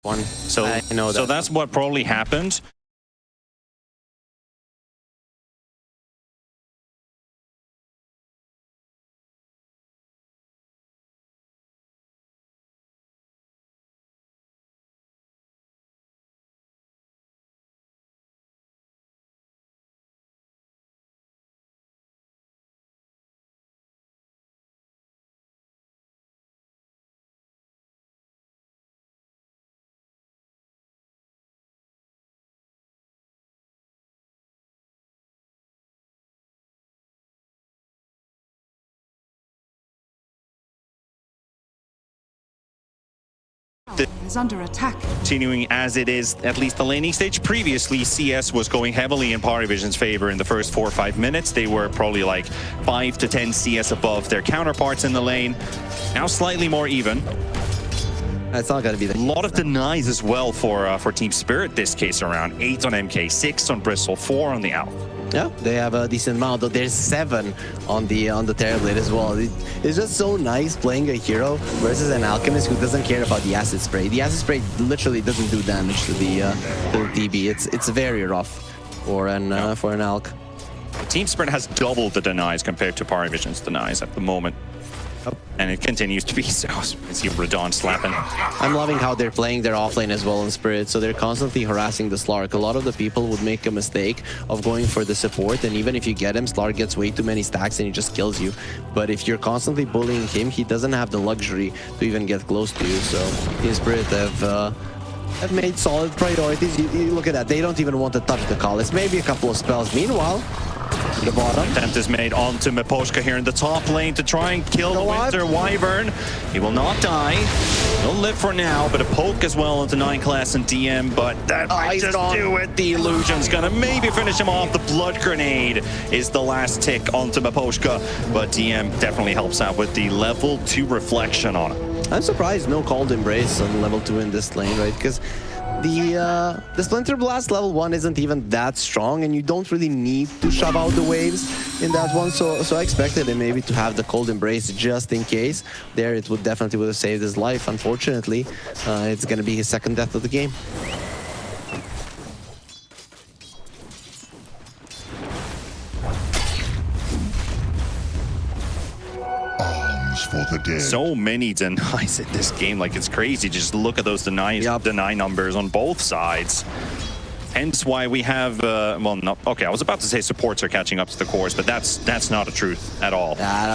one. So I know that. So that's what probably happened. Is under attack. Continuing as it is, at least the laning stage. Previously, CS was going heavily in Parivision's favor in the first 4 or 5 minutes. They were probably like 5 to 10 CS above their counterparts in the lane. Now slightly more even. It's not going to be the A lot of denies as well for Team Spirit this case around. 8 on MK, 6 on Bristle, 4 on the Owl. Yeah, they have a decent amount, though there's 7 on the Terrorblade as well. It's just so nice playing a hero versus an alchemist who doesn't care about the acid spray. The acid spray literally doesn't do damage to the TB. It's very rough for an alch. Team Spirit has double the denies compared to Parivision's denies at the moment. And it continues to be so. I see Radon slapping. I'm loving how they're playing their offlane as well in Spirit, so they're constantly harassing the Slark. A lot of the people would make a mistake of going for the support, and even if you get him, Slark gets way too many stacks and he just kills you. But if you're constantly bullying him, he doesn't have the luxury to even get close to you. So in Spirit have made solid priorities. You look at that, they don't even want to touch the Chalice. Maybe a couple of spells. Meanwhile, the bottom. Attempt is made onto Miposhka here in the top lane to try and kill the Winter Wyvern. He will not die. He'll live for now, but a poke as well into 9 class and DM, but that might just do it. The illusion's gonna maybe finish him off. The blood grenade is the last tick onto Miposhka, but DM definitely helps out with the level 2 reflection on him. I'm surprised no Cold Embrace on level 2 in this lane, right? Because the Splinter Blast level 1 isn't even that strong, and you don't really need to shove out the waves in that one. So I expected him maybe to have the Cold Embrace just in case. There, it would definitely have saved his life. Unfortunately, it's going to be his second death of the game. For the dead. So many denies in this game, like it's crazy. Just look at those deny numbers on both sides. Hence why we have, well, no, okay, I was about to say supports are catching up to the cores, but that's not a truth at all.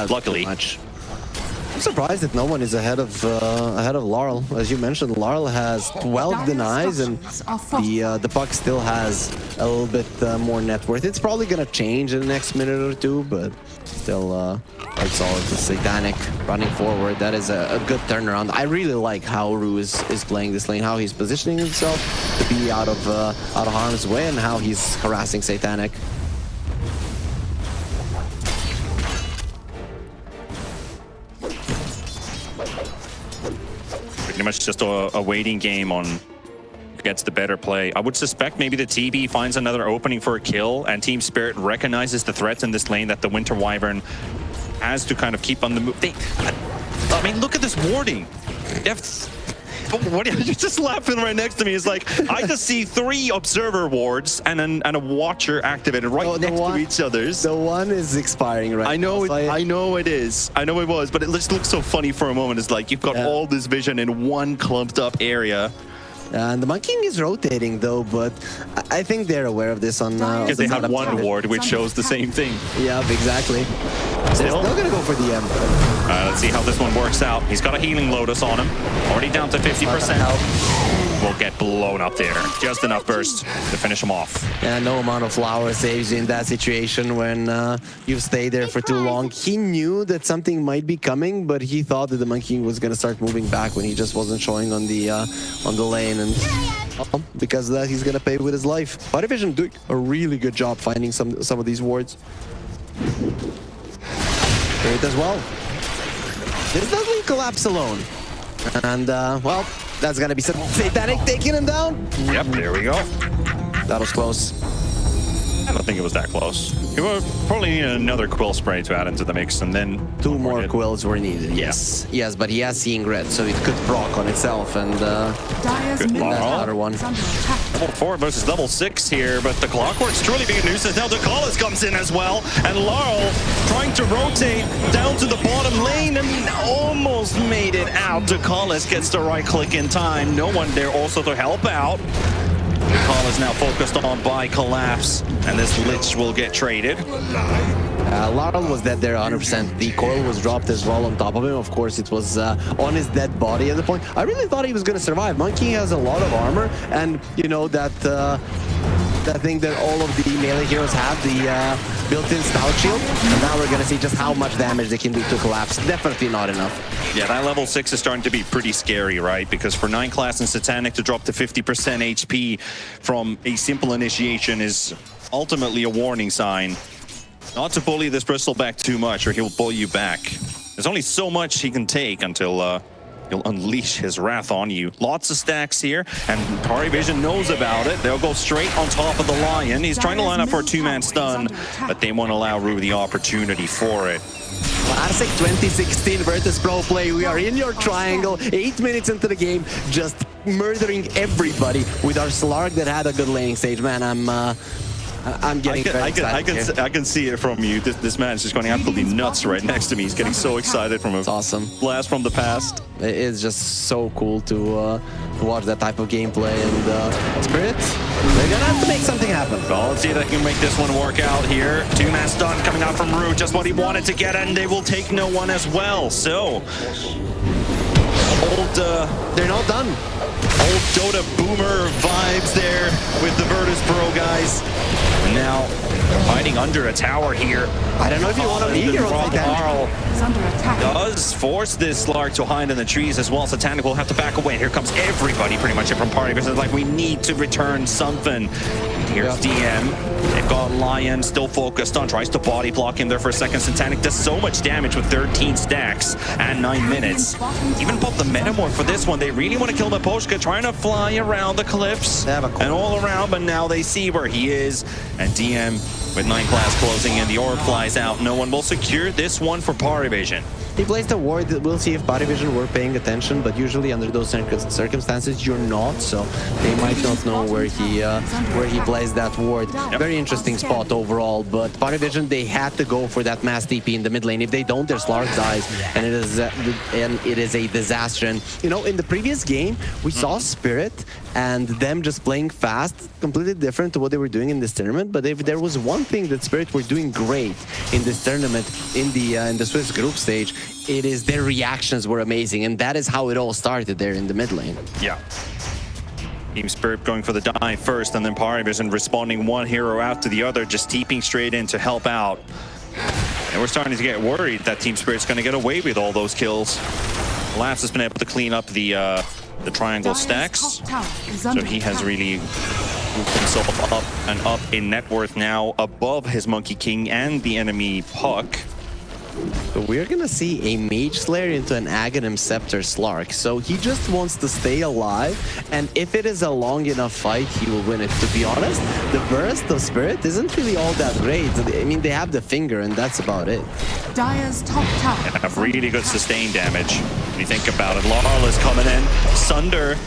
Luckily. I'm surprised that no one is ahead of Laurel. As you mentioned, Laurel has 12 denies, and the puck still has a little bit more net worth. It's probably gonna change in the next minute or two, but still quite solid. The Satanic running forward, that is a good turnaround. I really like how Rue is playing this lane, how he's positioning himself to be out of harm's way, and how he's harassing Satanic. Pretty much just a waiting game on who gets the better play. I would suspect maybe the TB finds another opening for a kill, and Team Spirit recognizes the threats in this lane that the Winter Wyvern has to kind of keep on the move. I mean, look at this warding. What are you just laughing right next to me? It's like I just see 3 observer wards and a watcher activated right next to each other's. The one is expiring right now. I know it is. I know it was, but it just looks so funny for a moment. It's like you've got all this vision in one clumped up area. And the Monkey is rotating though, but I think they're aware of this on because they have one ward which shows the same thing. Yeah, exactly. They're still gonna go for the M. Let's see how this one works out. He's got a healing Lotus on him, already down to 50%. Will get blown up there. Just enough burst to finish him off. Yeah, no amount of flower saves you in that situation when you've stayed there for too long. He knew that something might be coming, but he thought that the Monkey was gonna start moving back when he just wasn't showing on the lane, and because of that, he's gonna pay with his life. Parivision doing a really good job finding some of these wards. Great as well. This doesn't collapse alone, and well, that's gonna be Satanic taking him down. Yep, there we go. That was close. And don't think it was that close. We would probably need another quill spray to add into the mix, and then Two more quills were needed. Yes, yes, but he has seeing red, so it could proc on itself, and Dire's Good middle luck. tower Another one. is under attack. Level 4 versus level 6 here, but the Clockwork's truly being a nuisance. Now Decalis comes in as well, and Laurel trying to rotate down to the bottom lane and almost made it out. Decalis gets the right click in time. No one there also to help out. Decalis now focused on by collapse, and this Lich will get traded. Laurel was dead there 100%. The coil was dropped as well on top of him. Of course, it was on his dead body at the point. I really thought he was going to survive. Monkey has a lot of armor, and you know that that thing that all of the melee heroes have, the built-in stout shield. And now we're going to see just how much damage they can do to collapse. Definitely not enough. Yeah, that level 6 is starting to be pretty scary, right? Because for 9 class and Satanic to drop to 50% HP from a simple initiation is ultimately a warning sign. Not to bully this Bristol back too much, or he'll bully you back. There's only so much he can take until he'll unleash his wrath on you. Lots of stacks here, and Parivision knows about it. They'll go straight on top of the Lion. He's trying to line up for a 2-man stun, but they won't allow Rue the opportunity for it. Classic 2016 Virtus Pro play. We are in your triangle, 8 minutes into the game, just murdering everybody with our Slark that had a good laning stage. Man, I'm getting very excited. I can see it from you. This man's just going absolutely nuts right next to me. He's getting so excited from a awesome blast from the past. It is just so cool to watch that type of gameplay. And Spirit, they're gonna have to make something happen. Well, let's see if they can make this one work out here. 2-man stun coming out from Rue, just what he wanted to get, and they will take no one as well. So, They're not done. Old Dota boomer vibes there with the Virtus Pro guys. And now fighting under a tower here. I don't know if you want to leave your own Laurel Is under attack. does force this Lark to hide in the trees as well. Satanic will have to back away. Here comes everybody pretty much in from Party because it's like we need to return something. Here's DM. They've got Lion still focused on, tries to body block him there for a second. Satanic does so much damage with 13 stacks and 9 minutes. Even pop the Metamorph for this one. They really want to kill Maposhka, trying to fly around the cliffs and all around, but now they see where he is. And DM with 9 class closing in, the orb flies out. No one will secure this one for Parivision. He placed a ward. We'll see if Parivision were paying attention, but usually under those circumstances you're not, so they might not know where he placed that ward. Yep. Very interesting spot overall, but Parivision, they had to go for that mass TP in the mid lane. If they don't, their Slark dies, and it is a disaster. And you know, in the previous game we saw Spirit and them just playing fast, completely different to what they were doing in this tournament. But if there was one thing that Spirit were doing great in this tournament, in the Swiss group stage, it is their reactions were amazing, and that is how it all started there in the mid lane. Yeah. Team Spirit going for the dive first, and then Parivision responding one hero after the other, just teeping straight in to help out. And we're starting to get worried that Team Spirit's going to get away with all those kills. Collapse has been able to clean up the triangle stacks, so he has really moved himself up and up in net worth now, above his Monkey King and the enemy Puck. So we're gonna see a Mage Slayer into an Aghanim Scepter Slark. So he just wants to stay alive, and if it is a long enough fight, he will win it. To be honest, the burst of Spirit isn't really all that great. I mean, they have the finger, and that's about it. Dire's top tower. Have really good sustain damage when you think about it. Laurel is coming in. Sunder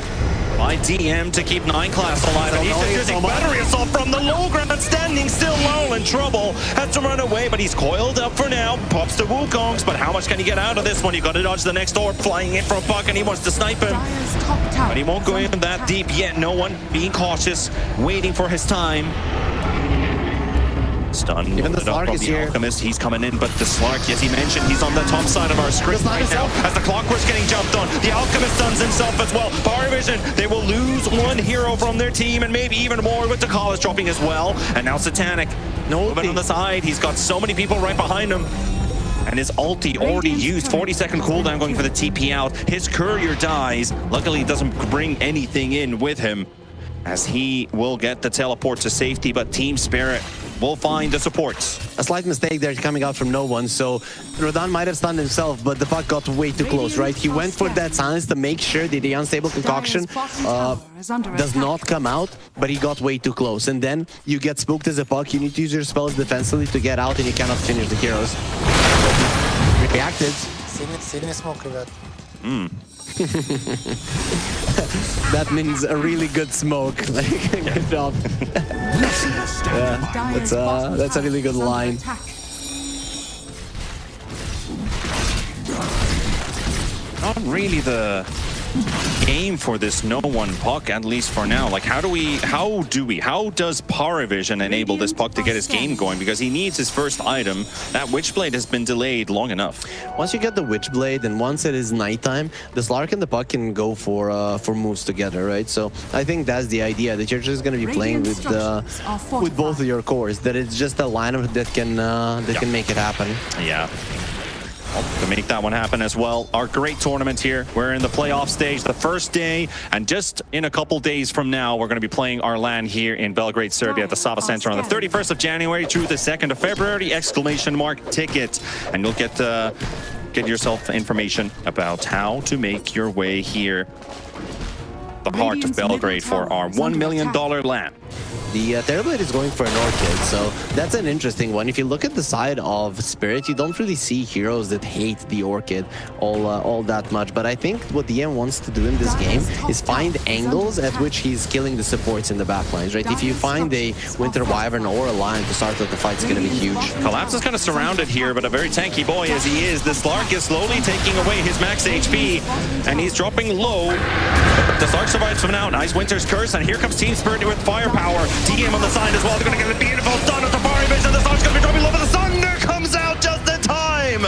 by DM to keep 9 class alive. And he's just using battery assault from the low ground, standing still. Laurel in trouble. Has to run away, but he's coiled up for now. Pops the Wukongs, but how much can he get out of this one? You got to dodge the next orb flying in from Puck, and he wants to snipe him. Dire's top tower. But he won't go in that deep yet. No one being cautious, waiting for his time. Stun. Even the Slark is here. Alchemist, he's coming in, but the Slark, as he mentioned, he's on the top side of our screen right now. As the Clockwork's getting jumped on, the Alchemist stuns himself as well. Parivision, they will lose one hero from their team, and maybe even more with Decalis dropping as well. And now Satanic, moving on the side. He's got so many people right behind him. And his ulti already used, 40-second cooldown going for the TP out. His courier dies. Luckily, he doesn't bring anything in with him, as he will get the teleport to safety. But Team Spirit will find the supports. A slight mistake there coming out from no one, so Rodan might have stunned himself, but the puck got way too close, right? He went for that silence to make sure that the unstable concoction does not come out, but he got way too close. And then you get spooked as a puck, you need to use your spells defensively to get out, and you cannot finish the heroes. Reacted. Сильный смог, ребят. That means a really good smoke. Good job. Yeah, that's a really good line. Not really the game for this no one puck, at least for now. Like, how does Parivision enable this puck to get his game going? Because he needs his first item. That Witchblade has been delayed long enough. Once you get the Witchblade and once it is nighttime, the Slark and the puck can go for moves together, right? So I think that's the idea, that you're just going to be playing with both of your cores, that it's just a lineup that can make it happen. Yeah. To make that one happen as well. Our great tournament here. We're in the playoff stage, the first day, and just in a couple days from now, we're going to be playing our LAN here in Belgrade, Serbia at the Sava Center on the 31st of January through the 2nd of February, ! Ticket. And you'll get yourself information about how to make your way here, the heart of Belgrade, for our $1 million LAN. The Terrorblade is going for an Orchid, so that's an interesting one. If you look at the side of Spirit, you don't really see heroes that hate the Orchid all that much. But I think what DM wants to do in this game is find angles at which he's killing the supports in the backlines, right? If you find a Winter Wyvern or a Lion to start with the fight, it's going to be huge. Collapse is kind of surrounded here, but a very tanky boy as he is, the Slark is slowly taking away his max HP, and he's dropping low. The Slark survives from now. Nice Winter's Curse, and here comes Team Spirit with firepower. DM on the side as well. They're going to get a beautiful stun at the Parivision. The Slark's going to be dropping low, but the Thunder comes out just in time.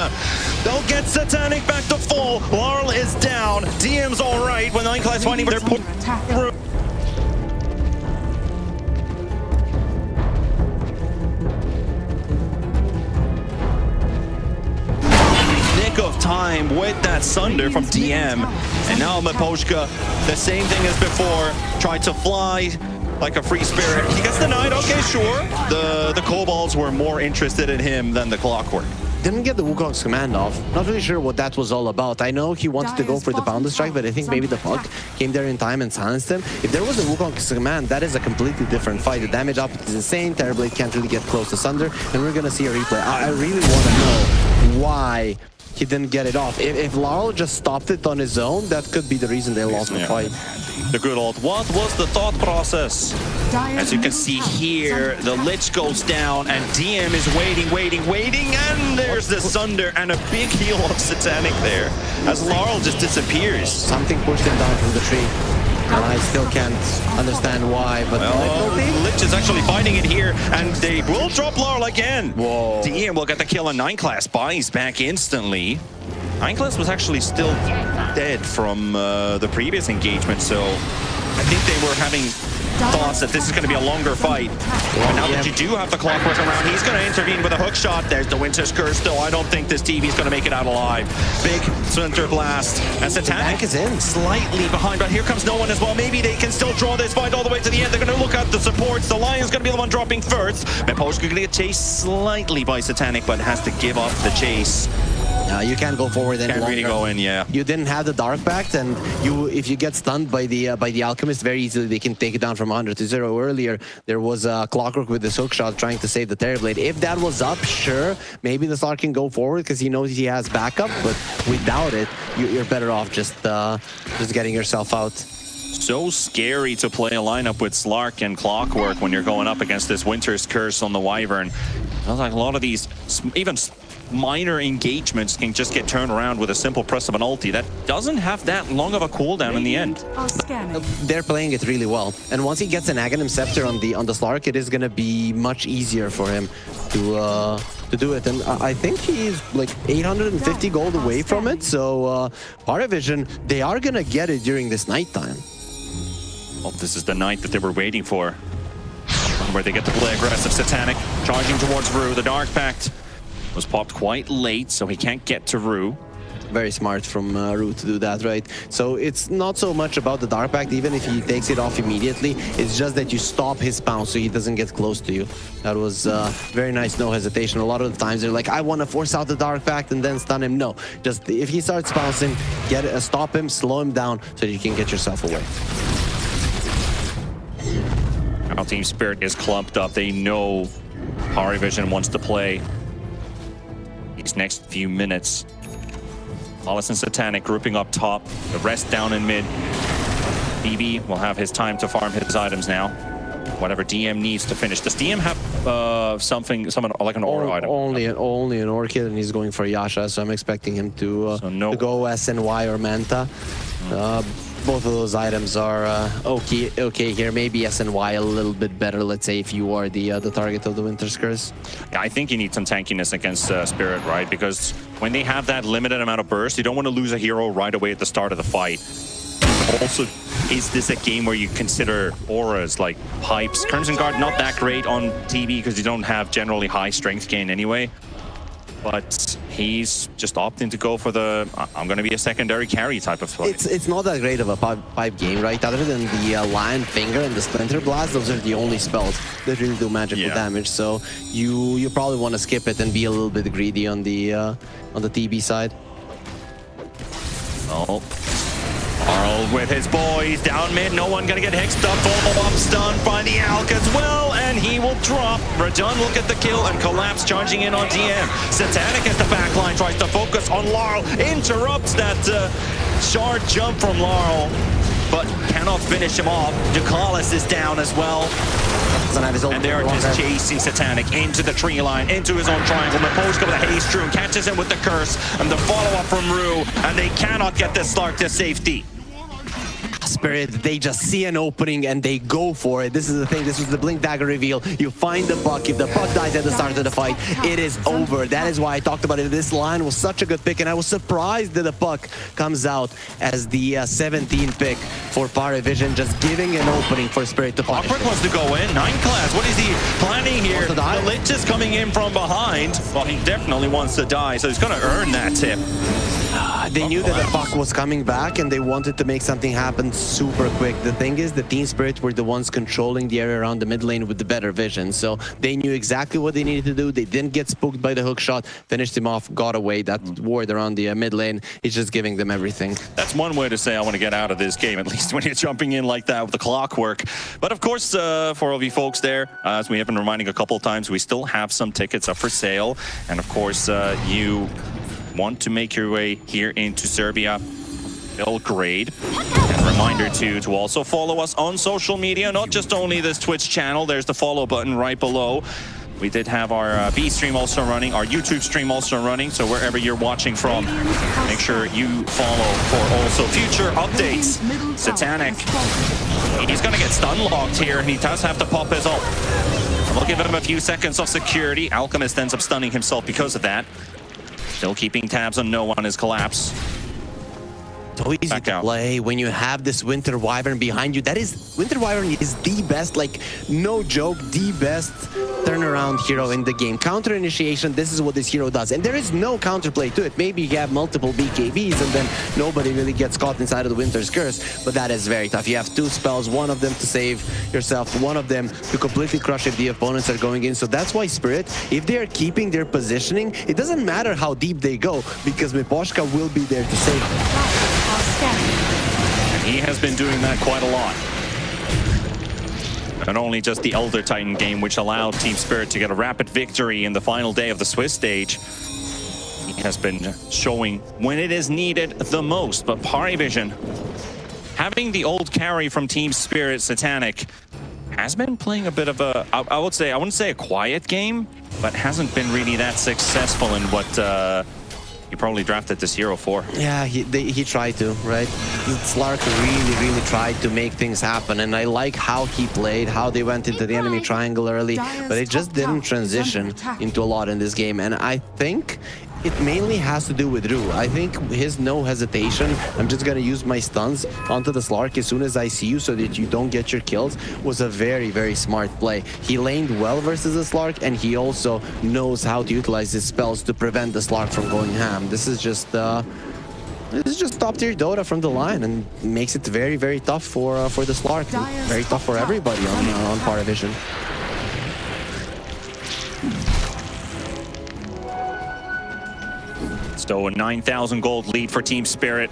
They'll get Satanic back to full. Laurel is down. DM's all right when 9 class finding their put through. Of time with that Sunder from DM, and now Maposhka, the same thing as before, tried to fly like a free spirit. He gets denied. Okay, sure. The Kobolds were more interested in him than the Clockwork. Didn't get the Wukong's command off. Not really sure what that was all about. I know he wanted to go for the Boundless Strike, but I think maybe the puck came there in time and silenced him. If there was a Wukong's command, that is a completely different fight. The damage output is insane. Terrorblade can't really get close to Sunder, and we're gonna see a replay. I really want to know why he didn't get it off. If Laurel just stopped it on his own, that could be the reason they lost the fight. The good old, what was the thought process? As you can see here, the Lich goes down, and DM is waiting, and there's the Sunder, and a big heal of Satanic there, as Laurel just disappears. Something pushed him down from the tree. And I still can't understand why, but Lich is actually fighting it here, and they will drop Laurel again. Whoa. DM will get the kill on 9 class, buys back instantly. 9 class was actually still dead from the previous engagement, so I think they were having thoughts that this is going to be a longer fight. But now that you do have the Clockwork around, he's going to intervene with a hook shot. There's the Winter's Curse still. I don't think this TV is going to make it out alive. Big Splinter Blast. And Satanic is in slightly behind, but here comes no one as well. Maybe they can still draw this fight all the way to the end. They're going to look at the supports. The Lion's going to be the one dropping first. Meposhka going to get chased slightly by Satanic, but has to give up the chase. You can't go forward any longer. Can't really go in, yeah. You didn't have the Dark Pact, and if you get stunned by the Alchemist, very easily they can take it down from 100 to 0. Earlier, there was a Clockwork with this hook shot trying to save the Terrorblade. If that was up, sure, maybe the Slark can go forward because he knows he has backup, but without it, you're better off just getting yourself out. So scary to play a lineup with Slark and Clockwork when you're going up against this Winter's Curse on the Wyvern. Sounds like a lot of these, even minor engagements can just get turned around with a simple press of an ulti that doesn't have that long of a cooldown in the end. They're playing it really well, and once he gets an Aghanim Scepter on the Slark, it is going to be much easier for him to do it. And I think he's like 850 gold away from it, so Parivision, they are going to get it during this nighttime. Well, this is the night that they were waiting for, where they get to play aggressive. Satanic charging towards Rue. The Dark Pact was popped quite late, so he can't get to Rue. Very smart from Root to do that, right? So it's not so much about the Dark Pact, even if he takes it off immediately. It's just that you stop his bounce so he doesn't get close to you. That was very nice, no hesitation. A lot of the times they're like, I want to force out the Dark Pact and then stun him. No, just if he starts bouncing, stop him, slow him down so that you can get yourself away. Now Team Spirit is clumped up. They know Parivision wants to play these next few minutes. Wallace and Satanic grouping up top, the rest down in mid. BB will have his time to farm his items now. Whatever DM needs to finish. Does DM have something like an aura item? Only an Orchid, and he's going for Yasha, so I'm expecting him to go SNY or Manta. Both of those items are okay here. Maybe SNY a little bit better, let's say, if you are the target of the Winter's Curse. Yeah, I think you need some tankiness against Spirit, right? Because when they have that limited amount of burst, you don't want to lose a hero right away at the start of the fight. Also, is this a game where you consider auras like pipes? Crimson Guard not that great on TV because you don't have generally high strength gain anyway. But he's just opting to go for the I'm going to be a secondary carry type of play. It's not that great of a pipe game, right? Other than the Lion Finger and the Splinter Blast, those are the only spells that really do magical damage. So you probably want to skip it and be a little bit greedy on the TB side. Oh. Arl with his boys down mid, no one gonna get hexed up, follow-up stun by the Alk as well, and he will drop. Rajan will get the kill and collapse, charging in on DM. Satanic as the backline tries to focus on Laurel, interrupts that shard jump from Laurel, but cannot finish him off. Ducalis is down as well. And they're just chasing Satanic into the tree line, into his own triangle. Naposka with a haste rune catches him with the curse, and the follow-up from Rue, and they cannot get this Slark to safety. Spirit, they just see an opening and they go for it. This is the thing, this was the Blink Dagger reveal. You find the Buck. If the Buck dies at the start of the fight, it is over. That is why I talked about it. This line was such a good pick, and I was surprised that the Buck comes out as the 17 pick for Parivision, just giving an opening for Spirit to punish. Awkward wants to go in. 9 class, what is he planning here? The Lich is coming in from behind. Well, he definitely wants to die, so he's going to earn that tip. They knew that the Buck was coming back, and they wanted to make something happen super quick. The thing is, the Team Spirit were the ones controlling the area around the mid lane with the better vision, so they knew exactly what they needed to do. They didn't get spooked by the hook shot, finished him off, got away. That ward around the mid lane is just giving them everything. That's one way to say I want to get out of this game, at least when you're jumping in like that with the clockwork. But of course, for all of you folks there, as we have been reminding a couple of times, we still have some tickets up for sale. And of course, you want to make your way here into Serbia, Belgrade. And a reminder to also follow us on social media, not just only this Twitch channel. There's the follow button right below. We did have our B stream also running, our YouTube stream also running, so wherever you're watching from, make sure you follow for also future updates. Satanic, he's gonna get stun locked here, and he does have to pop his ult. We'll give him a few seconds of security. Alchemist ends up stunning himself because of that. Still keeping tabs on no on his collapse. So easy to play when you have this Winter Wyvern behind you. Winter Wyvern is the best, like, no joke, the best turnaround hero in the game. Counter initiation, this is what this hero does. And there is no counterplay to it. Maybe you have multiple BKBs and then nobody really gets caught inside of the Winter's Curse, but that is very tough. You have 2 spells, one of them to save yourself, one of them to completely crush if the opponents are going in. So that's why Spirit, if they are keeping their positioning, it doesn't matter how deep they go, because Miposhka will be there to save them. And he has been doing that quite a lot. Not only just the Elder Titan game, which allowed Team Spirit to get a rapid victory in the final day of the Swiss stage. He has been showing when it is needed the most, but Parivision, having the old carry from Team Spirit, Satanic, has been playing a bit of a, I wouldn't say a quiet game, but hasn't been really that successful in what you probably drafted this hero for. Yeah, he tried to, right? Slark really tried to make things happen, and I like how he played, how they went into the enemy triangle early, but it just didn't transition into a lot in this game. And I think it mainly has to do with Rue. I think his no hesitation, I'm just gonna use my stuns onto the Slark as soon as I see you so that you don't get your kills, was a very smart play. He laned well versus the Slark, and he also knows how to utilize his spells to prevent the Slark from going ham. This is just This is just top tier Dota from the line and makes it very, very tough for the Slark. Very tough for everybody on Parivision. So a 9,000 gold lead for Team Spirit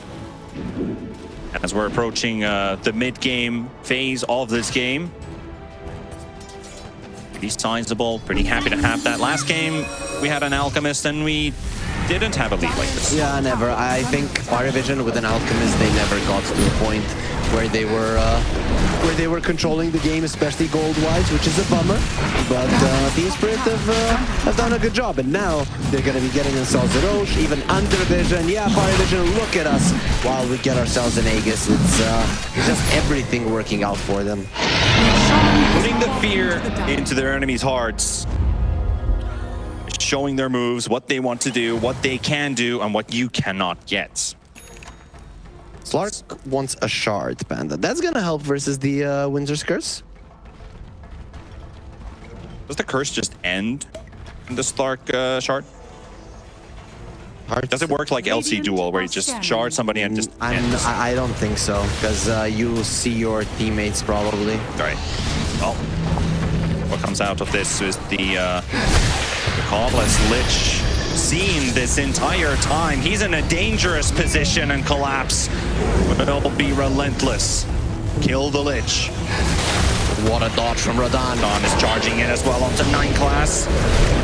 as we're approaching the mid-game phase of this game. Pretty sizable, pretty happy to have that. Last game, we had an Alchemist and we didn't have a lead like this. Yeah, never. I think Parivision with an Alchemist, they never got to the point where they were controlling the game, especially gold-wise, which is a bummer. But Team Spirit have done a good job, and now they're going to be getting themselves a Roche, even under Vision. Yeah, Parivision, look at us while we get ourselves an Aegis. It's just everything working out for them. Putting the fear into their enemies' hearts, showing their moves, what they want to do, what they can do, and what you cannot get. Slark wants a shard, Panda. That's gonna help versus the Winter's Curse. Does the curse just end in the Slark shard? Does it work like LC Duel, where you just shard somebody and just ends? I don't think so, because you see your teammates probably. All right. Well, what comes out of this is the Cawless Lich seen this entire time. He's in a dangerous position, and Collapse will be relentless. Kill the Lich. What a dodge from Radan. Radan is charging in as well onto 9 class.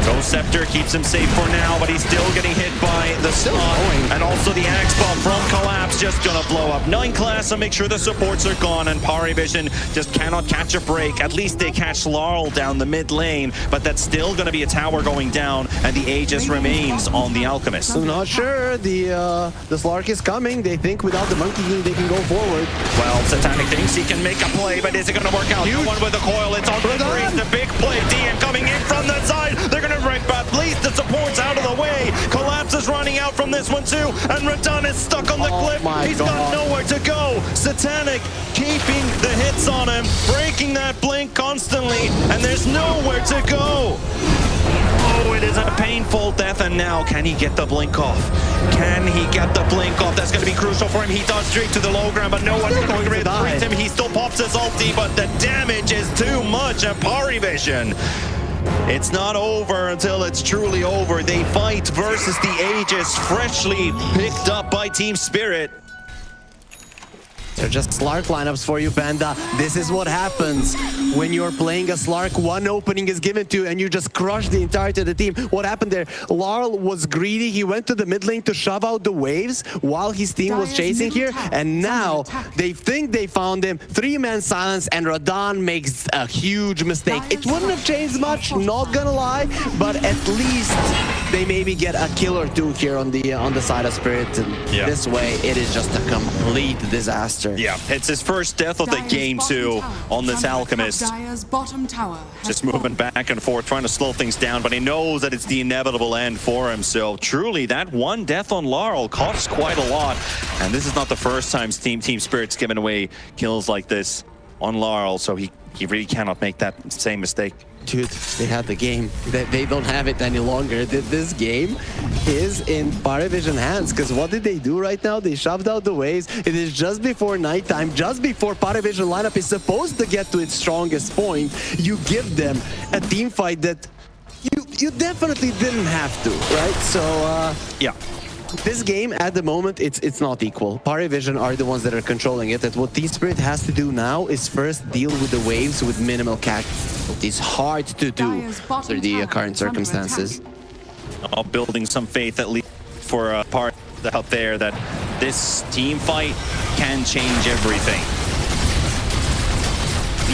Ghost Scepter keeps him safe for now, but he's still getting hit by the stun. And also the Axe Bomb from Collapse just gonna blow up 9 class and make sure the supports are gone, and Parivision just cannot catch a break. At least they catch Laurel down the mid lane, but that's still gonna be a tower going down, and the Aegis remains on the Alchemist. I'm not sure. The Slark is coming. They think without the Monkey King they can go forward. Well, Satanic thinks he can make a play, but is it gonna work out? No one with a coil, it's on the big play. DM coming in from the side. They're gonna break back. Please, the support's out of the way. Collapse is running out from this one too, and Radan is stuck on the cliff. He's got nowhere to go. Satanic keeping the hits on him, breaking that blink constantly, and there's nowhere to go. Oh, it is a painful death, and now can he get the blink off? Can he get the blink off? That's going to be crucial for him. He does straight to the low ground, but no one's going to be able to reach him. He still pops his ulti, but the damage is too much. And Parivision, it's not over until it's truly over. They fight versus the Aegis, freshly picked up by Team Spirit. They're just Slark lineups for you, Panda. This is what happens when you're playing a Slark. One opening is given to you and you just crush the entirety of the team. What happened there? Laurel was greedy. He went to the mid lane to shove out the waves while his team was chasing here. And now they think they found him. 3-man silence, and Radan makes a huge mistake. It wouldn't have changed much, not gonna lie, but at least they maybe get a kill or two here on the side of Spirit. And this way, it is just a complete disaster. Yeah, it's his first death of the game too on this Alchemist. Just moving back and forth, trying to slow things down, but he knows that it's the inevitable end for him. So truly, that one death on Laurel costs quite a lot. And this is not the first time Team Spirit's given away kills like this on Laurel, so he really cannot make that same mistake. Dude, they had the game. They don't have it any longer. This game is in Parivision hands, because what did they do right now? They shoved out the waves. It is just before nighttime, just before Parivision lineup is supposed to get to its strongest point. You give them a team fight that you definitely didn't have to, right? So, yeah. This game, at the moment, it's not equal. Parivision are the ones that are controlling it, and what Team Spirit has to do now is first deal with the waves with minimal CAC. It's hard to do under the current circumstances. Building some faith, at least for a part out there, that this team fight can change everything.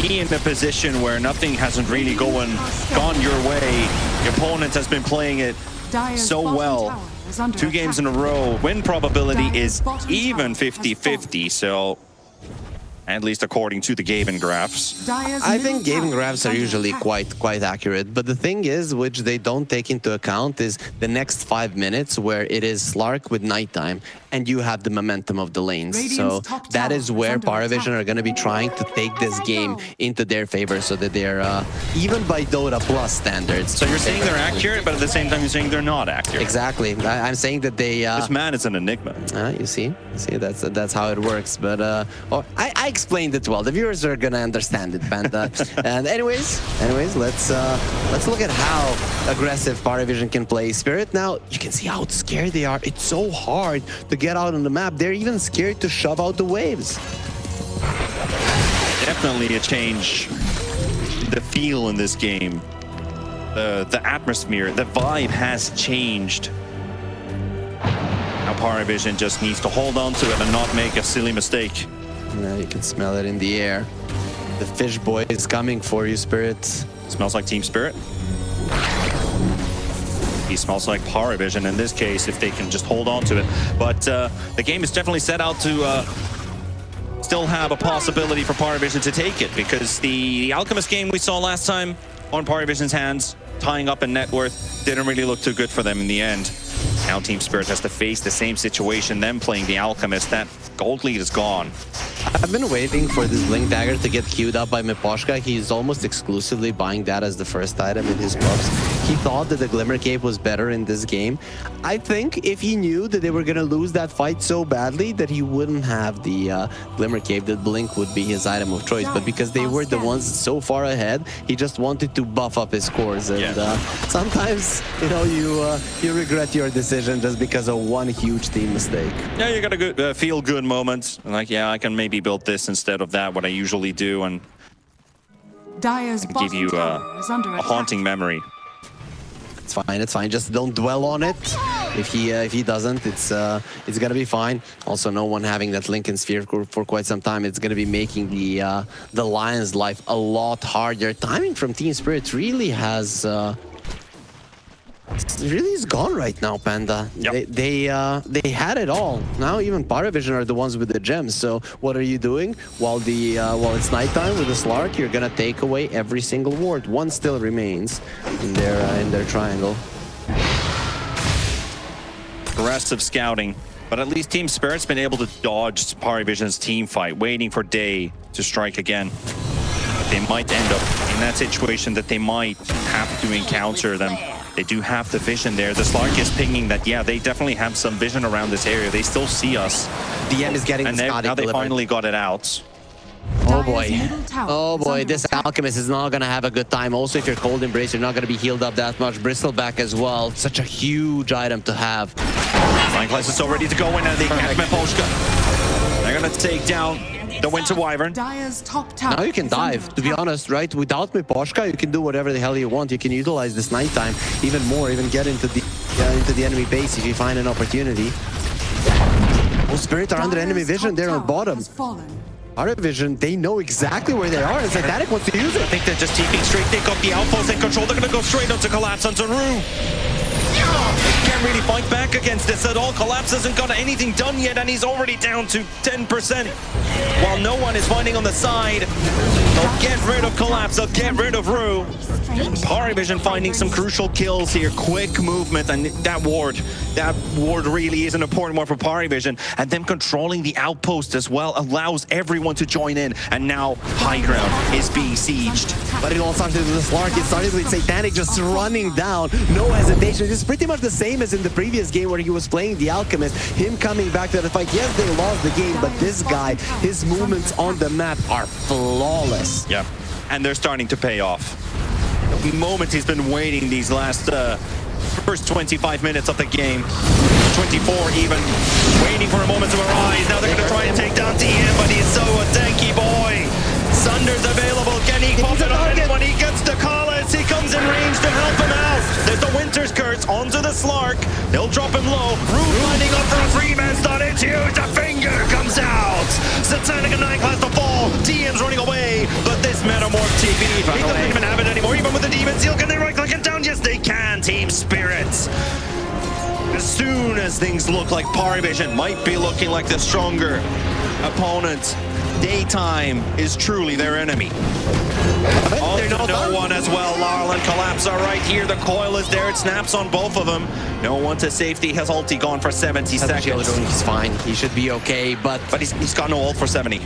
Be in a position where nothing hasn't really gone your way. Your opponent has been playing it so well. 2 games in a row. Win probability is even 50-50, so at least according to the Gaben graphs. I think Gaben graphs are usually quite accurate, but the thing is, which they don't take into account, is the next 5 minutes where it is Slark with nighttime. and you have the momentum of the lanes. Radiant's So top that tower is is where under Parivision attack. are going to be trying to take this game into their favor, so that they're even by Dota Plus standards. So you're saying they're accurate, but at the same time you're saying they're not accurate. Exactly. I'm saying that they. This man is an enigma. You see, that's how it works. But I explained it well. The viewers are gonna understand it, Panda. And anyways, let's look at how aggressive Parivision can play. Spirit, now you can see how scared they are. It's so hard to get out on the map. They're even scared to shove out the waves. Definitely a change. The feel in this game, the atmosphere, the vibe has changed. Now Parivision just needs to hold on to it and not make a silly mistake. Yeah, you can smell it in the air. The fish boy is coming for you, Spirit. Smells like Team Spirit. He smells like Parivision in this case, if they can just hold on to it. But the game is definitely set out to still have a possibility for Parivision to take it, because the Alchemist game we saw last time on Parivision's hands, tying up in net worth, didn't really look too good for them in the end. Now Team Spirit has to face the same situation, them playing the Alchemist. That gold lead is gone. I've been waiting for this Blink Dagger to get queued up by Miposhka. He's almost exclusively buying that as the first item in his buffs. He thought that the Glimmer Cape was better in this game. I think if he knew that they were going to lose that fight so badly, that he wouldn't have the Glimmer Cape, that Blink would be his item of choice. But because they were the ones so far ahead, he just wanted to buff up his scores. And sometimes, you know, you regret your decision just because of one huge team mistake. Yeah, you got a good feel-good moment. Like, yeah, I can maybe build this instead of that, what I usually do, and Dire's give you a haunting memory. It's fine. It's fine. Just don't dwell on it. If he doesn't, it's gonna be fine. Also, no one having that Lincoln Sphere for quite some time, it's gonna be making the Lions' life a lot harder. Timing from Team Spirit really has. Really is gone right now, Panda. Yep. They had it all. Now even Parivision are the ones with the gems. So what are you doing? While it's nighttime with the Slark, you're gonna take away every single ward. One still remains in their triangle. Aggressive scouting, but at least Team Spirit's been able to dodge Parivision's team fight, waiting for Day to strike again. But they might end up in that situation that they might have to encounter them. They do have the vision there. The Slark is pinging that, yeah, they definitely have some vision around this area. They still see us. DM is getting and now they finally got it out. Oh boy. Oh boy, this Alchemist is not gonna have a good time. Also, if you're Cold Embrace, you're not gonna be healed up that much. Bristleback as well. Such a huge item to have. Mineclass is so ready to go in, and they catch Miposhka. They're gonna take down the Winter Wyvern. Dire's top tower. Now you can dive, to be honest, right? Without Miposhka, you can do whatever the hell you want. You can utilize this nighttime even more, even get into the enemy base if you find an opportunity. Oh, Spirit are under enemy vision. They're on bottom. Parivision, they know exactly where they are, and Satanic wants to use it. I think they're just TPing straight. They got the outpost in control. They're gonna go straight onto Collapse onto Rue. They can't really fight back against this at all. Collapse hasn't got anything done yet, and he's already down to 10%. While no one is fighting on the side, they'll get rid of Collapse, they'll get rid of Rue. Parivision finding some crucial kills here. Quick movement, and that ward really is an important one for Parivision. And them controlling the outpost as well allows everyone to join in. And now high ground is being sieged. But it all started with the Slark. It started with Satanic just running down. No hesitation. It's pretty much the same as in the previous game where he was playing the Alchemist. Him coming back to the fight. Yes, they lost the game, but this guy, his movements on the map are flawless. Yeah, and they're starting to pay off. The moment he's been waiting these last first 25 minutes of the game, 24 even, waiting for a moment to arise. Now they're going to try and take down TM, but he's so a tanky boy. Sunder's available. Can he pop it on anyone? He gets the Collis. He comes in range to help him out. There's the Winter's Curse onto the Slark. They'll drop him low. Rue lining up for a three-man stun. It's huge. The finger comes out. Satanic and Nightclass to fall. TM's running away, but this Metamorph TP, he doesn't even have it anymore. Even with the Demon Seal, can they right-click it down? Yes, they can. Team Spirits. As soon as things look like Parivision might be looking like the stronger opponent. Daytime is truly their enemy. Oh, They're not no done. one as well. Larl and Collapse are right here. The coil is there. It snaps on both of them. No one to safety. His ulti gone for 70 seconds. He's fine. He should be okay, but He's got no ult for 70.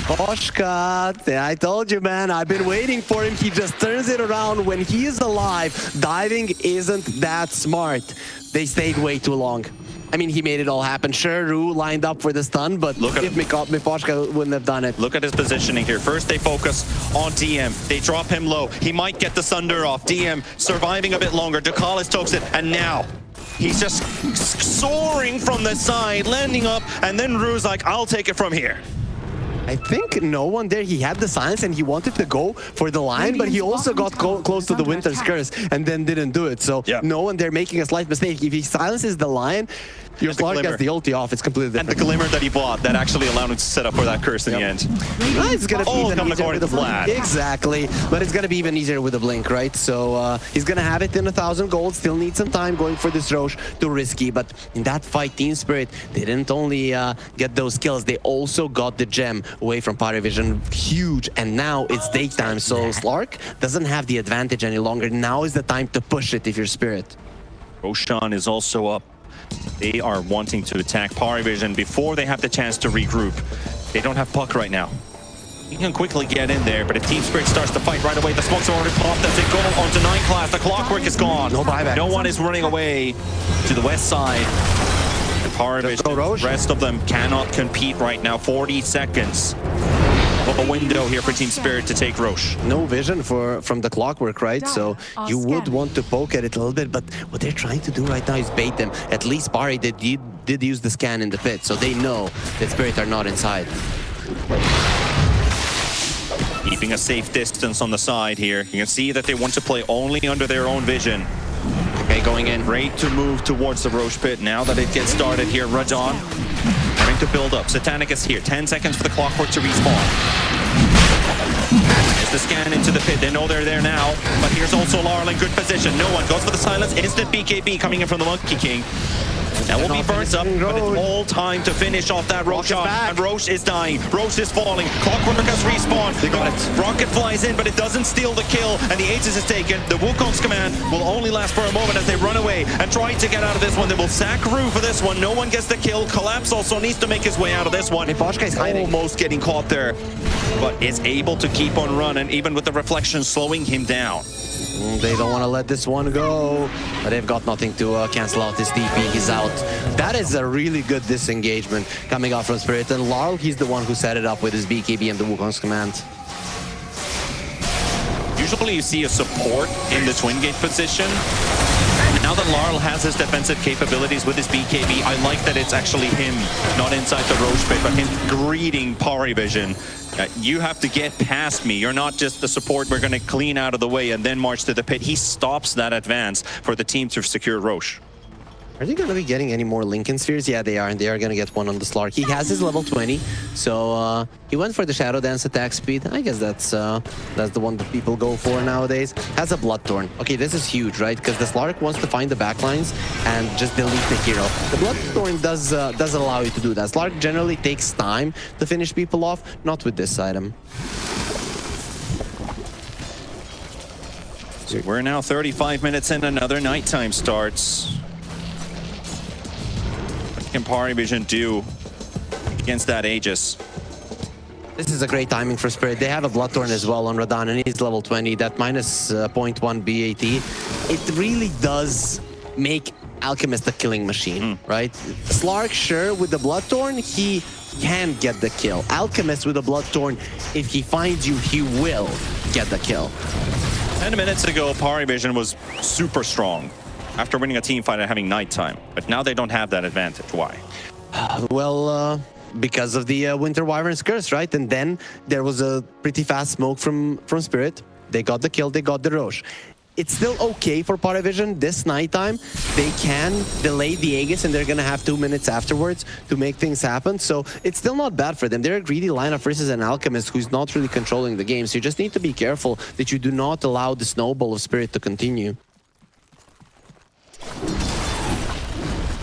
Poshka, I told you, man. I've been waiting for him. He just turns it around when he is alive. Diving isn't that smart. They stayed way too long. I mean, he made it all happen. Sure, Ru lined up for the stun, but Look at if Miposhka wouldn't have done it. Look at his positioning here. First, they focus on DM. They drop him low. He might get the Sunder off. DM surviving a bit longer. Ducalis tokes it, and now he's just soaring from the side, landing up, and then Ru's like, I'll take it from here. I think no one there. He had the silence and he wanted to go for the line, but he also got close to the Winter's Curse and then didn't do it. So yeah. No one there making a slight mistake. If he silences the line, your Slark gets the ulti off. It's completely different. And the Glimmer that he bought that actually allowed him to set up for that curse in the end. It's gonna be even easier with the flat. Exactly, but it's gonna be even easier with a blink, right? So he's gonna have it in 1,000 gold. Still need some time going for this Roche. Too risky, but in that fight, Team Spirit they didn't only get those kills, they also got the gem away from Parivision. Huge, and now it's daytime, so Slark doesn't have the advantage any longer. Now is the time to push it if you're Spirit. Roshan is also up. They are wanting to attack Parivision before they have the chance to regroup. They don't have Puck right now. He can quickly get in there, but if Team Spirit starts to fight right away, the smokes are already popped as they go onto 9 class. The clockwork is gone. No buyback. No one is running away to the west side. And Parivision, the rest of them cannot compete right now. 40 seconds. A window here for Team Spirit to take Roche. No vision from the clockwork, right? So you would want to poke at it a little bit, but what they're trying to do right now is bait them. At least Pari did use the scan in the pit, so they know that Spirit are not inside. Keeping a safe distance on the side here. You can see that they want to play only under their own vision. Okay, going in. Great to move towards the Roche pit now that it gets started here. Radon starting to build up. Satanic is here. 10 seconds for the clockwork to respawn. There's the scan into the pit. They know they're there now. But here's also Larl in good position. No one goes for the silence. Instant BKB coming in from the Monkey King. That will be burnt up, but it's all time to finish off that Roche shot. And Roche is dying. Roche is falling. Clockwork has respawned. They got it. Rocket flies in, but it doesn't steal the kill. And the Aegis is taken. The Wukong's command will only last for a moment as they run away and try to get out of this one. They will sack Ru for this one. No one gets the kill. Collapse also needs to make his way out of this one. Miposhka is hiding. Almost getting caught there, but is able to keep on running, even with the reflection slowing him down. They don't want to let this one go, but they've got nothing to cancel out this DP. He's out. That is a really good disengagement coming out from Spirit. And Larl, he's the one who set it up with his BKB and the Wukong's command. Usually you see a support in the twin gate position. Now that Larl has his defensive capabilities with his BKB, I like that it's actually him, not inside the Roche pit, but him greeting Parivision. You have to get past me. You're not just the support. We're going to clean out of the way and then march to the pit. He stops that advance for the team to secure Roche. Are they going to be getting any more Lincoln Spheres? Yeah, they are, and they are going to get one on the Slark. He has his level 20, so he went for the Shadow Dance attack speed. I guess that's the one that people go for nowadays. Has a Bloodthorn. Okay, this is huge, right? Because the Slark wants to find the backlines and just delete the hero. The Bloodthorn does allow you to do that. Slark generally takes time to finish people off, not with this item. So we're now 35 minutes in, another nighttime starts. What can Parivision do against that Aegis? This is a great timing for Spirit. They have a Bloodthorn as well on Radon, and he's level 20. That minus 0.1 BAT. It really does make Alchemist a killing machine, right? Slark, sure, with the Bloodthorn, he can get the kill. Alchemist with a Bloodthorn, if he finds you, he will get the kill. 10 minutes ago, Parivision was super strong after winning a team fight and having nighttime. But now they don't have that advantage. Why? Well, because of the Winter Wyvern's curse, right? And then there was a pretty fast smoke from Spirit. They got the kill, they got the Roche. It's still okay for Parivision this nighttime. They can delay the Aegis and they're gonna have 2 minutes afterwards to make things happen. So it's still not bad for them. They're a greedy lineup versus an Alchemist who's not really controlling the game. So you just need to be careful that you do not allow the snowball of Spirit to continue.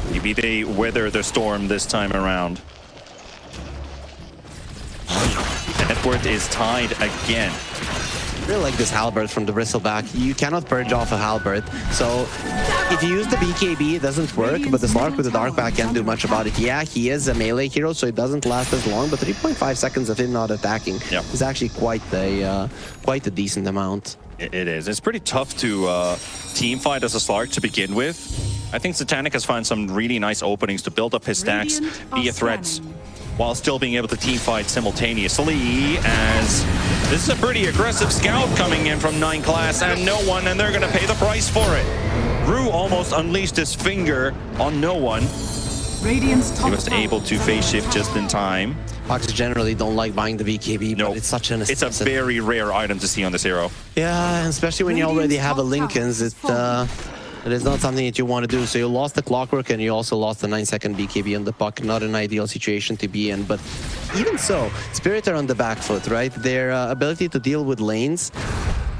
Maybe they weather the storm this time around. net worth is tied again. I really like this halberd from the bristleback. You cannot purge off a halberd. So if you use the BKB, it doesn't work, but the Slark with the dark back can't do much about it. Yeah, he is a melee hero, so it doesn't last as long, but 3.5 seconds of him not attacking is actually quite a decent amount. It is. It's pretty tough to team fight as a Slark to begin with. I think Satanic has found some really nice openings to build up his stacks, be a threat, while still being able to team fight simultaneously, as this is a pretty aggressive scout coming in from 9 class and no one, and they're going to pay the price for it. Rue almost unleashed his finger on no one. He was able to phase shift just in time. Pucks generally don't like buying the BKB, but it's such an necessity. It's a very rare item to see on this hero. Yeah, especially when you already have a Lincoln's, it is not something that you want to do. So you lost the clockwork and you also lost the 9-second BKB on the puck. Not an ideal situation to be in, but even so, Spirit are on the back foot, right? Their ability to deal with lanes,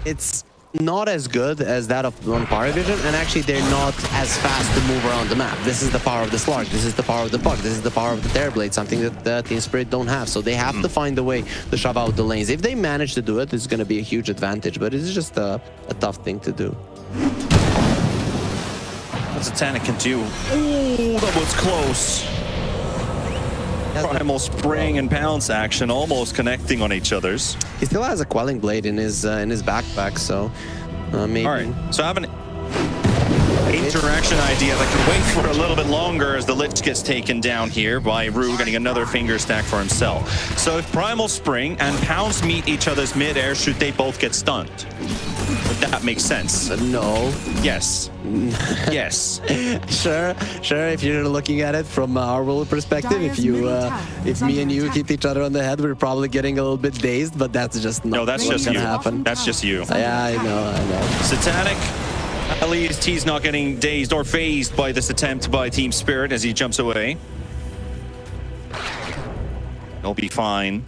it's not as good as that of on Parivision, and actually they're not as fast to move around the map. This is the power of the Slark, this is the power of the puck, this is the power of the Terrorblade, something that Team Spirit don't have. So they have to find a way to shove out the lanes. If they manage to do it, it's going to be a huge advantage, but it's just a tough thing to do. Satanic can do. Ooh, that was close. Primal Spring and Pounce action almost connecting on each other's. He still has a Quelling Blade in his backpack, so maybe. All right, so I have an interaction idea that can wait for a little bit longer as the Lich gets taken down here by Rue getting another finger stack for himself. So if Primal Spring and Pounce meet each other's mid-air, should they both get stunned? Would that make sense? No. Yes. Yes. Sure. If you're looking at it from our role perspective, if me and you hit each other on the head, we're probably getting a little bit dazed, but that's just not that's just gonna you. happen. That's just you. Yeah, I know. Satanic, at least he's not getting dazed or phased by this attempt by Team Spirit as he jumps away. He'll be fine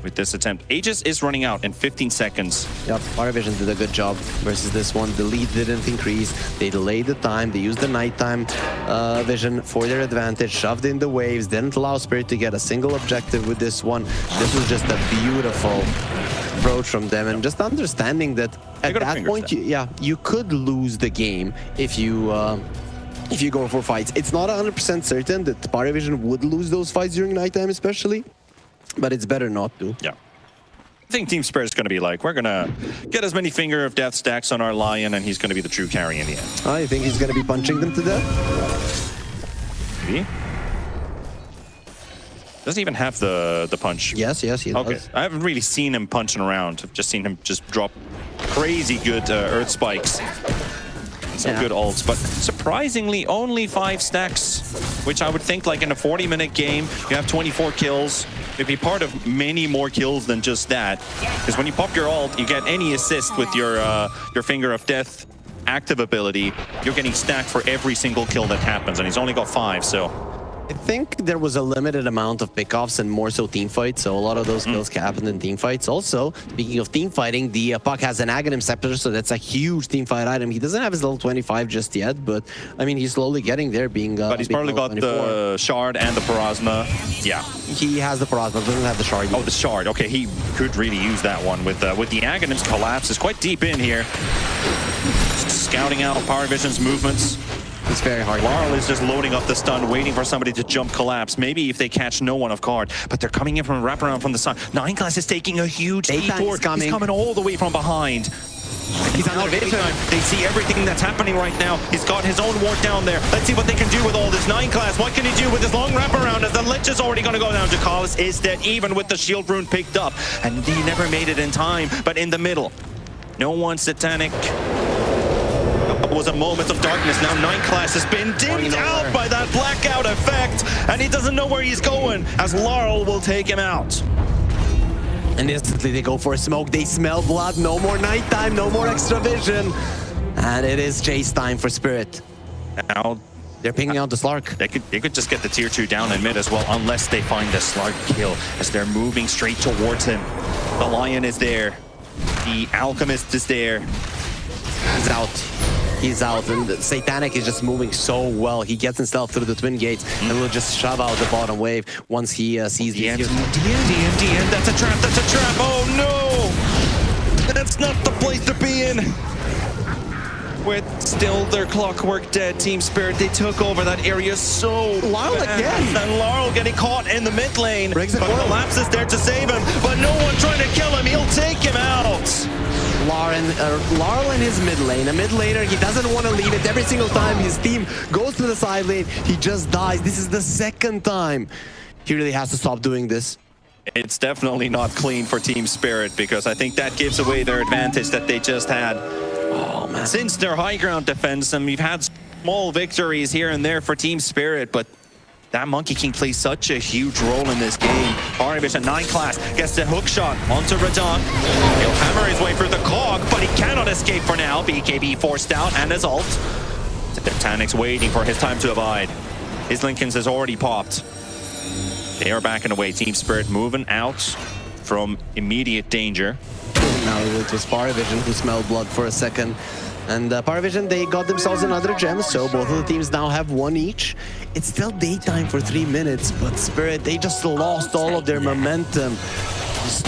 with this attempt. Aegis is running out in 15 seconds. Yep, Parivision did a good job versus this one. The lead didn't increase. They delayed the time. They used the nighttime vision for their advantage, shoved in the waves, didn't allow Spirit to get a single objective with this one. This was just a beautiful approach from them, and just understanding that at that point, you could lose the game if you go for fights. It's not 100% certain that Parivision would lose those fights during nighttime, especially. But it's better not to. Yeah. I think Team Spirit is going to be like, we're going to get as many Finger of Death stacks on our Lion, and he's going to be the true carry in the end. I think he's going to be punching them to death? Maybe. Doesn't even have the punch. Yes, he does. I haven't really seen him punching around. I've just seen him just drop crazy good Earth Spikes. Some good ults, but surprisingly only 5 stacks, which I would think like in a 40-minute game, you have 24 kills. It'd be part of many more kills than just that. Because when you pop your ult, you get any assist with your Finger of Death active ability, you're getting stacked for every single kill that happens, and he's only got 5, so... I think there was a limited amount of pickoffs and more so team fights, so a lot of those kills happened in team fights. Also, speaking of team fighting, the Puck has an Aghanim Scepter, so that's a huge team fight item. He doesn't have his level 25 just yet, but I mean, he's slowly getting there, being but he's probably got 24. The Shard and the Parasma. Yeah. He has the Parasma, doesn't have the Shard yet. Oh, the Shard. Okay, he could really use that one with the Aghanim's collapse. Is quite deep in here. Scouting out Parivision's movements. It's very hard. Laurel is just loading up the stun, waiting for somebody to jump collapse. Maybe if they catch no one off guard. But they're coming in from a wraparound from the side. 9 class is taking a huge detour. He's coming all the way from behind. He's on their vision. They see everything that's happening right now. He's got his own ward down there. Let's see what they can do with all this. 9 class, what can he do with his long wraparound as the Lich is already going to go down? Jakalis is dead, even with the shield rune picked up. And he never made it in time, but in the middle. No one Satanic. Was a moment of darkness. Now 9 class has been dimmed out by that blackout effect, and he doesn't know where he's going, as Laurel will take him out. And instantly they go for a smoke. They smell blood. No more nighttime, no more extra vision. And it is chase time for Spirit. Now they're pinging out the Slark. They could just get the tier 2 down in mid as well, unless they find the Slark kill, as they're moving straight towards him. The Lion is there. The Alchemist is there. He's out. he's out. And Satanic is just moving so well. He gets himself through the twin gates and will just shove out the bottom wave once he sees DN, these. DN, that's a trap, that's a trap. Oh no! That's not the place to be in. With still their clockwork dead, Team Spirit, they took over that area so Laurel fast. again. And Laurel getting caught in the mid lane. Briggs But Collapse is there to save him. But no one trying to kill him. He'll take him out. Laurel in his mid lane. A mid laner, he doesn't want to leave it. Every single time his team goes to the side lane, he just dies. This is the second time. He really has to stop doing this. It's definitely not clean for Team Spirit, because I think that gives away their advantage that they just had. Oh, man. Since their high ground defense, and we've had small victories here and there for Team Spirit, but that Monkey King plays such a huge role in this game. Parivision 9 class gets the hook shot onto Radon. He'll hammer his way through the cog, but he cannot escape for now. BKB forced out and his ult. Titanic's waiting for his time to abide. His Lincoln's has already popped. They are backing away. Team Spirit moving out from immediate danger. Now it was Parivision who smelled blood for a second. And Parivision, they got themselves another gem, so both of the teams now have one each. It's still daytime for 3 minutes, but Spirit, they just lost all of their momentum. Just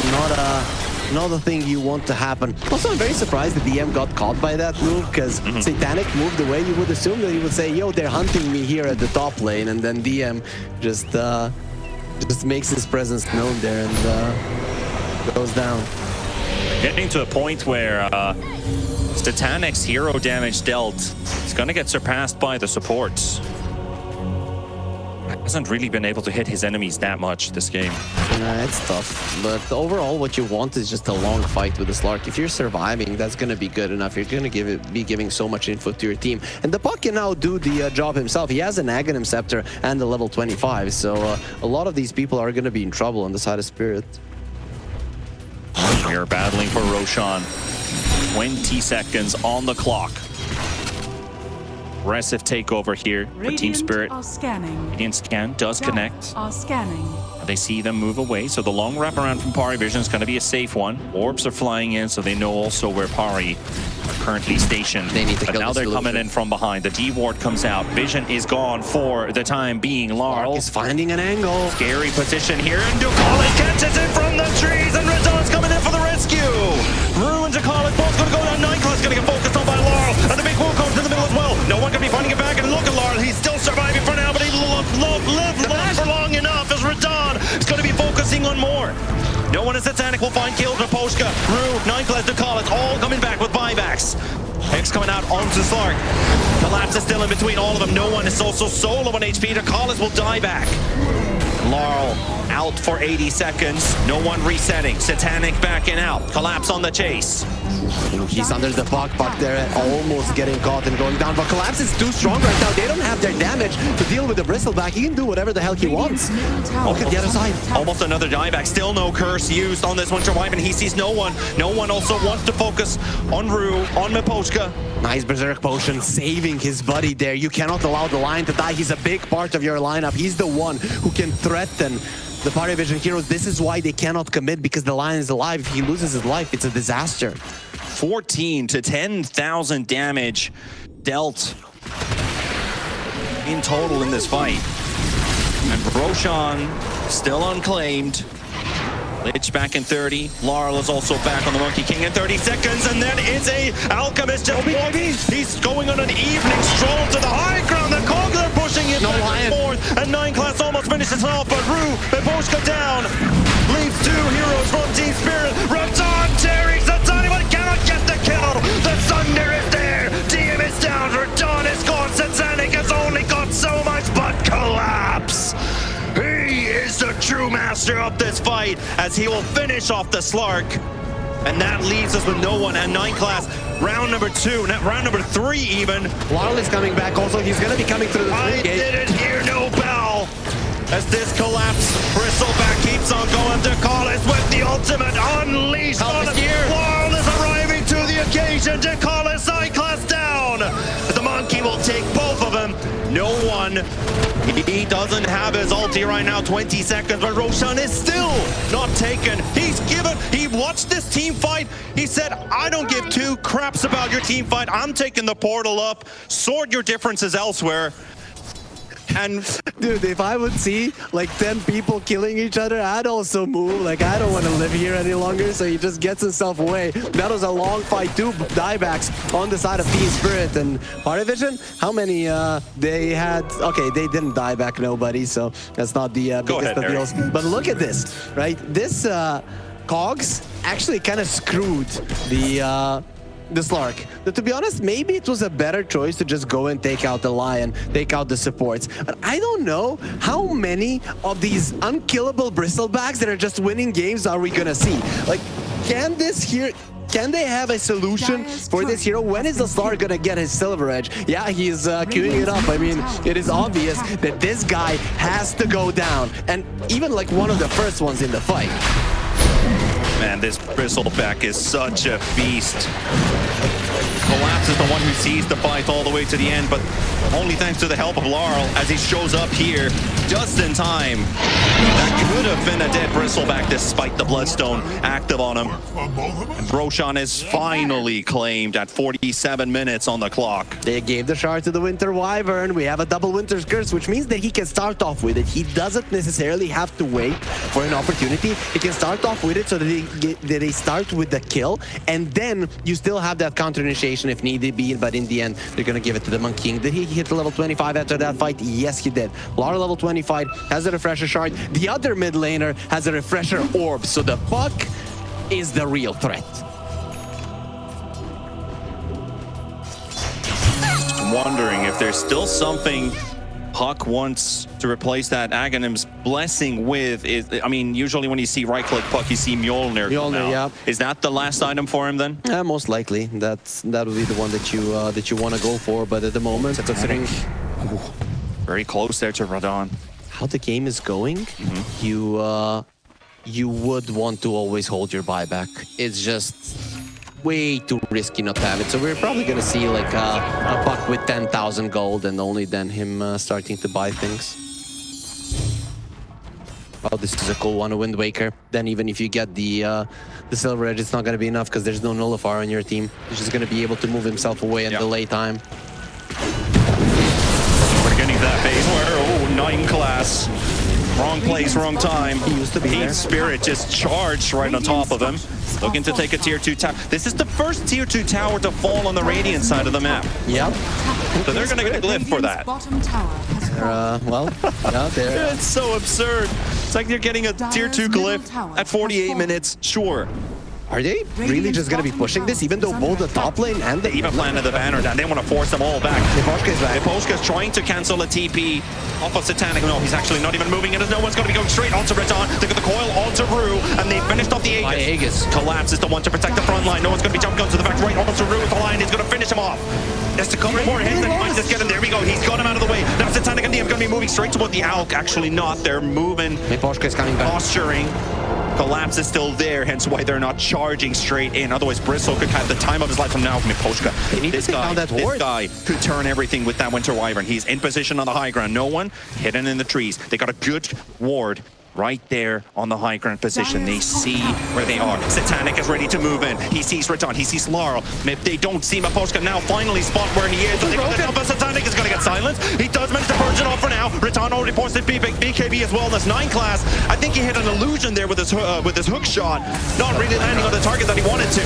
not a thing you want to happen. Also, I'm very surprised the DM got caught by that move, because Satanic moved away. You would assume that he would say, yo, they're hunting me here at the top lane, and then DM just makes his presence known there and goes down. Getting to a point where Titanic's hero damage dealt is going to get surpassed by the supports. Hasn't really been able to hit his enemies that much this game. It's tough, but overall what you want is just a long fight with the Slark. If you're surviving, that's going to be good enough. You're going to be giving so much info to your team. And the Puck can now do the job himself. He has an Aghanim Scepter and a level 25, so a lot of these people are going to be in trouble on the side of Spirit. We are battling for Roshan. 20 seconds on the clock. Aggressive takeover here for Team Spirit. Are scanning. Radiant scan does connect. Are scanning. They see them move away, so the long wraparound from Parivision is going to be a safe one. Orbs are flying in, so they know also where Pari are currently stationed. They need to but kill now the they're coming in from behind. The D-Ward comes out. Vision is gone for the time being. Laurel is finding an angle. Scary position here, and Ducales catches it from the trees, and Radon's coming in for the rescue. Rue and Ducales both going to go down. 9 class going to get focused on by Laurel, and the big wall comes in the middle as well. No one going to be finding it back, and look at Laurel. He's still surviving for now, but he lived for long enough as Radon is going to be focusing on more. No one is Satanic will find kills. Raposhka, Rue, 9 class, Ducales, all coming back with buybacks. X coming out onto Slark. Collapse is still in between all of them. No one is also solo on HP. Ducales will die back. Laurel out for 80 seconds. No one resetting. Satanic backing out. Collapse on the chase. He's under the Puck there, almost getting caught and going down. But Collapse is too strong right now. They don't have their damage to deal with the Bristleback. He can do whatever the hell he wants. Look at the other side. Almost another dieback. Still no curse used on this Winter Wyvern. He sees no one. No one also wants to focus on Rue, on Miposhka. Nice Berserk Potion, saving his buddy there. You cannot allow the Lion to die. He's a big part of your lineup. He's the one who can threaten the Parivision heroes. This is why they cannot commit, because the Lion is alive. If he loses his life, it's a disaster. 14 to 10,000 damage dealt in total in this fight. And Roshan still unclaimed. Lich back in 30. Laurel is also back on the Monkey King in 30 seconds. And then it's a Alchemist just walking. He's going on an evening stroll to the high ground. The Kogler pushing it back and forth. And 9 class almost finishes off. But Rue, Miposhka down. Leaves 2 heroes from Team Spirit. Radon tearing Satani, but cannot get the kill. The Thunder is there. DM is down. Radon is gone. Satanic has only got so much, but Collapse. He is the true master of this fight, as he will finish off the Slark. And that leaves us with no one. And 9 class, round number 2, round number 3 even. Laurel is coming back also. He's going to be coming through the gate. I didn't hear no bell. As this Collapse, Bristleback keeps on going. Ducales with the ultimate unleashed on him. Laurel is arriving to the occasion. Ducales 9 class down. The Monkey will take both of them. No one. He doesn't have his ulti right now. 20 seconds, but Roshan is still not taken. He watched this team fight. He said, I don't give two craps about your team fight. I'm taking the portal up. Sort your differences elsewhere. And dude, if I would see like 10 people killing each other, I'd also move. Like, I don't want to live here any longer, so he just gets himself away. That was a long fight. 2 diebacks on the side of FISSURE and Parivision. How many they had? Okay, they didn't die back nobody, so that's not the biggest of deals. But look at this, right? This Cogs actually kind of screwed the Slark. But to be honest, maybe it was a better choice to just go and take out the Lion, take out the supports. But I don't know how many of these unkillable bristlebacks that are just winning games are we gonna see. Like, can they have a solution for this hero? When is the Slark gonna get his silver edge? Yeah, he's queuing it up. I mean, it is obvious that this guy has to go down. And even like one of the first ones in the fight. man, this bristleback is such a beast. Collapse is the one who sees the fight all the way to the end, but only thanks to the help of Laurel as he shows up here just in time. That could have been a dead bristleback despite the bloodstone active on him. And Roshan is finally claimed at 47 minutes on the clock. They gave the shard to the Winter Wyvern. We have a double Winter's Curse, which means that he can start off with it. He doesn't necessarily have to wait for an opportunity. He can start off with it so that they start with the kill, and then you still have that counter initiation if needed be, but in the end, they're gonna give it to the Monk King. Did he hit level 25 after that fight? Yes, he did. Lara level 25 has a refresher shard. The other mid laner has a refresher orb, so the Puck is the real threat. I'm wondering if there's still something Puck wants to replace that Aghanim's Blessing with. I mean, usually when you see right-click Puck, you see Mjolnir. Mjolnir, yeah. Is that the last item for him then? Most likely. That would be the one that you want to go for, but at the moment, considering very close there to Radon. How the game is going, you would want to always hold your buyback. It's just way too risky not to have it. So we're probably going to see like a Puck with 10,000 gold and only then him starting to buy things. Oh, this is a cool one, a Wind Waker. Then even if you get the Silver Edge, it's not going to be enough because there's no Nullifier on your team. He's just going to be able to move himself away and delay time. We're getting to that phase where, 9 class. Wrong place, wrong time. He used to be there. Spirit just charged right on top of him. Looking to take a tier 2 tower. This is the first tier 2 tower to fall on the Radiant side of the map. Yep. So they're gonna get a glyph for that. Well, yeah, they're... It's so absurd. It's like they're getting a tier 2 glyph at 48 minutes. Sure. Are they really just going to be pushing this, even though both the top lane and the... They even planted the banner down. They want to force them all back. Miposhka's back. Miposhka's trying to cancel a TP off of Satanic. No, he's actually not even moving it, as no one's going to be going straight onto Radon. They got the coil onto Rue, and they finished off the Aegis. Collapse is the one to protect the front line. No one's going to be jumping onto the back right onto Rue. The line is going to finish him off. There's a couple more hits and he might just get him. There we go. He's got him out of the way. Now Satanic and DM going to be moving straight toward the Alk. Actually not. They're moving. Miposhka's coming back. Posturing. Collapse is still there, hence why they're not charging straight in. Otherwise, Bristle could have the time of his life from now. Miposhka, this guy could turn everything with that Winter Wyvern. He's in position on the high ground. No one hidden in the trees. They got a good ward right there on the high ground position. They see where they are. Satanic is ready to move in. He sees Radon. He sees Laurel. If they don't see Miposhka now, finally spot where he is. Satanic is going to get silenced. He does manage to purge it off for now. Radon already posted BKB as well in this 9 class. I think he hit an illusion there with his hook shot. Not really landing on the target that he wanted to.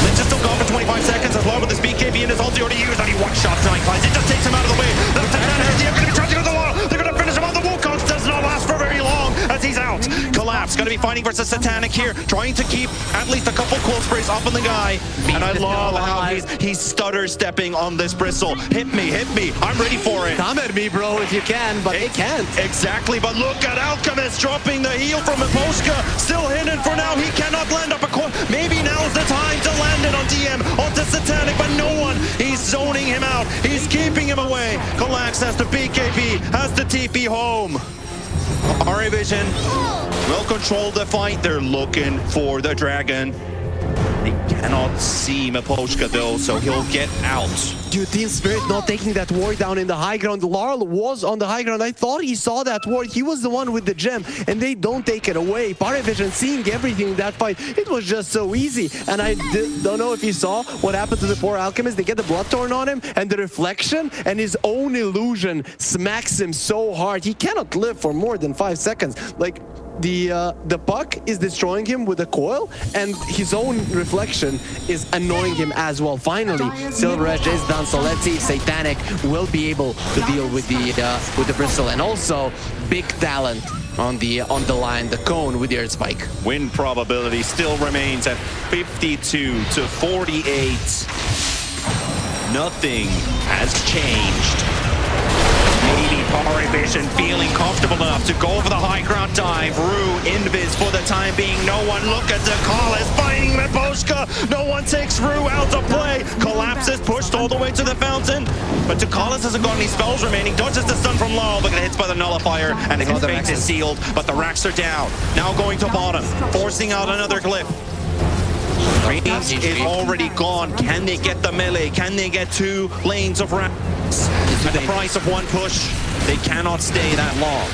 Let's just still go for 25 seconds as well with his BKB and his ulti already used, and he one-shots 9 class. It just takes him out of the way. They're going to be charging on the wall. They're going to finish him on the wall. Coach does not last for very long as he's out. Collapse going to be fighting versus Satanic here, trying to keep at least a couple cold sprays up on the guy. And I love how he's stutter stepping on this Bristle. Hit me, I'm ready for it. Come at me, bro, if you can, but it can't. Exactly, but look at Alchemist dropping the heal from Miposhka. Still hidden for now, he cannot land up a coil. Maybe now's the time to land it on DM, onto Satanic, but no one. He's zoning him out, he's keeping him away. Collapse has the BKB, has the TP home. Parivision will control the fight. They're looking for the dragon. They cannot see Miposhka though, so he'll get out. Dude, Team Spirit not taking that ward down in the high ground. Laurel was on the high ground. I thought he saw that ward. He was the one with the gem, and they don't take it away. Parivision seeing everything in that fight. It was just so easy. And I don't know if you saw what happened to the poor Alchemist. They get the Bloodthorn on him, and the reflection and his own illusion smacks him so hard. He cannot live for more than 5 seconds. Like, the puck is destroying him with a coil, and his own reflection is annoying him as well. Finally, Silver Edge is done, so let's see if Satanic will be able to deal with the Bristle, and also big talent on the line, the cone with the Earth Spike. Win probability still remains at 52 to 48. Nothing has changed. Maybe Parivision feeling comfortable enough to go for the high ground dive. Rue invis for the time being. No one look at Dakalis fighting Miposhka. No one takes Rue out to play. Collapses, pushed all the way to the fountain. But Dakalis hasn't got any spells remaining. Dodges the stun from Laurel, but gets hit by the nullifier. And his fate is sealed, but the racks are down. Now going to bottom, forcing out another glyph. Range is already gone. Can they get the melee? Can they get 2 lanes of racks? At the price of 1 push, they cannot stay that long.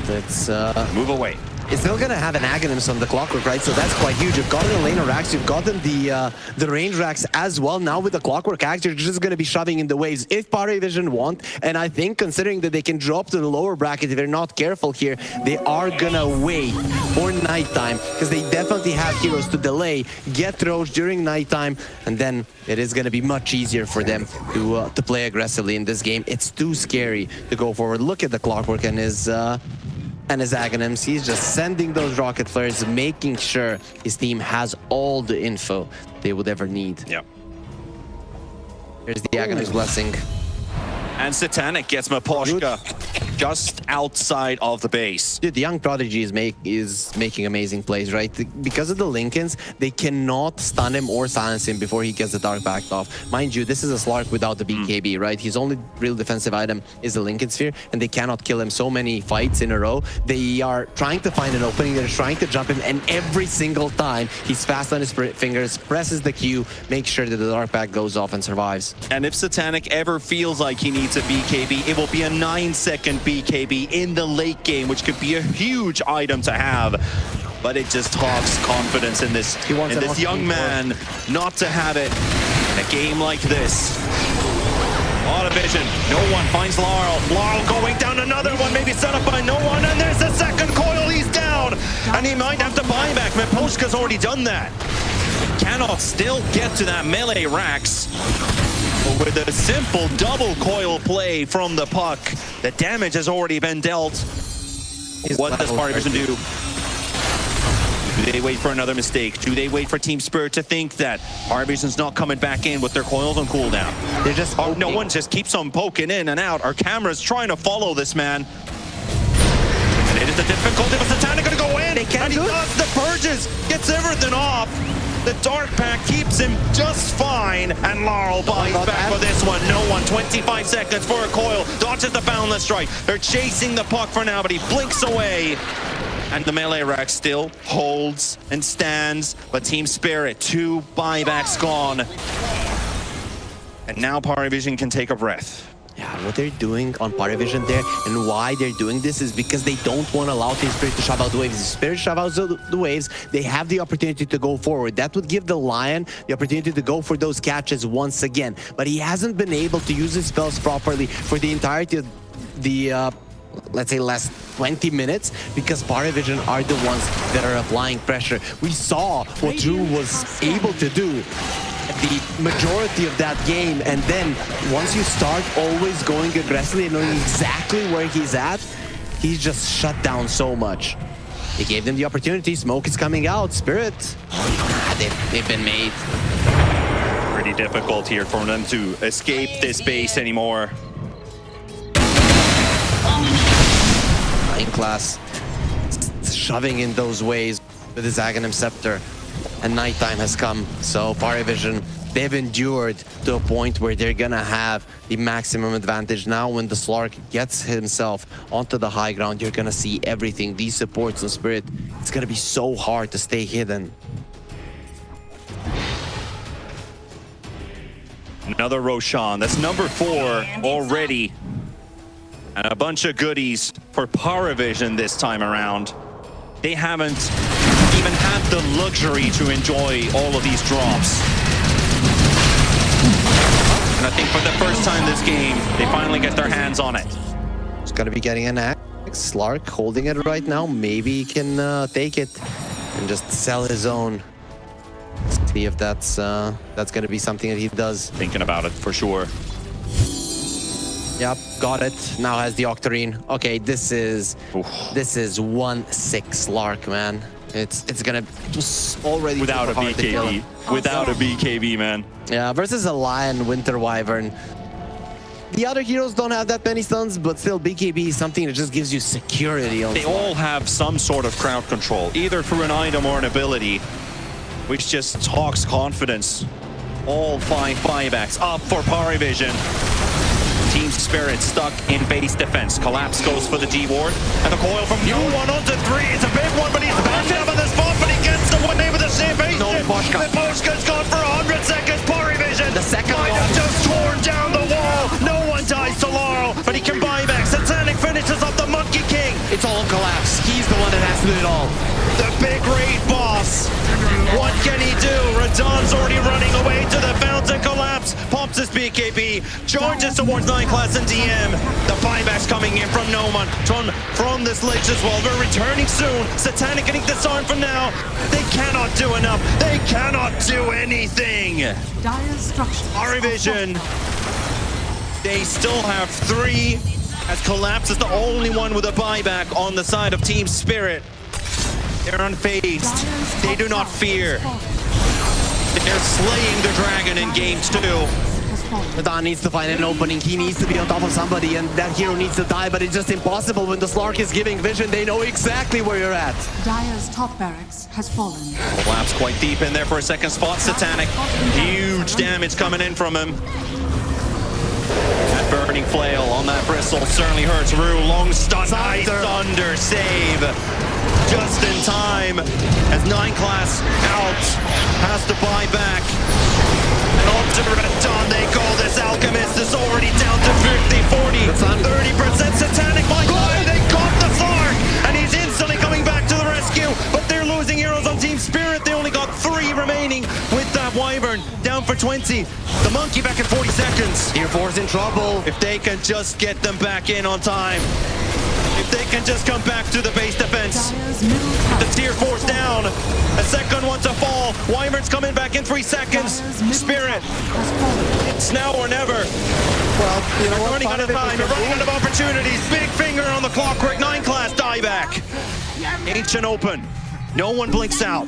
Let's move away. It's still gonna have an Aghanim's on the Clockwork, right? So that's quite huge. You've gotten the lane of racks, you've gotten the range racks as well. Now with the Clockwork Axe, you're just gonna be shoving in the waves if Parivision want. And I think considering that they can drop to the lower bracket if they're not careful here, they are gonna wait for nighttime, because they definitely have heroes to delay, get Roche during nighttime, and then it is gonna be much easier for them to play aggressively in this game. It's too scary to go forward. Look at the Clockwork and his Aghanims. He's just sending those rocket flares, making sure his team has all the info they would ever need. Yep. Here's the Aghanims blessing. And Satanic gets Miposhka just outside of the base. Dude, the young prodigy is making amazing plays, right? Because of the Lincolns, they cannot stun him or silence him before he gets the Dark backed off. Mind you, this is a Slark without the BKB, right? His only real defensive item is the Lincoln Sphere, and they cannot kill him so many fights in a row. They are trying to find an opening, they're trying to jump him, and every single time, he's fast on his fingers, presses the Q, makes sure that the Dark back goes off and survives. And if Satanic ever feels like he needs a BKB, it will be a 9-second BKB in the late game, which could be a huge item to have. But it just talks confidence in this young man not to have it in a game like this. A lot of vision. No one finds Laurel. Laurel going down another one, maybe set up by no one, and there's the second coil. He's down, and he might have to buy back. Miposhka's already done that. Cannot still get to that melee racks. With a simple double coil play from the puck, the damage has already been dealt. What does Parivision do? Do they wait for another mistake? Do they wait for Team Spirit to think that Parivision's not coming back in with their coils on cooldown? They're just no one just keeps on poking in and out. Our camera's trying to follow this man. And it is the difficulty, but Satanic gonna go in. They can't and he do it. does the purges, gets everything off. The Dark Pack keeps him just fine, and Laurel buys back for this one. No one, 25 seconds for a coil, dodges the Boundless Strike. They're chasing the puck for now, but he blinks away. And the melee rack still holds and stands, but Team Spirit, 2 buybacks gone. And now Parivision can take a breath. Yeah, what they're doing on Parivision there and why they're doing this is because they don't want to allow Team Spirit to shove out the waves. If Spirit shove out the waves, they have the opportunity to go forward. That would give the Lion the opportunity to go for those catches once again. But he hasn't been able to use his spells properly for the entirety of the let's say last 20 minutes, because Parivision are the ones that are applying pressure. We saw what Drew was able to do the majority of that game, and then once you start always going aggressively and knowing exactly where he's at, he's just shut down so much. They gave them the opportunity. Smoke is coming out. Spirit, they've been made. Pretty difficult here for them to escape this base anymore. In class, shoving in those waves with his Aghanim Scepter. And nighttime has come, so Parivision, they've endured to a point where they're gonna have the maximum advantage. Now when the Slark gets himself onto the high ground, you're gonna see everything. These supports and Spirit, it's gonna be so hard to stay hidden. Another Roshan. That's number 4 already. And a bunch of goodies for Parivision this time around. They haven't even had the luxury to enjoy all of these drops. And I think for the first time this game, they finally get their hands on it. He's gonna be getting an axe. Slark holding it right now. Maybe he can take it and just sell his own. See if that's gonna be something that he does. Thinking about it for sure. Yep, got it. Now has the Octarine. Okay, this is 1-6 Lark, man. It's gonna just already without a super hard to kill. BKB. Without a BKB, man. Yeah, versus a Lion Winter Wyvern. The other heroes don't have that many stuns, but still BKB is something that just gives you security. They all have some sort of crowd control, either through an item or an ability, which just talks confidence. All 5 buybacks up for Parivision. Team Spirit stuck in base defense. Collapse goes for the D-Ward. And the coil from no one onto 3. It's a big one, but he's backed up on the spot, but he gets the one name with the same base. No, Boschka. Boschka's gone for 100 seconds. Parivision. The second might one. have just torn down the wall. No one dies to Laurel, but he can buy back. Satanic finishes off the Monkey King. It's all Collapse. He's the one that has to do it all. The big raid boss. What can he do? Radon's already running away to the fountain. Collapse. Pops his BKB. Charges towards 9 class and DM. The buyback's coming in from no one. From this ledge as well. They're returning soon. Satanic getting disarmed for now. They cannot do enough. They cannot do anything. Dire's structures. Parivision. They still have 3. As Collapse is the only one with a buyback on the side of Team Spirit. They're unfazed. They do not fear. They're slaying the dragon in game 2. Radon needs to find an opening. He needs to be on top of somebody, and that hero needs to die, but it's just impossible when the Slark is giving vision. They know exactly where you're at. Dire's top barracks has fallen. Collapse quite deep in there for a second spot. Satanic. Huge damage coming in from him. That burning flail on that bristle certainly hurts. Rue, long stun. Nice thunder save. Just in time as 9 class out. Has to buy back. And on to Radon they go. This Alchemist is already down to 50, 40, 30%. Satanic might die. They caught the Slark. And he's instantly coming back to the rescue. But they're losing heroes on Team Spirit. They only got 3 remaining with that Wyvern. Down for 20. The Monkey back in 40 seconds. Tier 4's in trouble. If they can just get them back in on time. If they can just come back to the base defense. The tier 4's down. A second one to fall. Wyvern's coming back in 3 seconds. Spirit. It's now or never. Well, you know what? Running out of time. You're running out of opportunities. Big finger on the clockwork. 9 class dieback. Ancient open. No one blinks out.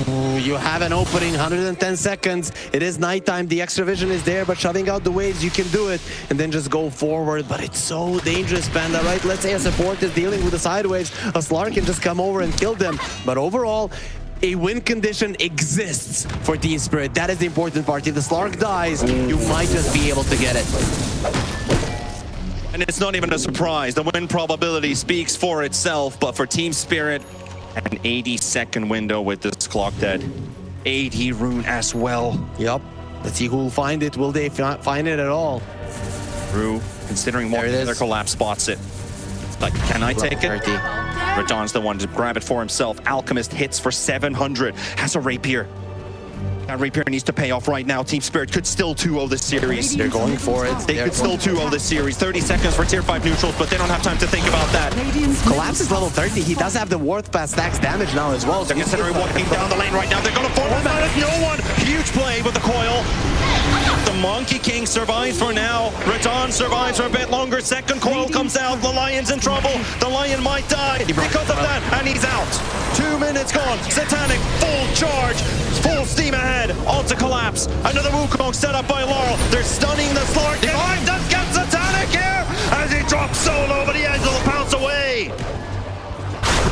Ooh, you have an opening, 110 seconds. It is nighttime. The extra vision is there, but shutting out the waves, you can do it. And then just go forward. But it's so dangerous, Panda, right? Let's say a support is dealing with the side waves. A Slark can just come over and kill them. But overall, a win condition exists for Team Spirit. That is the important part. If the Slark dies, you might just be able to get it. And it's not even a surprise. The win probability speaks for itself. But for Team Spirit, an 80-second window with this clock dead. 80 rune as well. Yup. Let's see who will find it. Will they find it at all? Rue, considering what other Collapse spots it. Like, can I take it? Radon's the one to grab it for himself. Alchemist hits for 700. Has a rapier. That rapier needs to pay off right now. Team Spirit could still 2-0 this series. They're going for it. They could still 2-0 this series. 30 seconds for tier 5 neutrals, but they don't have time to think about that. Collapse is level 30. He does have the Worth Pass stacks damage now as well. So They're considering walking down the lane right now. They're going to forward minus no one. Huge play with the coil. The Monkey King survives for now. Radon survives for a bit longer. Second coil comes out. The Lion's in trouble. The Lion might die because of that, and he's out. 2 minutes gone. Satanic, full charge. Full steam ahead. Onto Collapse. Another Wukong set up by Laurel. They're stunning the Slark. Divine does get Satanic here as he drops solo, but he has to pounce away.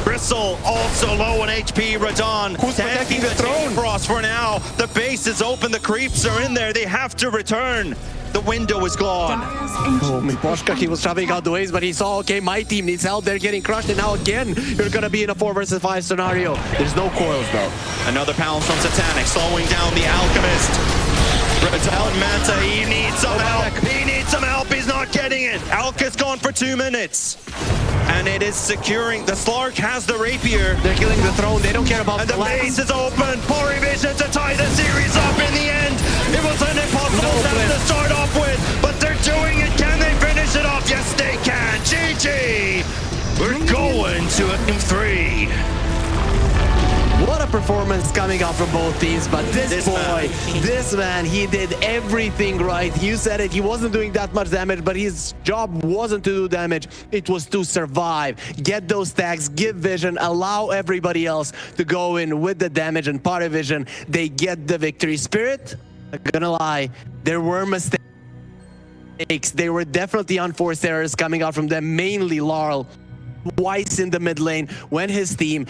Bristle also low on HP. Radon tanking the throne frost for now. The base is open. The creeps are in there. They have to return. The window is gone. Oh, Boschka, he was shoving out the waves, but he saw, okay, my team needs help. They're getting crushed, and now again, you're going to be in a 4 versus 5 scenario. There's no coils, though. Another pounce from Satanic, slowing down the Alchemist. Bratel Manta, he needs some help. He needs some help. He's not getting it. Alka's gone for 2 minutes. And it is securing. The Slark has the rapier. They're killing the throne. They don't care about And the last. base is open. Parivision to tie the series up in the end. It was an impossible step to start off with, but they're doing it. Can they finish it off? Yes, they can. GG. We're going to a Game 3. What a performance coming out from both teams, but this man, he did everything right. You said it, he wasn't doing that much damage, but his job wasn't to do damage, it was to survive. Get those stacks, give vision, allow everybody else to go in with the damage, and Parivision, they get the victory. Spirit, I'm gonna lie, there were mistakes. They were definitely unforced errors coming out from them, mainly Laurel, twice in the mid lane when his team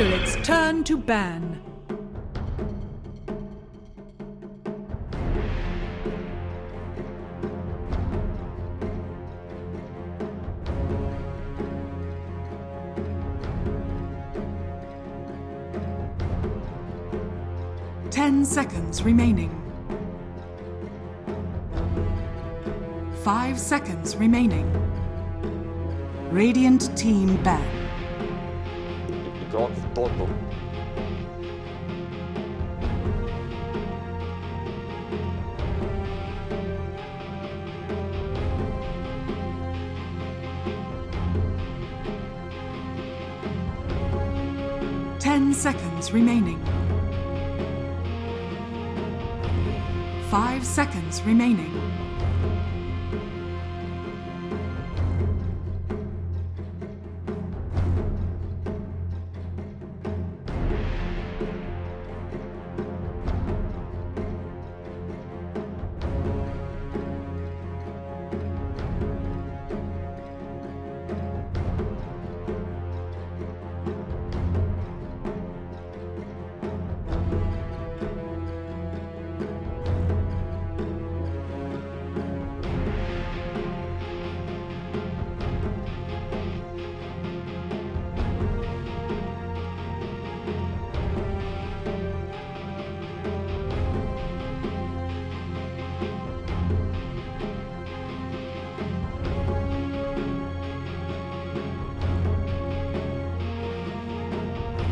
spirits turn to ban. Ten seconds remaining. 5 seconds remaining. Radiant team ban. Drop todo. 10 seconds remaining. 5 seconds remaining.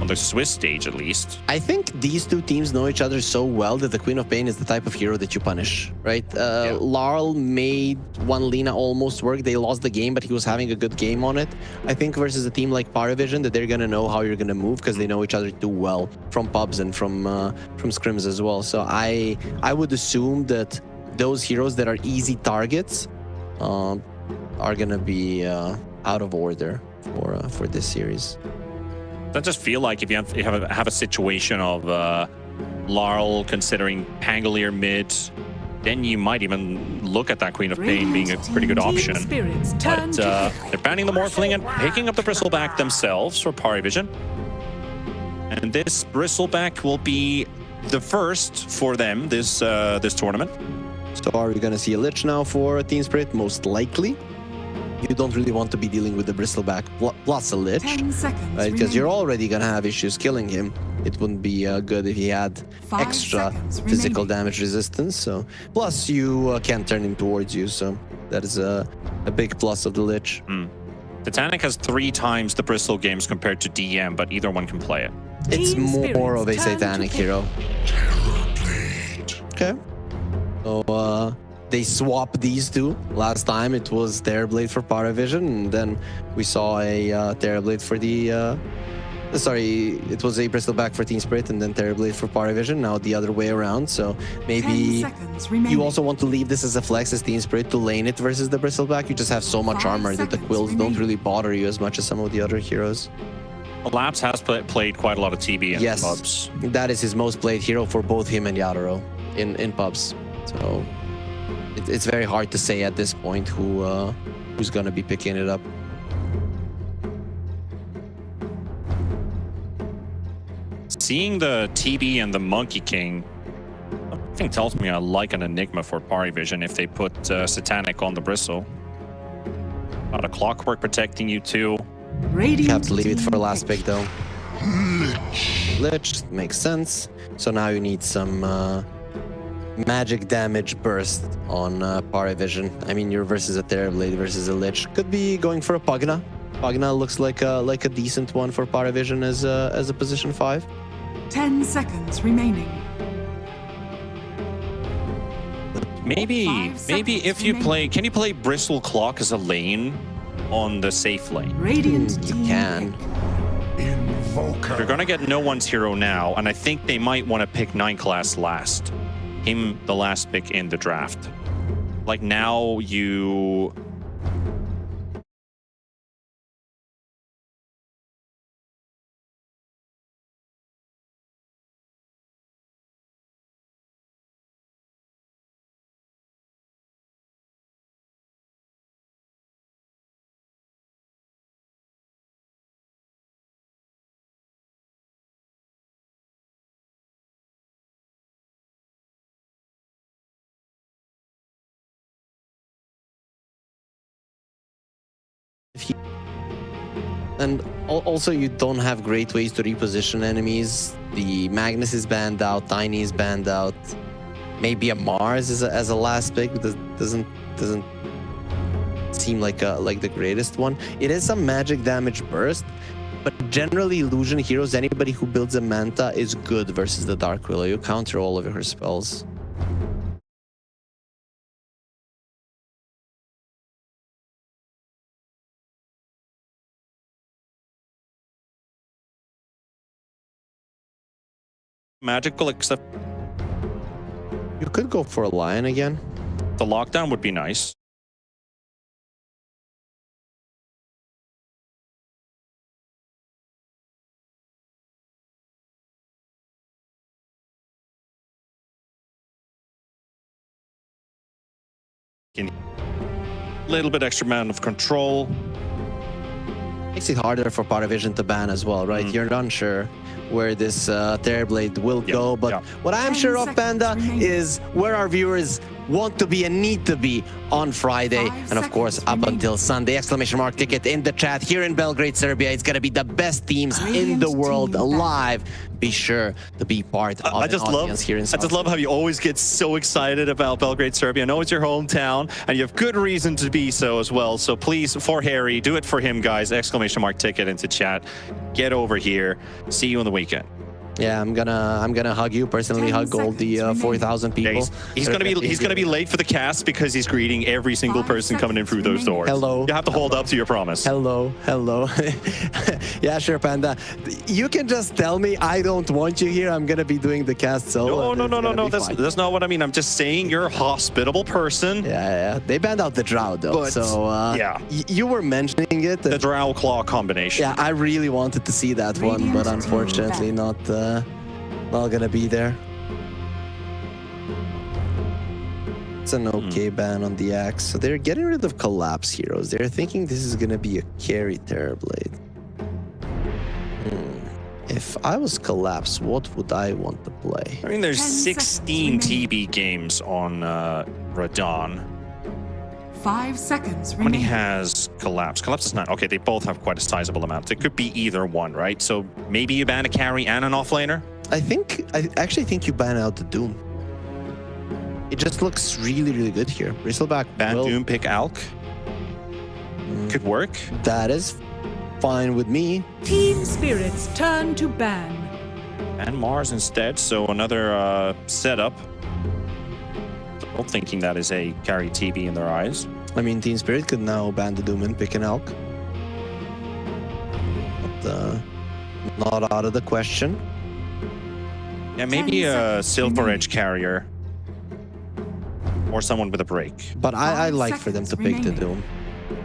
On the Swiss stage, at least. I think these two teams know each other so well that the Queen of Pain is the type of hero that you punish, right? Larl made one Lina almost work. They lost the game, but he was having a good game on it. I think versus a team like Parivision, that they're going to know how you're going to move because they know each other too well from pubs and from scrims as well. So I would assume that those heroes that are easy targets are going to be out of order for this series. I just feel like if you have a situation of Larl considering Pangolier mid, then you might even look at that Queen of Pain being a pretty good option. But they're banning the Morphling and picking up the Bristleback themselves for Parivision. And this Bristleback will be the first for them this tournament. So are we going to see a Lich now for Team Spirit? Most likely. You don't really want to be dealing with the Bristleback plus a Lich, 10 seconds right? Because you're already going to have issues killing him. It wouldn't be good if he had 5 extra seconds physical remaining. damage resistance. So plus you can't turn him towards you. So that is a big plus of the Lich. Titanic has 3 times the Bristle games compared to DM, but either one can play it. It's Team more Spirits of a turn to satanic pain. hero. Okay. So they swapped these two. Last time it was Terrorblade for Parivision, and then we saw a Terrorblade for the... sorry, it was a Bristleback for Team Spirit and then Terrorblade for Parivision. Now the other way around. So 10 maybe seconds remaining. you also want to leave this as a flex as Team Spirit to lane it versus the Bristleback. You just have so much 5 armor that the seconds quills don't remaining. really bother you as much as some of the other heroes. Labs has played quite a lot of TB in Yes, pubs. that is his most played hero for both him and Yadoro in pubs. So it's very hard to say at this point who's going to be picking it up. Seeing the TB and the Monkey King, I think tells me I like an Enigma for Parivision if they put Satanic on the Bristle. Got a Clockwork protecting you too. Radiant You have to leave it for team last pick though. Lich makes sense. So now you need some magic damage burst on Parivision. I mean, you're versus a Terrorblade versus a Lich. Could be going for a Pugna. Pugna looks like a decent one for Parivision as a position 5. 10 seconds remaining. Maybe 5 maybe if seconds you remaining. play, can you play Bristle Clock as a lane on the safe lane? Radiant You team can. You're gonna get no one's hero now, and I think they might want to pick 9 class last. Him the last pick in the draft. Like now you here. And also, you don't have great ways to reposition enemies. The Magnus is banned out, Tiny is banned out. Maybe a Mars as a last pick, but doesn't seem like the greatest one. It is some magic damage burst, but generally illusion heroes, anybody who builds a Manta is good versus the Dark Willow. You counter all of her spells. Magical, except You could go for a Lion again. the lockdown would be nice. A little bit extra amount of control. Makes it harder for Parivision to ban as well, right? You're unsure where this Terrorblade will go, but what I am sure of, Panda, is where our viewers want to be and need to be on Friday, and of course up until Sunday. Exclamation mark ticket in the chat. Here in Belgrade, Serbia, it's gonna be the best teams in the world live. Be sure to be part of an audience here in South. I just love how you always get so excited about Belgrade, Serbia. I know it's your hometown, and you have good reason to be so as well. So please, for Harry, do it for him, guys. Exclamation mark ticket into chat. Get over here. See you on the weekend. Yeah, I'm gonna hug you personally. Hug all the 4,000 people. Yeah, he's gonna be late for the cast because he's greeting every single person coming in through those doors. Hello. You have to hold up to your promise. Hello. Yeah, sure, Panda. You can just tell me I don't want you here. I'm gonna be doing the cast solo. No. That's not what I mean. I'm just saying you're a hospitable person. Yeah. They banned out the Drow though, But, so yeah. You were mentioning it. The Drow Claw combination. Yeah, I really wanted to see that one, but unfortunately not gonna be there. It's an okay ban on the Axe. So they're getting rid of Collapse heroes. They're thinking this is gonna be a carry Terrorblade. If I was Collapse, what would I want to play? I mean, there's 10 16 seconds TB games on Radon. 5 seconds How many remaining. has Collapse? Collapse is 9. Okay, they both have quite a sizable amount. It could be either one, right? So maybe you ban a carry and an offlaner? I actually think you ban out the Doom. It just looks really good here. Bristleback Ban will- Doom, pick Alk. Could work. That is fine with me. Team Spirit's turn to ban. And Mars instead, so another setup. Still thinking that is a carry TB in their eyes. I mean, Team Spirit could now ban the Doom and pick an Elk. But, not out of the question. Yeah, maybe 10 a seconds Silver remaining. Edge carrier. Or someone with a break. But I 5 like for them to seconds pick the remaining. Doom.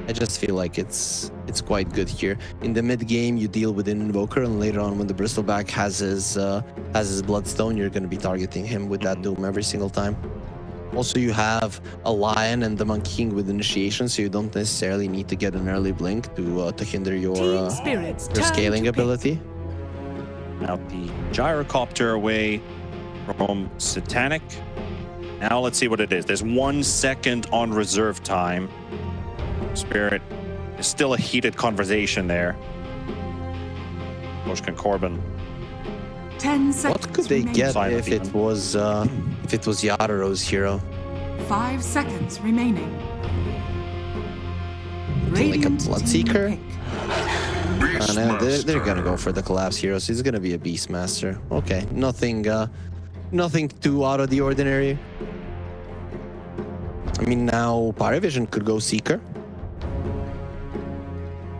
I just feel like it's quite good here. In the mid game, you deal with an Invoker, and later on, when the Bristleback has his Bloodstone, you're going to be targeting him with that Doom every single time. Also, you have a Lion and the Monkey King with Initiation, so you don't necessarily need to get an early blink to hinder your Team Spirit's turn scaling to pick. ability. Now the Gyrocopter away from Satanic. Now let's see what it is. There's 1 second on reserve time. Spirit is still a heated conversation there. Moshkin Corbin. 10 seconds What could they remaining. get Silent if it was Yataro's hero? 5 seconds remaining. Like a Radiant team Bloodseeker? pick. No, they're gonna go for the Collapse hero, so he's gonna be a Beastmaster. Okay, nothing too out of the ordinary. I mean, now Parivision could go Seeker.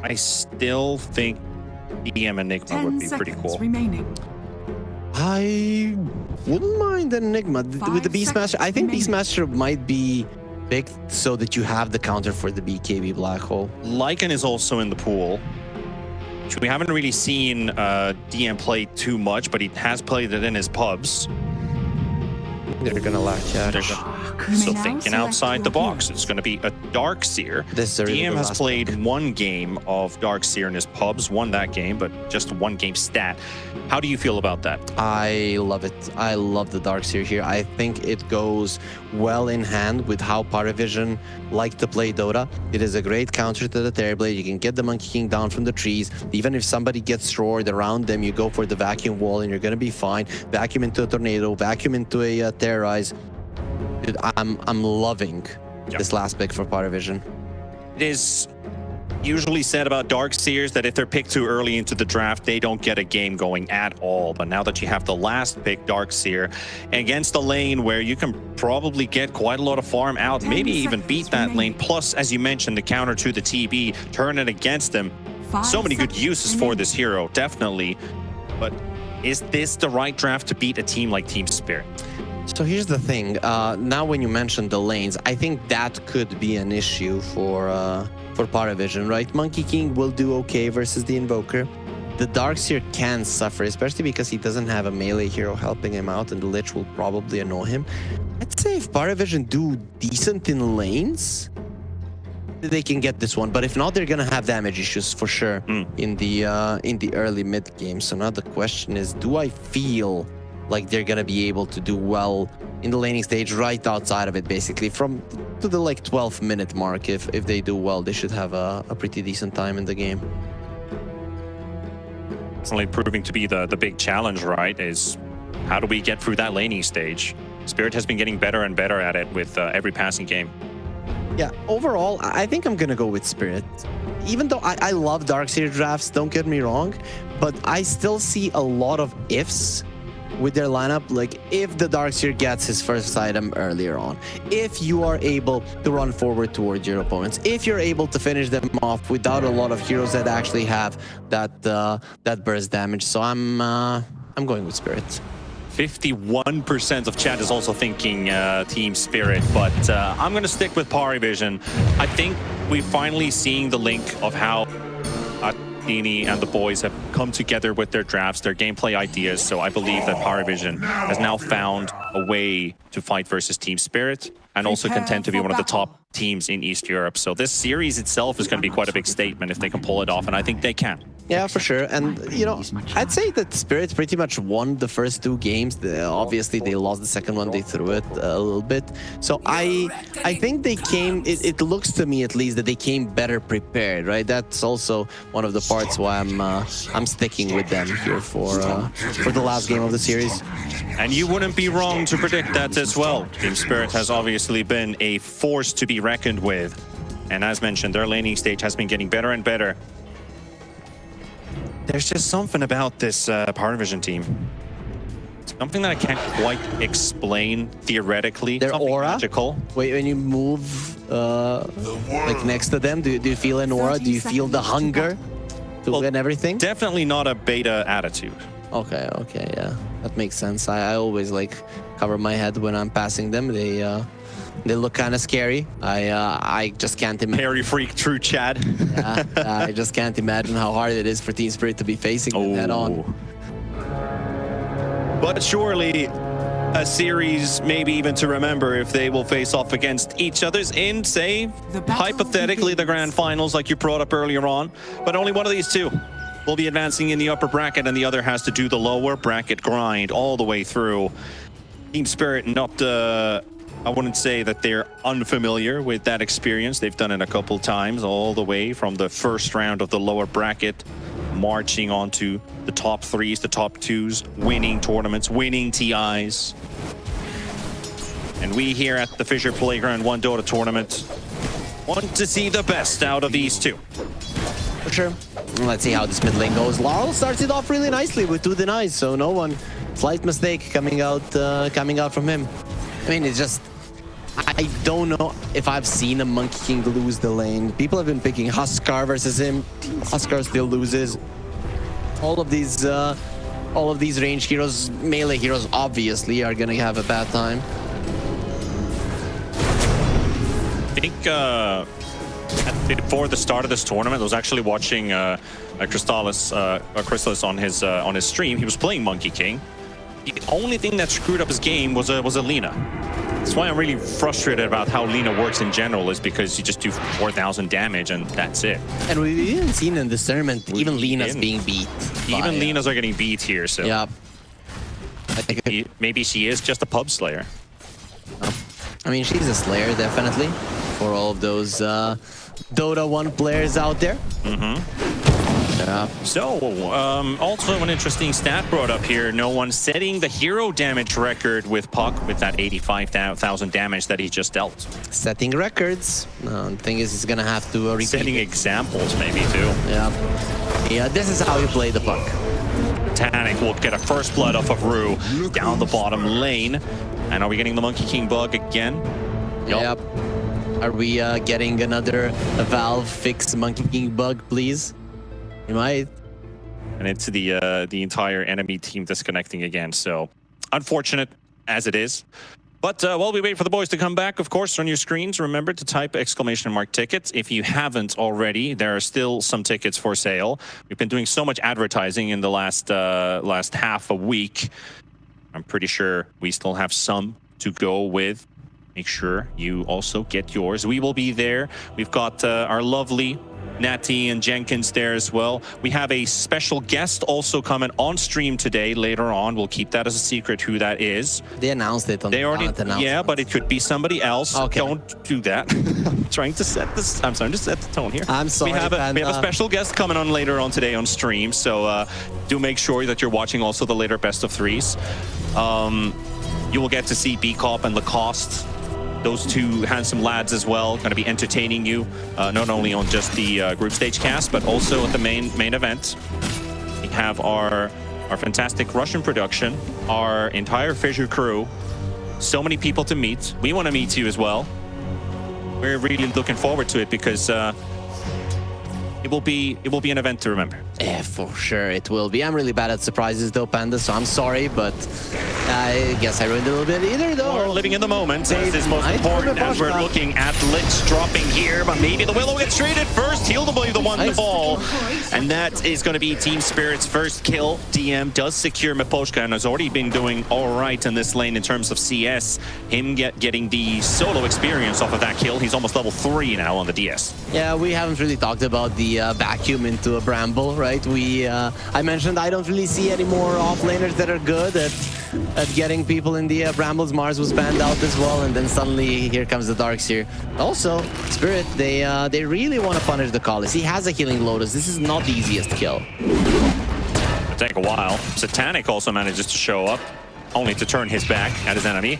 I still think EM Enigma 10 would be pretty seconds cool. remaining. I wouldn't mind an Enigma with the 5 Beastmaster. seconds I think remaining. Beastmaster might be picked so that you have the counter for the BKB Black Hole. Lycan is also in the pool. Which we haven't really seen DM play too much, but he has played it in his pubs. They're gonna lack cash. They're So now thinking select outside your the box, heroes. it's going to be a Darkseer. This is a really DM good has last played pick. one game of Darkseer in his pubs, won that game, but just one game stat. How do you feel about that? I love it. I love the Darkseer here. I think it goes well in hand with how Parivision like to play Dota. It is a great counter to the Terrorblade. You can get the Monkey King down from the trees. Even if somebody gets roared around them, you go for the vacuum wall and you're going to be fine. Vacuum into a tornado, vacuum into a terrorize. Dude, I'm loving this last pick for Parivision. It is usually said about Darkseers that if they're picked too early into the draft, they don't get a game going at all. But now that you have the last pick, Darkseer, against a lane where you can probably get quite a lot of farm out, maybe even beat that lane, plus, as you mentioned, the counter to the TB, turn it against them. So many good uses for this hero, definitely. But is this the right draft to beat a team like Team Spirit? So here's the thing. Now when you mention the lanes, I think that could be an issue for Parivision, right? Monkey King will do okay versus the Invoker. The Darkseer can suffer, especially because he doesn't have a melee hero helping him out, and the Lich will probably annoy him. I'd say if Parivision do decent in lanes, they can get this one. But if not, they're gonna have damage issues for sure in the early mid game. So now the question is, do I feel like they're gonna be able to do well in the laning stage right outside of it, basically from to the like 12-minute mark? If they do well, they should have a pretty decent time in the game. It's only proving to be the big challenge, right? Is how do we get through that laning stage? Spirit has been getting better and better at it with every passing game. Yeah, overall, I think I'm gonna go with Spirit. Even though I love Darkseer drafts, don't get me wrong, but I still see a lot of ifs with their lineup. Like, if the Darkseer gets his first item earlier on, if you are able to run forward towards your opponents, if you're able to finish them off without a lot of heroes that actually have that burst damage. So I'm going with Spirit. 51% of chat is also thinking Team Spirit, but I'm going to stick with Parivision. I think we're finally seeing the link of how Dini and the boys have come together with their drafts, their gameplay ideas. So I believe that Parivision has now found a way to fight versus Team Spirit and also contend to be one of the top teams in East Europe. So this series itself is going to be quite a big statement if they can pull it off, and I think they can. Yeah, for sure. And, you know, I'd say that Spirit pretty much won the first two games. Obviously, they lost the second one. They threw it a little bit. So I think they came, it looks to me at least that they came better prepared, right? That's also one of the parts why I'm sticking with them here for the last game of the series. And you wouldn't be wrong to predict that as well. Team Spirit has obviously been a force to be reckoned with. And as mentioned, their laning stage has been getting better and better. There's just something about this Parivision team. Something that I can't quite explain theoretically. Their something aura? magical. Wait, when you move like next to them, do you feel an aura? Do you feel the hunger to win everything? Definitely not a beta attitude. Okay, yeah. That makes sense. I always like cover my head when I'm passing them. They look kind of scary. I just can't imagine. Parry freak, true Chad. Yeah, I just can't imagine how hard it is for Team Spirit to be facing them head on. But surely a series, maybe even to remember if they will face off against each other's in, say, hypothetically, the grand finals like you brought up earlier on. But only one of these two will be advancing in the upper bracket, and the other has to do the lower bracket grind all the way through. Team Spirit, not I wouldn't say that they're unfamiliar with that experience. They've done it a couple times, all the way from the first round of the lower bracket, marching on to the top threes, the top twos, winning tournaments, winning TIs. And we here at the Fissure Playground 1 Dota tournament want to see the best out of these two. For sure. Let's see how this mid lane goes. Laurel starts it off really nicely with 2 denies, so no one. Slight mistake coming out from him. I mean, it's just, I don't know if I've seen a Monkey King lose the lane. People have been picking Huskar versus him. Huskar still loses. All of these range heroes, melee heroes, obviously are gonna have a bad time. I think before the start of this tournament, I was actually watching Crystalis on his stream. He was playing Monkey King. The only thing that screwed up his game was a Lina. That's why I'm really frustrated about how Lina works in general, is because you just do 4,000 damage and that's it. And we've even seen in this tournament, even Lina's being beat. Even Lina's are getting beat here, so Yeah. I think maybe she is just a pub slayer. I mean, she's a slayer, definitely, for all of those Dota 1 players out there. Yeah. So, also an interesting stat brought up here. No one setting the hero damage record with Puck with that 85,000 damage that he just dealt. Setting records. The thing is, he's gonna have to repeat Setting it. examples, maybe, too. Yeah. Yeah, this is how you play the Puck. Titanic will get a first blood off of Rue down the bottom lane. And are we getting the Monkey King bug again? Yep. Are we getting another Valve fix Monkey King bug, please? You might. And it's the entire enemy team disconnecting again. So unfortunate as it is. But while we wait for the boys to come back, of course, on your screens, remember to type !tickets. If you haven't already, there are still some tickets for sale. We've been doing so much advertising in the last half a week. I'm pretty sure we still have some to go with. Make sure you also get yours. We will be there. We've got our lovely Natty and Jenkins there as well. We have a special guest also coming on stream today later on. We'll keep that as a secret who that is. They announced it on They the already, announcement. yeah, but it could be somebody else. Okay. Don't do that. I'm trying to set this. I'm starting to set the tone here. I'm sorry, we have a special guest coming on later on today on stream. So do make sure that you're watching also the later best of threes. You will get to see B-Cop and Lacoste. Those two handsome lads as well, going to be entertaining you, not only on just the group stage cast, but also at the main event. We have our fantastic Russian production, our entire FISSURE crew. So many people to meet. We want to meet you as well. We're really looking forward to it because it will be an event to remember. Yeah, for sure it will be. I'm really bad at surprises though, Panda, so I'm sorry, but I guess I ruined a little bit either though. We're living in the moment. This is most important as we're looking at Lich dropping here, but maybe the Willow gets traded first. He'll be the one to fall. And that is going to be Team Spirit's first kill. DM does secure Miposhka and has already been doing all right in this lane in terms of CS. Him getting the solo experience off of that kill. He's almost level 3 now on the DS. Yeah, we haven't really talked about the vacuum into a bramble, right? I mentioned I don't really see any more offlaners that are good at getting people in the brambles. Mars was banned out as well, and then suddenly here comes the Darks here. Also, Spirit, they really want to punish the Collis. He has a healing Lotus. This is not the easiest kill. It'll take a while. Satanic also manages to show up, only to turn his back at his enemy.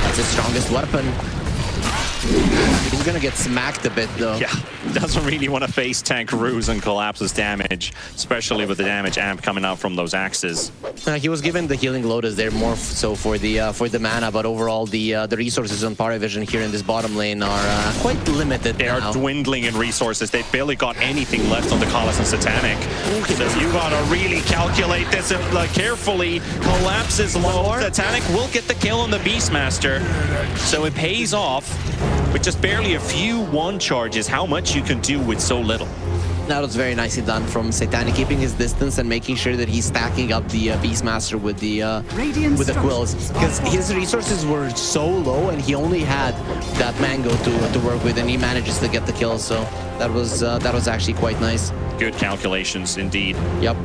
That's his strongest weapon. He's gonna get smacked a bit though. Yeah, doesn't really want to face tank Ruse and Collapse's damage, especially with the damage amp coming out from those axes. He was given the healing Lotus there more so for the mana, but overall the resources on Parivision here in this bottom lane are quite limited. They are dwindling in resources. They've barely got anything left on the Collis and Satanic. So you gotta really calculate this carefully. Collapse is low. Satanic will get the kill on the Beastmaster. So it pays off with just barely a few one charges, how much you can do with so little. That was very nicely done from Satanic, keeping his distance and making sure that he's stacking up the Beastmaster with the quills, because his resources were so low and he only had that mango to work with, and he manages to get the kill. So that was actually quite nice. Good calculations indeed. Yep.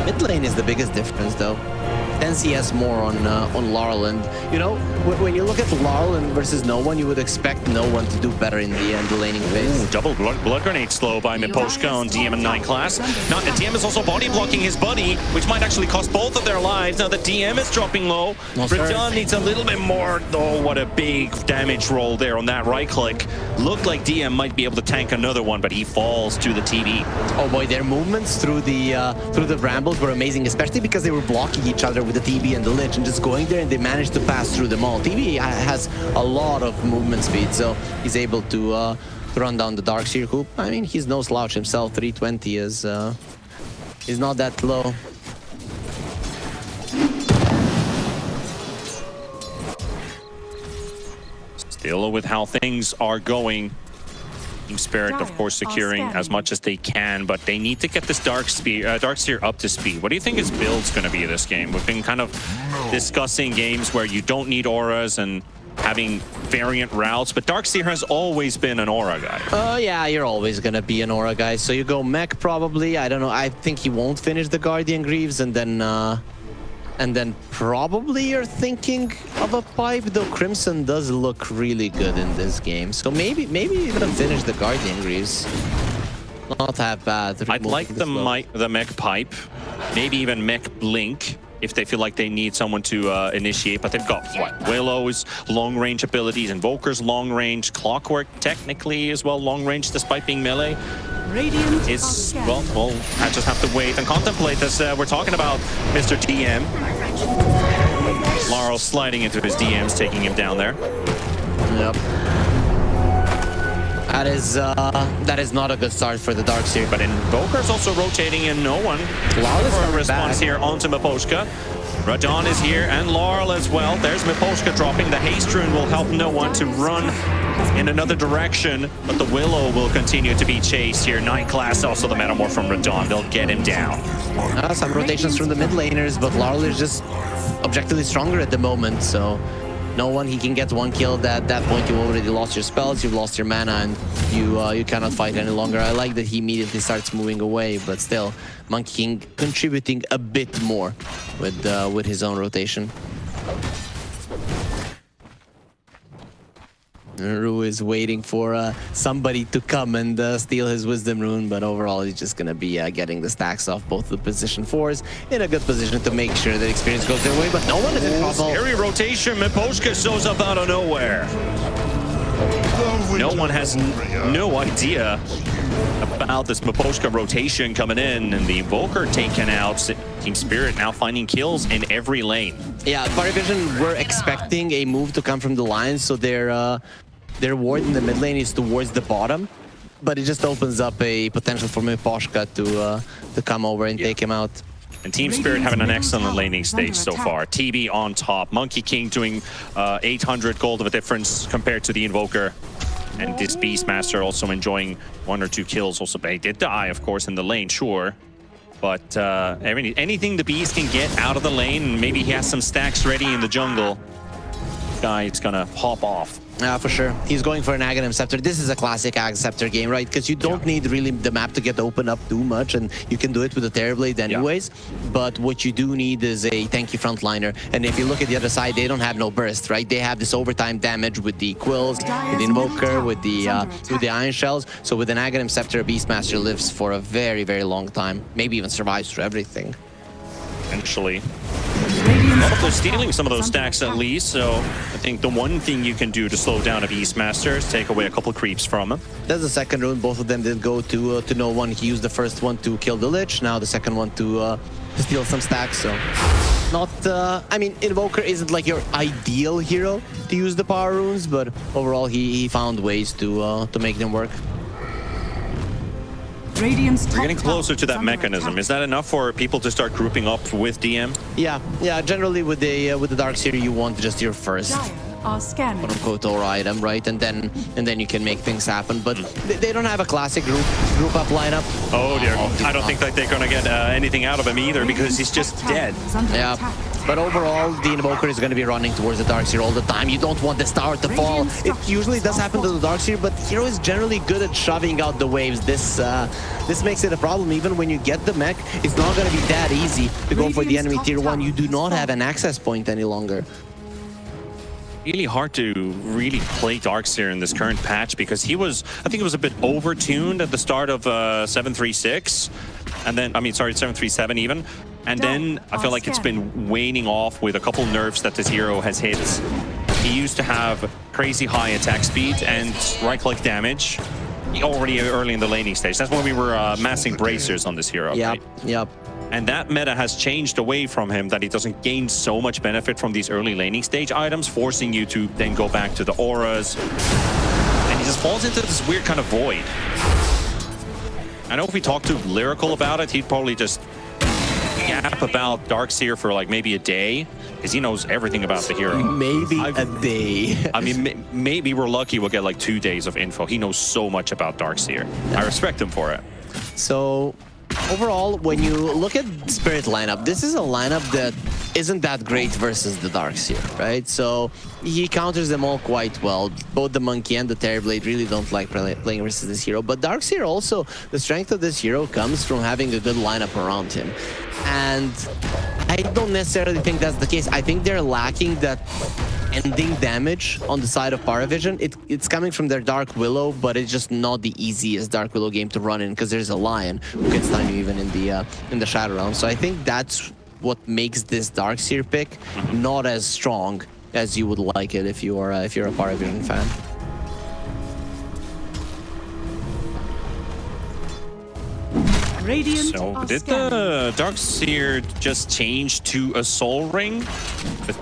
Mid lane is the biggest difference though. 10 CS more on Laurel, and you know, when you look at Laurel versus no one, you would expect no one to do better in the laning phase. Ooh, double blood grenade slow by Miposhka on DM and 9 class. Now the DM is also body blocking his buddy, which might actually cost both of their lives. Now the DM is dropping low. Breton needs a little bit more. Oh, what a big damage roll there on that right click. Looked like DM might be able to tank another one, but he falls to the TV. Oh boy, their movements through the brambles were amazing, especially because they were blocking each other with the TB and the Lich and just going there, and they managed to pass through them all. TB has a lot of movement speed, so he's able to run down the Darks here. Who, I mean, he's no slouch himself. 320 is not that low. Still with how things are going. Team Spirit, of course, securing as much as they can, but they need to get this Darkseer up to speed. What do you think his build's going to be this game? We've been kind of discussing games where you don't need auras and having variant routes, but Darkseer has always been an aura guy. Yeah, you're always gonna be an aura guy. So you go mech probably. I don't know. I think he won't finish the Guardian Greaves, and then probably you're thinking of a pipe. Though Crimson does look really good in this game, so maybe even finish the Guardian Greaves. Not half bad. I'd like the mech pipe, maybe even mech blink, if they feel like they need someone to initiate, but they've got what? Willow's long-range abilities, Invoker's long-range, Clockwork technically as well long-range despite being melee. Radiant Is, well, we'll just have to wait and contemplate as we're talking about Mr. DM. Laurel sliding into his DMs, taking him down there. Yep. That is not a good start for the Darkseer. But Invoker's also rotating in no one. Laurel For a response here onto Miposhka. Radon is here and Laurel as well. There's Miposhka dropping. The haste rune will help no one to run in another direction, but the Willow will continue to be chased here. Night Class, also the Metamorph from Radon. They'll get him down. Some rotations from the mid laners, but Laurel is just objectively stronger at the moment, so no one, he can get one kill. At that point, you already lost your spells, you've lost your mana, and you cannot fight any longer. I like that he immediately starts moving away, but still, Monkey King contributing a bit more with his own rotation. Ru is waiting for somebody to come and steal his Wisdom Rune, but overall he's just gonna be getting the stacks off both the position 4s in a good position to make sure that experience goes their way, but no one is in trouble. Scary rotation, Miposhka shows up out of nowhere. No one has no idea about this Miposhka rotation coming in, and the Invoker taken out. Team Spirit now finding kills in every lane. Yeah, Parivision were expecting a move to come from the Lions, so their ward in the mid lane is towards the bottom, but it just opens up a potential for Miposhka to come over and take him out. And Team Spirit having an excellent laning stage so far. TB on top, Monkey King doing 800 gold of a difference compared to the Invoker. And this Beastmaster also enjoying 1 or 2 kills. Also, they did die, of course, in the lane, sure. But anything the Beast can get out of the lane, and maybe he has some stacks ready in the jungle, guy's gonna hop off. For sure. He's going for an Aghanim Scepter. This is a classic Ag Scepter game, right? Because you don't need really the map to get opened up too much, and you can do it with a Terrorblade anyways. But what you do need is a tanky frontliner. And if you look at the other side, they don't have no burst, right? They have this overtime damage with the Quills, with the Invoker, with the Iron Shells. So with an Aghanim Scepter, a Beastmaster lives for a very, very long time. Maybe even survives through everything. Eventually. Well, they're stealing some of those stacks at least, so I think the one thing you can do to slow down a Beastmaster is take away a couple creeps from him. There's the second rune. Both of them did go to no one. He used the first one to kill the Lich, now the second one to steal some stacks, so not... I mean, Invoker isn't like your ideal hero to use the power runes, but overall he found ways to make them work. We're getting closer to that mechanism. Is that enough for people to start grouping up with DM? Yeah. Generally, with the Darkseer, you want just your first quote-unquote aura item, right? And then you can make things happen. But they don't have a classic group up lineup. Oh dear! I don't think that they're gonna get anything out of him either, because he's just dead. Yeah. But overall, the Invoker is going to be running towards the Darkseer all the time. You don't want this tower to fall. It usually does happen to the Darkseer, but Hero is generally good at shoving out the waves. This makes it a problem. Even when you get the mech, it's not going to be that easy to go for the enemy tier 1. You do not have an access point any longer. Really hard to really play Darkseer in this current patch, because I think he was a bit over-tuned at the start of 736. And then, 737 even. And then I feel like it's been waning off with a couple nerfs that this hero has hit. He used to have crazy high attack speed and right-click damage already early in the laning stage. That's when we were massing bracers on this hero. Yep. And that meta has changed away from him, that he doesn't gain so much benefit from these early laning stage items, forcing you to then go back to the auras. And he just falls into this weird kind of void. I know if we talked to Lyrical about it, he'd probably just yap about Darkseer for like maybe a day. because he knows everything about the hero. Maybe a day. I mean, maybe we're lucky we'll get like 2 days of info. He knows so much about Darkseer. I respect him for it. So overall, when you look at Spirit lineup, this is a lineup that isn't that great versus the Darkseer, right? So he counters them all quite well. Both the Monkey and the Terrorblade really don't like playing versus this hero. But Darkseer also, the strength of this hero comes from having a good lineup around him. And I don't necessarily think that's the case. I think they're lacking that ending damage on the side of Parivision. It's coming from their Dark Willow, but it's just not the easiest Dark Willow game to run in because there's a Lion who can stun you even in the Shadow Realm. So I think that's what makes this Darkseer pick not as strong as you would like it if you're a Parivision fan. Radiant So are did scanning. the Darkseer just change to a Soul Ring?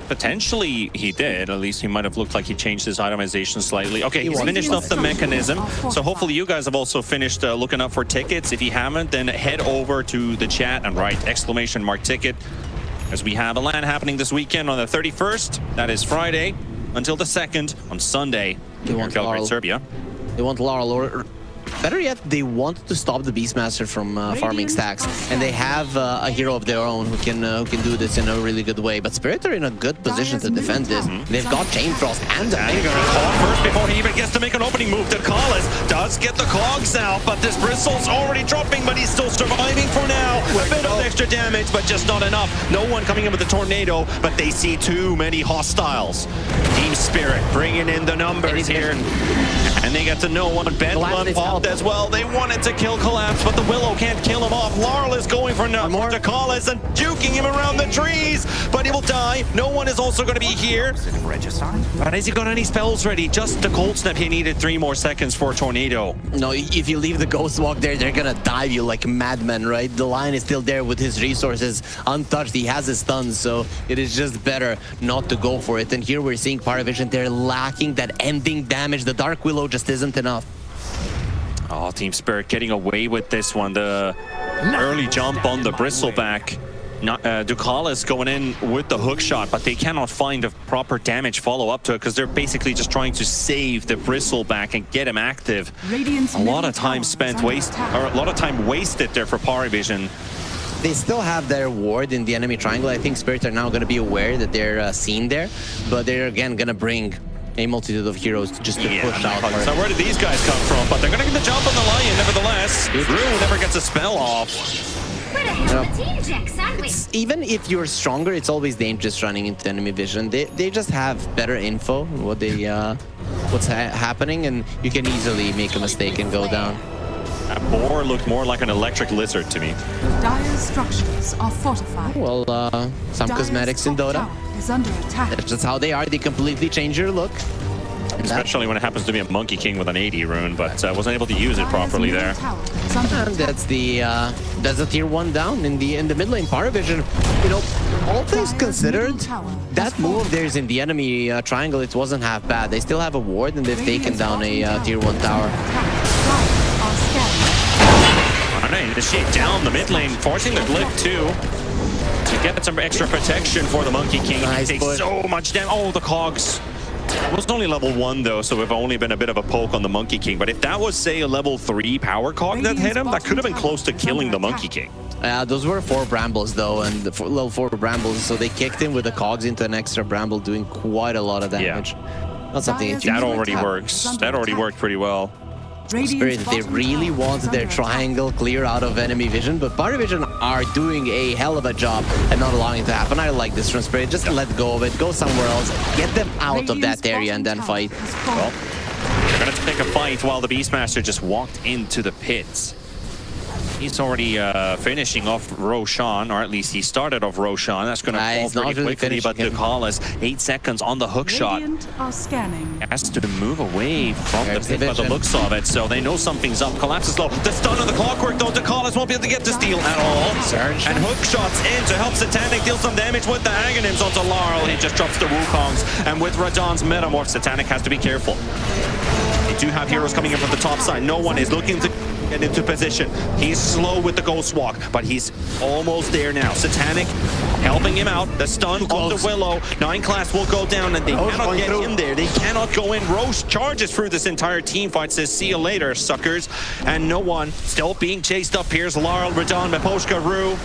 Potentially he did. At least he might have looked like he changed his itemization slightly. Okay, he's finished off the mechanism. So hopefully you guys have also finished looking up for tickets. If you haven't, then head over to the chat and write !ticket, as we have a LAN happening this weekend on the 31st. That is Friday until the 2nd on Sunday. They want Belgrade, Laurel. Serbia. They want Laurel, or better yet, they want to stop the Beastmaster from farming stacks, and they have a hero of their own who can do this in a really good way. But Spirit are in a good position to defend this. They've got Chain Frost and a And gonna call first before he even gets to make an opening move. Dakalis does get the cogs out, but this Bristle's already dropping, but he's still surviving for now. A bit of extra damage, but just not enough. No one coming in with the tornado, but they see too many hostiles. Team Spirit bringing in the numbers here. And they get to no one. Bedlam popped as well. They wanted to kill Collapse, but the Willow can't kill him off. Laurel is going for Dakalis and juking him around the trees, but he will die. No one is also going to be here. But has he got any spells ready? Just the Cold Snap. He needed 3 more seconds for a tornado. No, if you leave the Ghost Walk there, they're gonna dive you like madmen, right? The Lion is still there with his resources untouched. He has his stuns, so it is just better not to go for it. And here we're seeing Parivision, they're lacking that ending damage. The Dark Willow just isn't enough. Oh, Team Spirit getting away with this one. The early jump on the Bristleback. Dakalis going in with the hook shot, but they cannot find a proper damage follow-up to it because they're basically just trying to save the Bristleback and get him active. A lot of time spent a lot of time wasted there for Parivision. They still have their ward in the enemy triangle. I think Spirits are now going to be aware that they're seen there, but they're again going to bring a multitude of heroes just to push out. So where did these guys come from? But they're going to get the jump on the Lion nevertheless. Rue never gets a spell off. Even if you're stronger, it's always dangerous running into enemy vision. They just have better info on what what's happening, and you can easily make a mistake and go down. That boar looked more like an electric lizard to me. Dire's structures are fortified. Well, some Dire's cosmetics in top Dota. tower is under attack. That's just how they are. They completely change your look. Especially when it happens to be a Monkey King with an 80 rune, but wasn't able to use it properly there. And that's the tier 1 down in the mid lane. Parivision, you know, all things considered, that move of theirs in the enemy triangle, it wasn't half bad. They still have a ward and they've taken down a tier 1 tower. Alright, the shit down the mid lane, forcing the Glyph too. To get some extra protection for the Monkey King. Nice He takes push. so much damage. Oh, the cogs. It was only level 1 though, so we've only been a bit of a poke on the Monkey King. But if that was, say, a level 3 power cog that hit him, that could have been close to killing the Monkey King. Those were 4 brambles though, and the level 4 brambles, so they kicked him with the cogs into an extra bramble, doing quite a lot of damage. Not something that you That already works. That already worked pretty well. Spirit, they really wanted their triangle clear out of enemy vision, but Parivision are doing a hell of a job at not allowing it to happen. I like this from Spirit. Just let go of it, go somewhere else, get them out of that area and then fight. Well, they're going to take a fight while the Beastmaster just walked into the pits. He's already finishing off Roshan, or at least he started off Roshan. That's going to fall pretty quickly, but Dakalis, 8 seconds on the hook shot. Are scanning. Has to move away from the pit by the looks of it, so they know something's up. Collapse is low. The stun on the clockwork, though. Dakalis won't be able to get to steal at all. Surge. And hook shots in to help Satanic deal some damage with the Aghanims onto Laurel. He just drops the Wukongs, and with Radon's Metamorph, Satanic has to be careful. They do have heroes coming in from the top side. No one is looking to Get into position. He's slow with the ghost walk, but he's almost there now. Satanic helping him out. The stun on the Willow. 9 class will go down, and they cannot get in there. They cannot go in. Roche charges through this entire team fight, says, see you later, suckers. And no one still being chased up. Here's Laurel, Radon, Maposhka, Rue.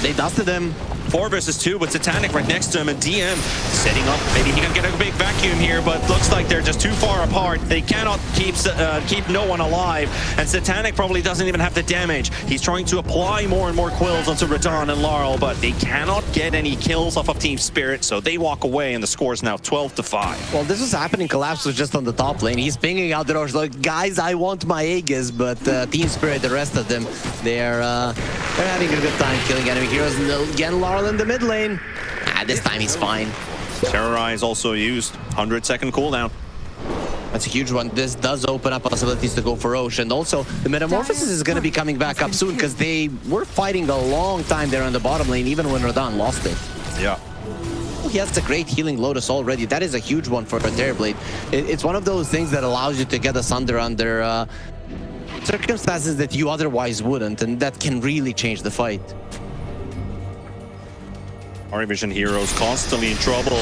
They dusted him. 4 versus 2 with Satanic right next to him, and DM setting up. Maybe he can get a big vacuum here, but looks like they're just too far apart. They cannot keep no one alive, and Satanic probably doesn't even have the damage. He's trying to apply more and more quills onto Radon and Laurel, but they cannot get any kills off of Team Spirit, so they walk away, and the score is now 12-5. Well, this was happening. Collapse was just on the top lane. He's pinging out the Roche like, guys, I want my Aegis, but Team Spirit, the rest of them, they're having a good time killing enemy heroes. And again, Laurel in the mid lane. This time he's fine. Terrorize also used. 100-second cooldown. That's a huge one. This does open up possibilities to go for Roche. And also, the Metamorphosis is going to be coming back up soon because they were fighting a long time there on the bottom lane, even when Radon lost it. Yeah. He has the great healing Lotus already. That is a huge one for a Terrorblade. It's one of those things that allows you to get Asunder under circumstances that you otherwise wouldn't, and that can really change the fight. Parivision heroes constantly in trouble.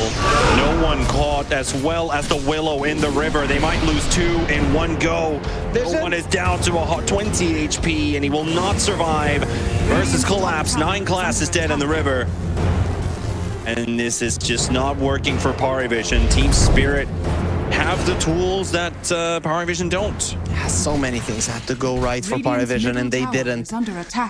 No one caught as well as the Willow in the river. They might lose 2 in one go. No one is down to a 20 HP, and he will not survive. Versus Collapse. 9 class is dead in the river. And this is just not working for Parivision. Team Spirit have the tools that Parivision don't. Yeah, so many things had to go right for Parivision, and they didn't.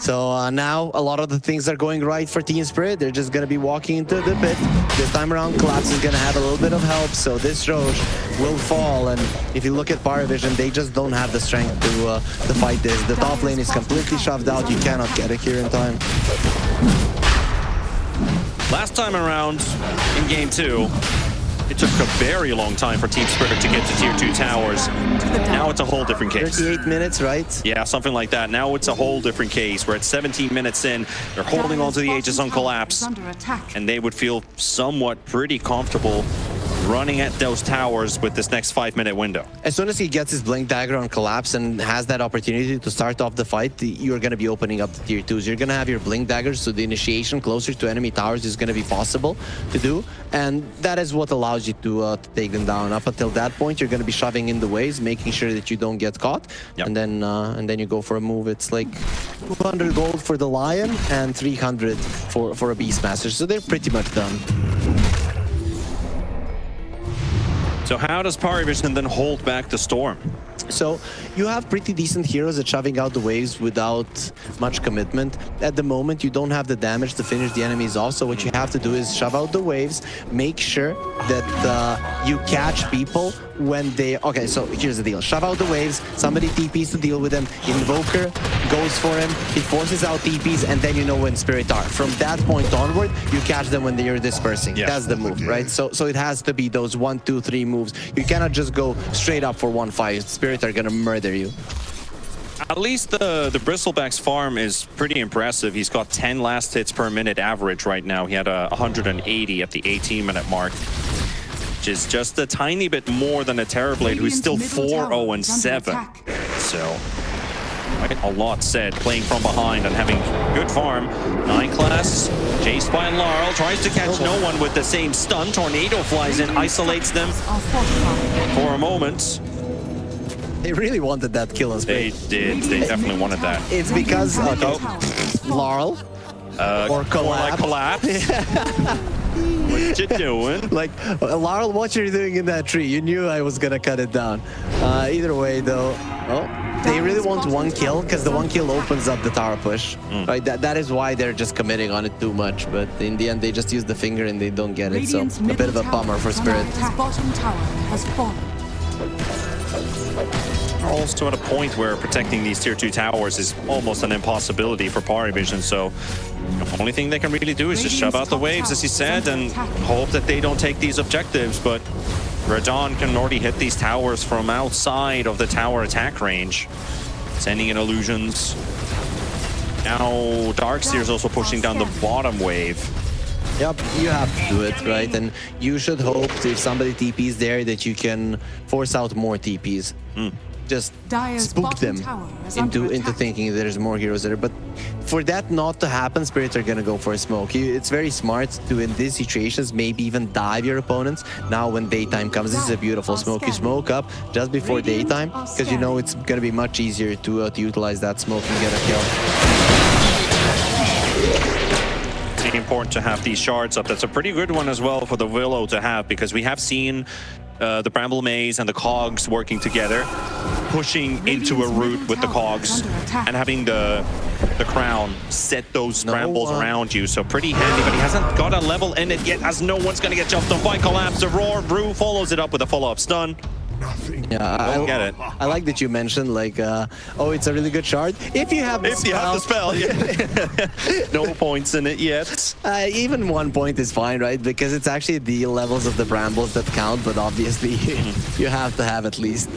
So now a lot of the things are going right for Team Spirit. They're just going to be walking into the pit. This time around, Collapse is going to have a little bit of help, so this Roche will fall. And if you look at Parivision, they just don't have the strength to fight this. The top lane is completely shoved out. You cannot get it here in time. Last time around in game 2, it took a very long time for Team Spirit to get to tier 2 towers. Now it's a whole different case. 38 minutes, right? Yeah, something like that. Now it's a whole different case. We're at 17 minutes in. They're holding on to the Aegis on Collapse. And they would feel somewhat pretty comfortable running at those towers with this next 5-minute window. As soon as he gets his Blink Dagger on Collapse and has that opportunity to start off the fight, you're going to be opening up the tier 2s. You're going to have your Blink Daggers, so the initiation closer to enemy towers is going to be possible to do. And that is what allows you to take them down. Up until that point, you're going to be shoving in the waves, making sure that you don't get caught. Yep. And then you go for a move. It's like 200 gold for the Lion and 300 for a Beastmaster. So they're pretty much done. So how does Parivision then hold back the Storm? So you have pretty decent heroes at shoving out the waves without much commitment. At the moment, you don't have the damage to finish the enemies off, so what you have to do is shove out the waves, make sure that you catch people when they... Okay, so here's the deal. Shove out the waves, somebody TPs to deal with them, Invoker goes for him, he forces out TPs, and then you know when Spirit are. From that point onward, you catch them when they're dispersing. Yeah. That's the move, right? So it has to be those 1, 2, 3 moves. You cannot just go straight up for 1-5. Spirit are gonna murder you. At least the Bristleback's farm is pretty impressive. He's got 10 last hits per minute average right now. He had 180 at the 18-minute mark, which is just a tiny bit more than a Terrorblade, who's still 4-0-7. So, a lot said, playing from behind and having good farm. 9 class, chased by Laurel, tries to catch no one with the same stun. Tornado flies in, isolates them for a moment. They really wanted that kill on Spirit. They did. They definitely wanted that. It's because Laurel or Collapse. What you doing? Like, Laurel, what you're doing in that tree? You knew I was gonna cut it down. Either way, though, they really want 1 kill because the 1 kill opens up the tower push. Right? That is why they're just committing on it too much. But in the end, they just use the finger and they don't get it. So a bit of a bummer for Spirit. His bottom tower has fallen. We're also at a point where protecting these tier 2 towers is almost an impossibility for Parivision, so the only thing they can really do is just shove out the waves, as he said, and hope that they don't take these objectives. But Radon can already hit these towers from outside of the tower attack range, sending in illusions. Now Darkseer is also pushing down the bottom wave. Yep, you have to do it, right? And you should hope if somebody TPs there that you can force out more TPs. just Dire's spook bottom them tower is under into attack. thinking there's more heroes there. But for that not to happen, Spirits are gonna go for a smoke. It's very smart to, in these situations, maybe even dive your opponents. Now when daytime comes, this is a beautiful smoke. You smoke up just before daytime because you know it's gonna be much easier to utilize that smoke and get a kill. It's important to have these shards up. That's a pretty good one as well for the Willow to have, because we have seen the Bramble Maze and the Cogs working together, pushing into a route with the Cogs and having the crown set those brambles around you. So pretty handy, but he hasn't got a level in it yet, as no one's going to get jumped on by Collapse. The Roar, Brew follows it up with a follow-up stun. Yeah, I get it. I like that you mentioned like, oh, it's a really good shard. If you have the spell, yeah. No points in it yet. Even 1 point is fine, right? Because it's actually the levels of the brambles that count, but obviously you have to have at least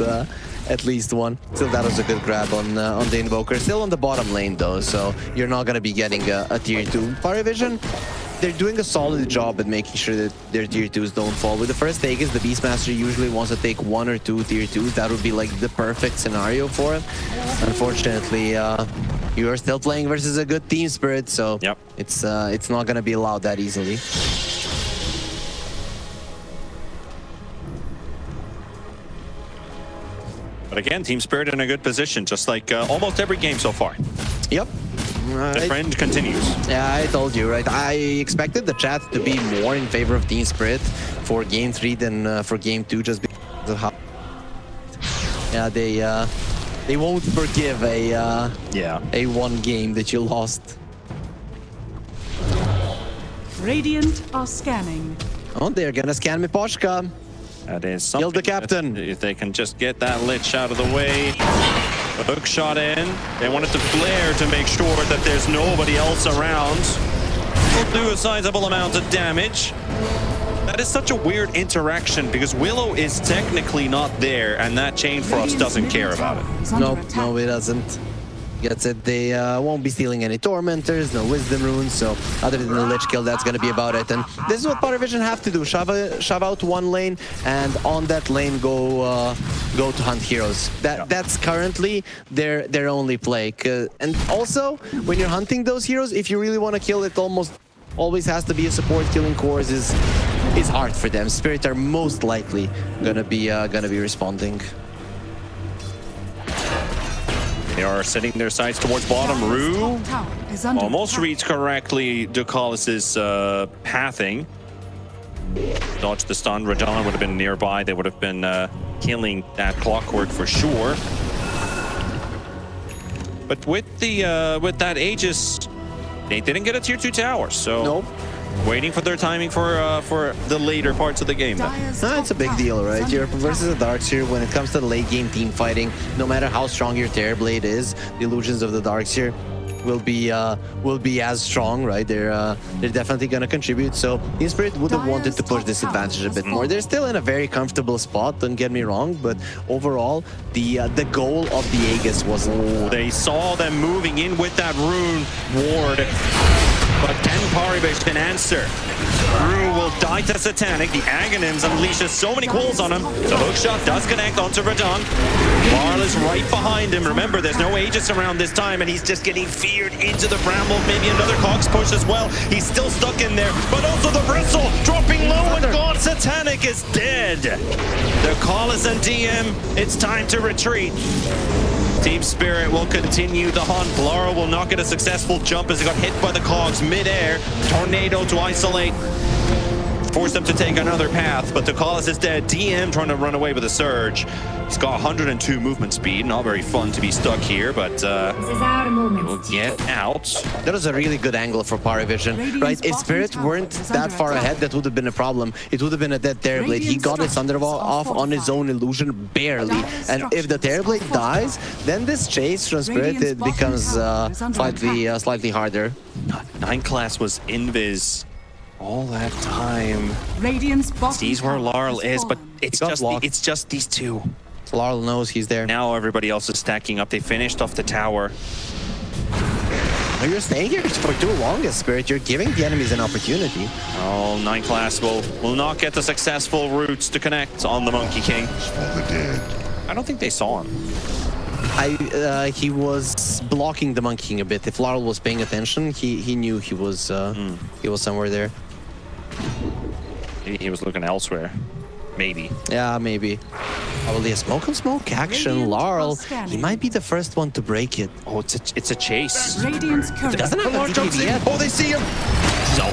one. So that was a good grab on the Invoker. Still on the bottom lane though, so you're not going to be getting a tier 2. Parivision, they're doing a solid job at making sure that their tier 2s don't fall. With the first take is the Beastmaster usually wants to take 1 or 2 tier 2s. That would be like the perfect scenario for him. Unfortunately, you are still playing versus a good team Spirit, so yep. It's not going to be allowed that easily. But again, Team Spirit in a good position, just like almost every game so far. Yep. The trend continues. Yeah, I told you, right? I expected the chat to be more in favor of Team Spirit for Game 3 than for Game 2, just because of how... Yeah, they won't forgive a one game that you lost. Radiant are scanning. Oh, they're gonna scan me, Poshka. That is something. Kill the captain. If they can just get that Lich out of the way. The hook shot in. They wanted to flare to make sure that there's nobody else around. Will do a sizable amount of damage. That is such a weird interaction because Willow is technically not there, and that Chain Frost doesn't care about it. No, it doesn't. Gets it. They won't be stealing any Tormentors, no Wisdom Runes, so other than the Lich kill, that's going to be about it. And this is what Parivision have to do. Shove out one lane, and on that lane go to hunt heroes. That's currently their only play. And also, when you're hunting those heroes, if you really want to kill, it almost always has to be a support. Killing cores is hard for them. Spirit are most likely gonna be responding. They are setting their sights towards bottom. Rue almost reads correctly Ducalis' pathing. Dodged the stun. Radon would have been nearby. They would have been killing that Clockwork for sure. But with that Aegis, they didn't get a tier 2 tower, so nope. Waiting for their timing for the later parts of the game. It's a big deal, right? You're versus the Darkseer. When it comes to the late game team fighting, no matter how strong your Terrorblade is, the illusions of the Darkseer will be as strong, right? They're definitely gonna contribute. So Team Spirit would have wanted to push this advantage a bit more. They're still in a very comfortable spot, don't get me wrong, but overall the goal of the Aegis wasn't. They saw them moving in with that rune ward. But can Parivision answer? Rue will die to Satanic. The Aghanims unleashes so many quills on him. The hookshot does connect onto Radon. Marl is right behind him. Remember, there's no Aegis around this time, and he's just getting feared into the bramble. Maybe another Cogs push as well. He's still stuck in there, but also the bristle dropping low and gone. Satanic is dead. The Collis and DM, it's time to retreat. Team Spirit will continue the hunt. Laura will not get a successful jump as he got hit by the Cogs mid-air. Tornado to isolate. Force them to take another path, but Ducalis is dead. DM trying to run away with a surge. He's got 102 movement speed. Not very fun to be stuck here, but he will get out. That was a really good angle for Parivision, right? If Spirit weren't that far ahead, that would have been a problem. It would have been a dead Terrorblade. He got his Thunderbolt off on his own illusion, barely. And if the Terrorblade dies, then this chase from Spirit, it becomes slightly harder. 9 class was invis all that time. Sees where Larl is, but it's just these two. Larl knows he's there. Now everybody else is stacking up. They finished off the tower. Oh, you're staying here for too long, Spirit. You're giving the enemies an opportunity. Oh, 9 class will not get the successful routes to connect on the Monkey King. For the dead. I don't think they saw him. He was blocking the Monkey King a bit. If Laurel was paying attention, he knew he was somewhere there. He was looking elsewhere. Maybe. Yeah, maybe. Probably a smoke on smoke action. Laurel, he might be the first one to break it. Oh, it's a chase. Radiant's current. Doesn't have Lar a jumps in. yet. Oh, they see him. So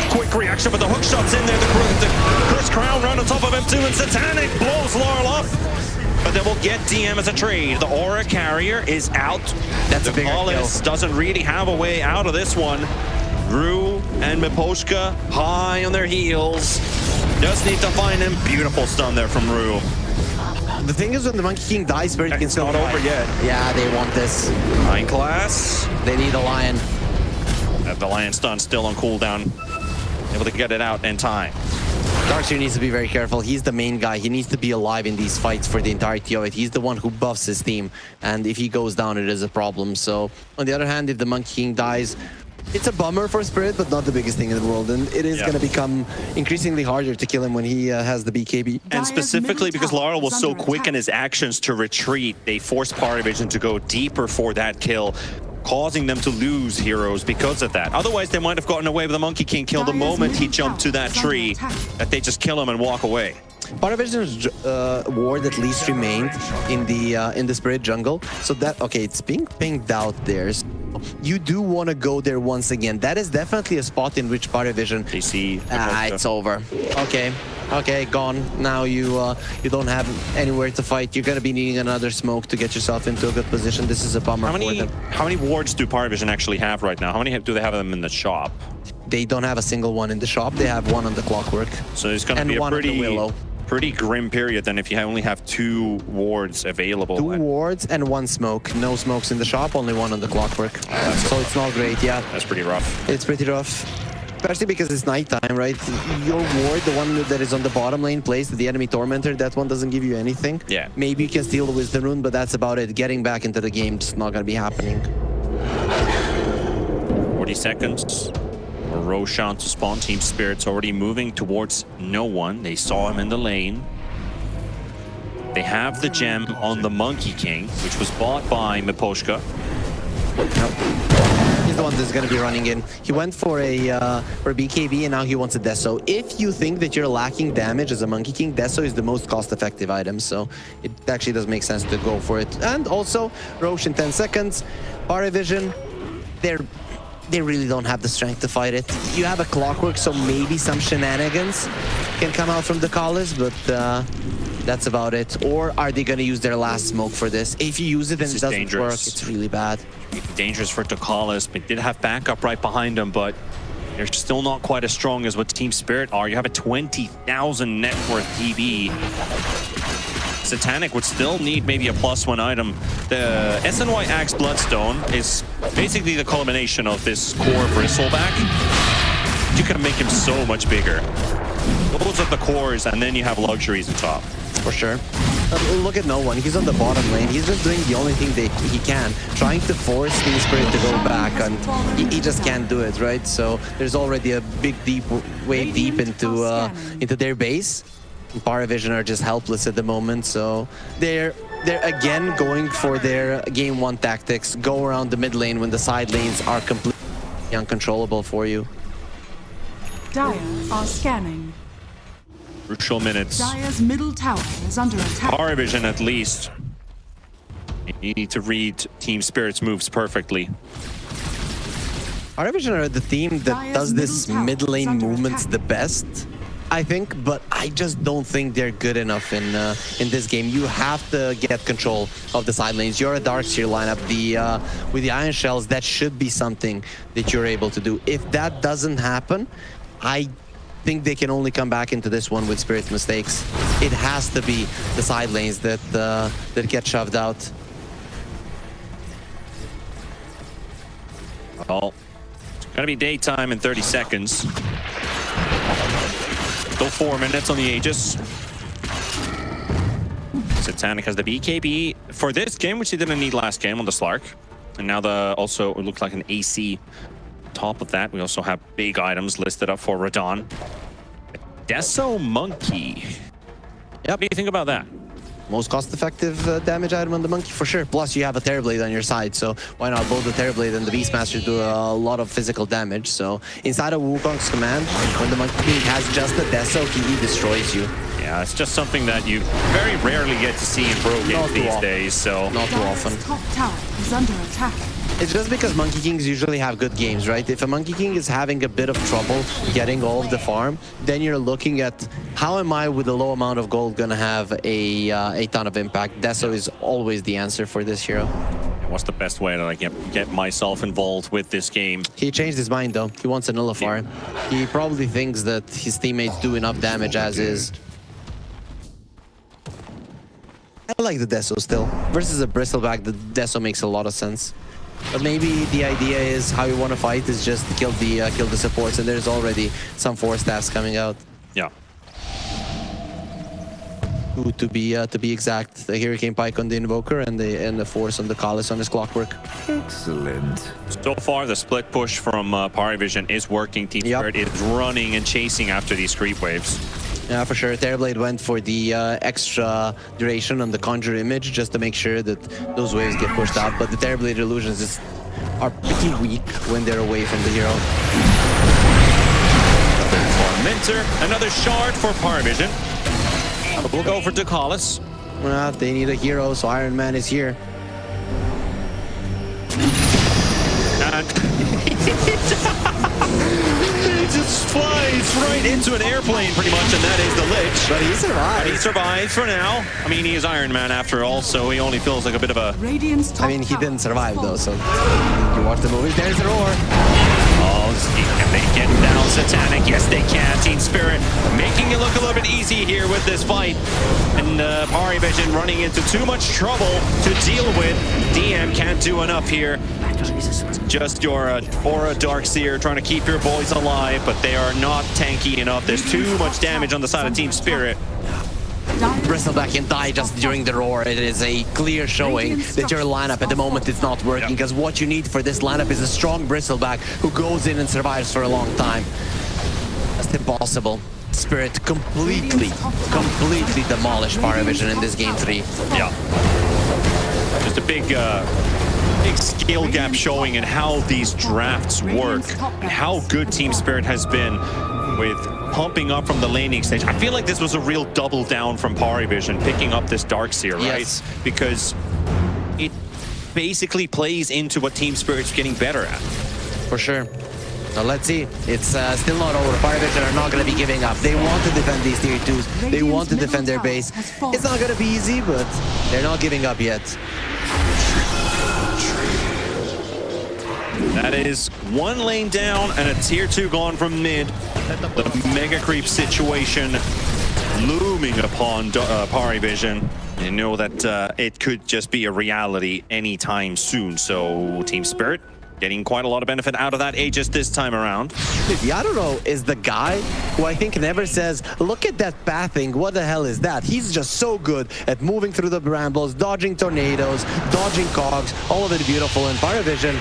quick reaction, but the hook shot's in there. The Curse Crown round on top of him too, and Satanic blows Laurel up. But then we'll get DM as a trade. The Aura Carrier is out. That's a bigger kill. Doesn't really have a way out of this one. Rue and Miposhka high on their heels. Just need to find him. Beautiful stun there from Rue. The thing is, when the Monkey King dies, Spirit can It's still not over yet. Yeah, they want this. 9 class. They need a Lion. The Lion stun still on cooldown. Able to get it out in time. Darkseer needs to be very careful. He's the main guy. He needs to be alive in these fights for the entirety of it. He's the one who buffs his team. And if he goes down, it is a problem. So, on the other hand, if the Monkey King dies, it's a bummer for Spirit, but not the biggest thing in the world. And it is going to become increasingly harder to kill him when he has the BKB. And specifically because Laurel was so quick in his actions to retreat, they forced Parivision to go deeper for that kill, causing them to lose heroes because of that. Otherwise, they might have gotten away with the Monkey King kill the moment he jumped to that tree, that they just kill him and walk away. Parivision's ward at least remained in the Spirit jungle, so that it's being pinged out there. So you do want to go there once again. That is definitely a spot in which Parivision. They see. It's over. Okay, gone. Now you don't have anywhere to fight. You're gonna be needing another smoke to get yourself into a good position. This is a bummer for them. How many wards do Parivision actually have right now? How many do they have them in the shop? They don't have a single one in the shop. They have one on the Clockwork. So it's going to be a pretty grim period then if you only have 2 wards available. 2 wards and 1 smoke. No smokes in the shop, only 1 on the Clockwork. So it's not great, yeah. That's pretty rough. It's pretty rough. Especially because it's nighttime, right? Your ward, the one that is on the bottom lane placed, the enemy Tormentor, that one doesn't give you anything. Yeah. Maybe you can steal the Wisdom Rune, but that's about it. Getting back into the game is not going to be happening. 40 seconds. Roshan to spawn. Team Spirit's already moving towards no one. They saw him in the lane. They have the gem on the Monkey King, which was bought by Miposhka. He's the one that's going to be running in. He went for a BKB and now he wants a Deso. If you think that you're lacking damage as a Monkey King, Deso is the most cost-effective item, so it actually does make sense to go for it. And also, Roche in 10 seconds. Parivision, they really don't have the strength to fight it. You have a Clockwork, so maybe some shenanigans can come out from the Callis, but that's about it. Or are they going to use their last smoke for this? If you use it and it doesn't work, it's really bad. Dangerous for Tokalis. They did have backup right behind them, but they're still not quite as strong as what Team Spirit are. You have a 20,000 net worth PB. Satanic would still need maybe a +1 item. The SNY Axe Bloodstone is basically the culmination of this core Bristleback. You can make him so much bigger. Those are the cores, and then you have luxuries on top. For sure. Look at no one. He's on the bottom lane. He's just doing the only thing that he can, trying to force Team Spirit to go back, and he just can't do it, right? So there's already a big, deep wave deep into their base. Parivision are just helpless at the moment, so they're again going for their game 1 tactics. Go around the mid lane when the side lanes are completely uncontrollable for you. Dire are scanning. Crucial minutes. Dire's middle tower is under attack. Parivision at least. You need to read Team Spirit's moves perfectly. Parivision are the team that does this mid lane movements the best, I think, but I just don't think they're good enough in this game. You have to get control of the side lanes. You're a Darkseer lineup. With the Iron Shells, that should be something that you're able to do. If that doesn't happen, I think they can only come back into this one with Spirit mistakes. It has to be the side lanes that get shoved out. Well, it's gonna be daytime in 30 seconds. Still 4 minutes on the Aegis. Satanic has the BKB for this game, which he didn't need last game on the Slark. And now also it looks like an AC. Top of that, we also have big items listed up for Radon. Deso Monkey. Yep. What do you think about that? most cost-effective damage item on the Monkey for sure. Plus, you have a Terrorblade on your side, so why not both the Terrorblade and the Beastmaster do a lot of physical damage. So inside of Wukong's command, when the Monkey King has just the Deso, he destroys you. Yeah, it's just something that you very rarely get to see in pro games these days, so... Not too often. Top tower is under attack. It's just because Monkey Kings usually have good games, right? If a Monkey King is having a bit of trouble getting all of the farm, then you're looking at how am I with a low amount of gold gonna have a ton of impact. Deso is always the answer for this hero. What's the best way to get myself involved with this game? He changed his mind though. He wants a nullifier. He probably thinks that his teammates do enough damage as is. I like the Deso still. Versus a Bristleback, the Deso makes a lot of sense. But maybe the idea is how you want to fight is just to kill the supports, and there's already some 4 staffs coming out. Yeah. Ooh, to be exact, the Hurricane Pike on the Invoker and the Force on the Chalice on his Clockwork. Excellent. So far, the split push from Parivision is working. Team Spirit is running and chasing after these creep waves. Yeah, for sure. Terrorblade went for the extra duration on the Conjure image just to make sure that those waves get pushed out. But the Terrorblade illusions are pretty weak when they're away from the hero. For Minter, another shard for Parivision. We'll go for Ducalis. Well, they need a hero, so Iron Man is here. And he just flies right into an airplane, pretty much, and that is the Lich. But he survived. He survived for now. I mean, he is Iron Man after all, so he only feels like a bit of a... Radiant's top I mean, he tower didn't survive has though, fallen. so you watch the movies. There's a roar. Oh, can they get down Satanic? Yes, they can. Team Spirit making it look a little bit easy here with this fight. And Parivision running into too much trouble to deal with. DM can't do enough here. Just your Aura Darkseer trying to keep your boys alive, but they are not tanky enough. There's too much damage on the side of Team Spirit. Bristleback can die just during the roar. It is a clear showing that your lineup at the moment is not working, because what you need for this lineup is a strong Bristleback who goes in and survives for a long time. That's impossible. Spirit completely demolished Parivision in this game 3. Yeah. Just a big skill gap showing in how these drafts work and how good Team Spirit has been with pumping up from the laning stage. I feel like this was a real double down from Parivision picking up this Darkseer, right? Yes. Because it basically plays into what Team Spirit's getting better at. For sure. Now let's see. It's still not over. Parivision are not going to be giving up. They want to defend these tier 2s. They want to defend their base. It's not going to be easy, but they're not giving up yet. That is one lane down and a tier 2 gone from mid. The mega creep situation looming upon Parivision. You know that it could just be a reality anytime soon. So Team Spirit getting quite a lot of benefit out of that Aegis this time around. Yaruno is the guy who I think never says, look at that pathing, what the hell is that? He's just so good at moving through the brambles, dodging tornadoes, dodging cogs, all of it beautiful. And Parivision,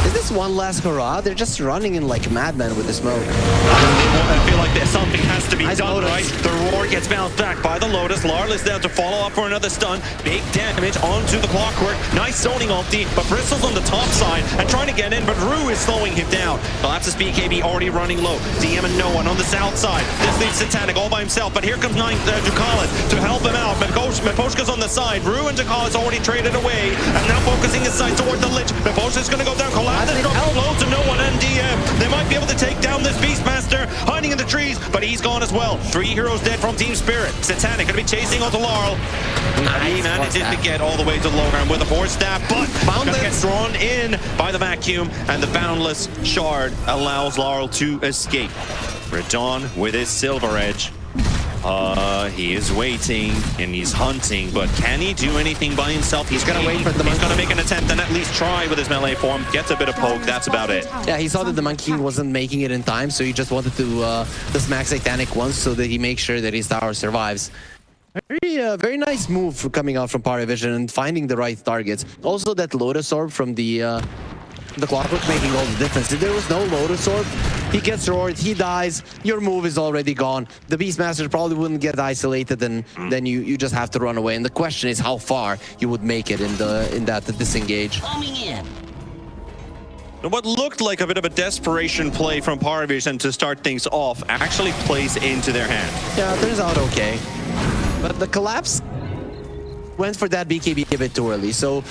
is this one last hurrah? They're just running in like madmen with the smoke. I feel like something has to be done, right? The roar gets bounced back by the Lotus. Larl is down to follow up for another stun. Big damage onto the Clockwork. Nice zoning ulti, but Bristle's on the top side and trying to get in, but Rue is slowing him down. Collapses BKB already running low. DM and no one on the south side. This leaves Satanic all by himself, but here comes Ducalis to help him out. Miposhka's on the side. Rue and Ducalis already traded away, and now focusing his sight toward the Lich. Miposhka's going to go down. Collapses drops low to no one and DM. They might be able to take down this Beastmaster, hiding in the trees, but he's gone as well. 3 heroes dead from Team Spirit. Satanic going to be chasing onto Laurel. He manages to get all the way to the low ground with a Force Staff, but gonna get drawn in by the vacuum, and the Boundless Shard allows Laurel to escape. Redon with his Silver Edge. He is waiting and he's hunting, but can he do anything by himself? He's gonna wait for the monkey. He's gonna make an attempt and at least try with his melee form. Gets a bit of poke, that's about it. Yeah, he saw that the Monkey King wasn't making it in time, so he just wanted to smack Satanic once so that he makes sure that his tower survives. Very nice move coming out from Parivision and finding the right targets. Also, that Lotus Orb from the The Clockwork making all the difference. If there was no Lotus Orb, he gets roared, he dies, your move is already gone. The Beastmaster probably wouldn't get isolated, and then you just have to run away. And the question is how far you would make it in that disengage. What looked like a bit of a desperation play from Parivision to start things off actually plays into their hand. Yeah, it turns out okay. But the collapse went for that BKB a bit too early. So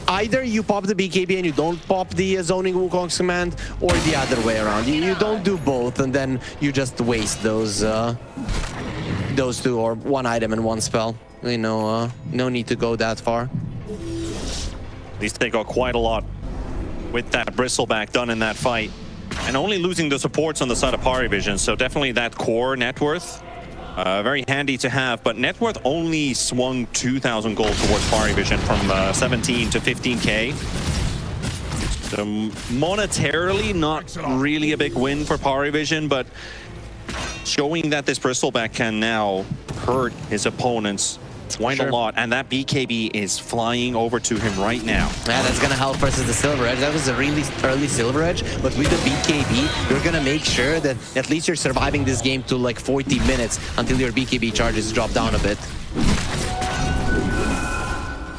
either you pop the BKB and you don't pop the zoning Wukong's command, or the other way around. You don't do both, and then you just waste those two, or one item and one spell. You know, no need to go that far. At least they got quite a lot with that bristleback done in that fight. And only losing the supports on the side of Parivision, so definitely that core net worth. Very handy to have, but net worth only swung 2,000 gold towards Parivision from 17 to 15k. So monetarily, not really a big win for Parivision, but showing that this bristleback can now hurt his opponents quite a lot, and that BKB is flying over to him right now. Yeah, that's gonna help versus the Silver Edge. That was a really early Silver Edge, but with the BKB, you're gonna make sure that at least you're surviving this game to like 40 minutes until your BKB charges drop down a bit.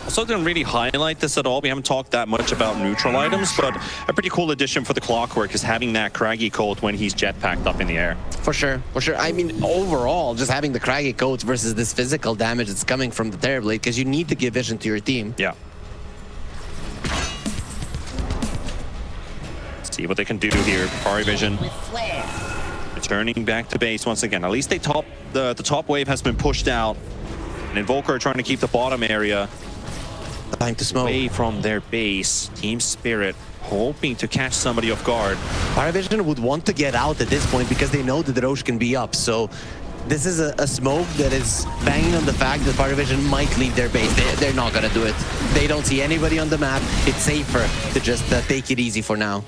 Also didn't really highlight this at all. We haven't talked that much about neutral items, but a pretty cool addition for the Clockwork is having that Craggy Coat when he's jetpacked up in the air. For sure, for sure. I mean, overall, just having the Craggy Coats versus this physical damage that's coming from the Terrorblade, because you need to give vision to your team. Yeah. See what they can do here. Parivision returning back to base once again. At least they the top wave has been pushed out. And Invoker trying to keep the bottom area Time to smoke. away from their base. Team Spirit hoping to catch somebody off guard. Parivision would want to get out at this point because they know that the Roche can be up. So this is a smoke that is banging on the fact that Parivision might leave their base. They're not going to do it. They don't see anybody on the map. It's safer to just take it easy for now.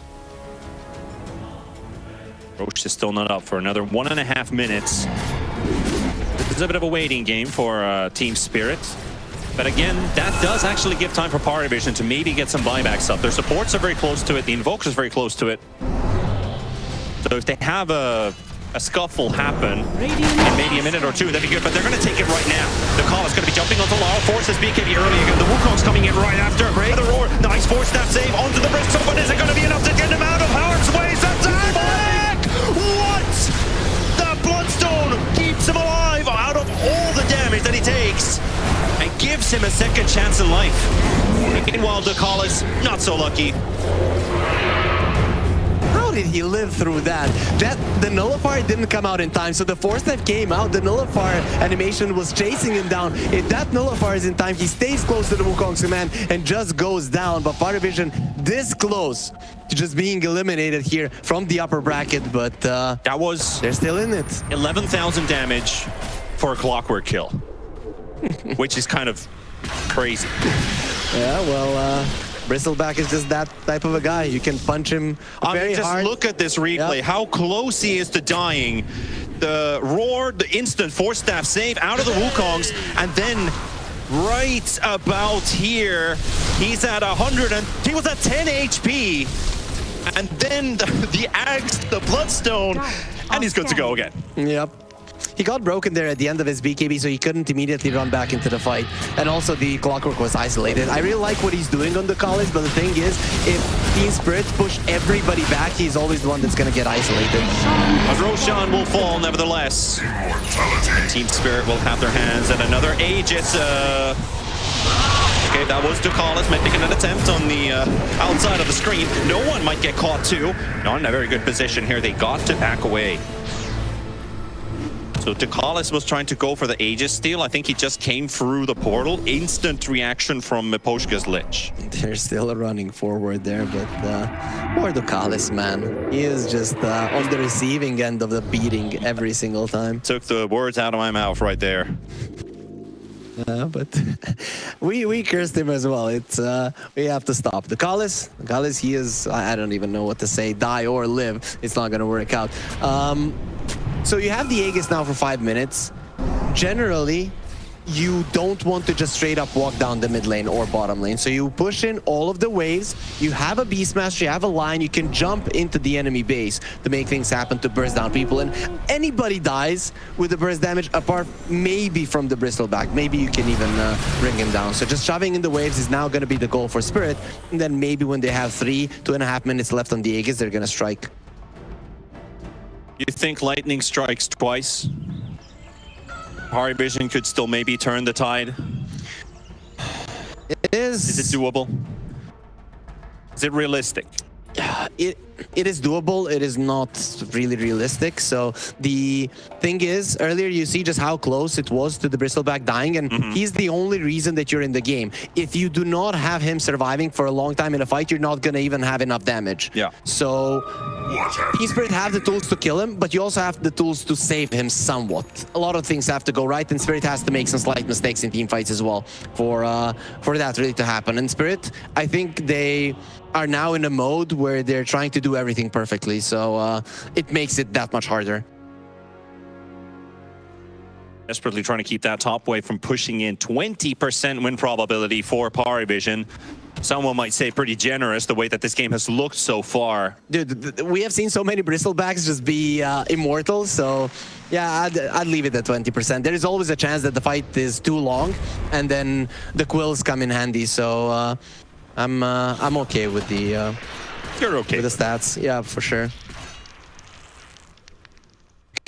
Roche is still not up for another 1.5 minutes. This is a bit of a waiting game for Team Spirit. But again, that does actually give time for Parivision to maybe get some buybacks up. Their supports are very close to it. The Invoker's very close to it. So if they have a scuffle happen in maybe a minute or two, that'd be good. But they're going to take it right now. The call is going to be jumping onto Lara. Forces BKB early again. The Wukong's coming in right after. The roar. Nice force staff save onto the Bristle. But is it going to be enough to get him out of harm's way? What? The Bloodstone keeps him alive out of all the damage that he takes and gives him a second chance in life. Meanwhile, Ducalis, not so lucky. How did he live through that? The Nullifier didn't come out in time, so the force that came out, the Nullifier animation was chasing him down. If that Nullifier is in time, he stays close to the Wukong's command and just goes down. But Parivision this close to just being eliminated here from the upper bracket, but that was they're still in it. 11,000 damage for a Clockwork kill, which is kind of crazy. Yeah, well, Bristleback is just that type of a guy. You can punch him very just hard. Look at this replay, how close he is to dying. The roar, the instant force staff save out of the Wukongs, and then right about here, he's at 100 and he was at 10 HP. And then the axe, the Bloodstone, and he's good to go again. Yep. He got broken there at the end of his BKB, so he couldn't immediately run back into the fight. And also the Clockwork was isolated. I really like what he's doing on the college, but the thing is, if Team Spirit push everybody back, he's always the one that's going to get isolated. But Roshan will fall nevertheless. And Team Spirit will have their hands at another Aegis. Okay, that was Ducalis making an attempt on the outside of the screen. No one might get caught too. Not in a very good position here. They got to back away. So Ducalis was trying to go for the Aegis steal. I think he just came through the portal. Instant reaction from Miposhka's Lich. They're still running forward there, but poor Ducalis, man. He is just on the receiving end of the beating every single time. Took the words out of my mouth right there. But we cursed him as well. It's we have to stop. Ducalis, he is, I don't even know what to say, die or live. It's not going to work out. So you have the Aegis now for 5 minutes. Generally, you don't want to just straight up walk down the mid lane or bottom lane. So you push in all of the waves, you have a Beastmaster, you have a line, you can jump into the enemy base to make things happen, to burst down people. And anybody dies with the burst damage, apart maybe from the Bristleback. Maybe you can even bring him down. So just shoving in the waves is now going to be the goal for Spirit. And then maybe when they have 2.5 minutes left on the Aegis, they're going to strike. You think lightning strikes twice? Parivision could still maybe turn the tide. It is. Is it doable? Is it realistic? It is doable. It is not really realistic. So the thing is, earlier you see just how close it was to the Bristleback dying, and he's the only reason that you're in the game. If you do not have him surviving for a long time in a fight, you're not gonna even have enough damage. Yeah. So Team Spirit have the tools to kill him, but you also have the tools to save him somewhat. A lot of things have to go right, and Spirit has to make some slight mistakes in team fights as well for that really to happen. And Spirit, I think they are now in a mode where they're trying to do everything perfectly, so it makes it that much harder. Desperately trying to keep that top wave from pushing in. 20% win probability for Parivision. Someone might say pretty generous the way that this game has looked so far. Dude, we have seen so many Bristlebacks just be immortal, so yeah, I'd leave it at 20%. There is always a chance that the fight is too long, and then the quills come in handy, so I'm okay with the You're okay with the stats. Yeah, for sure.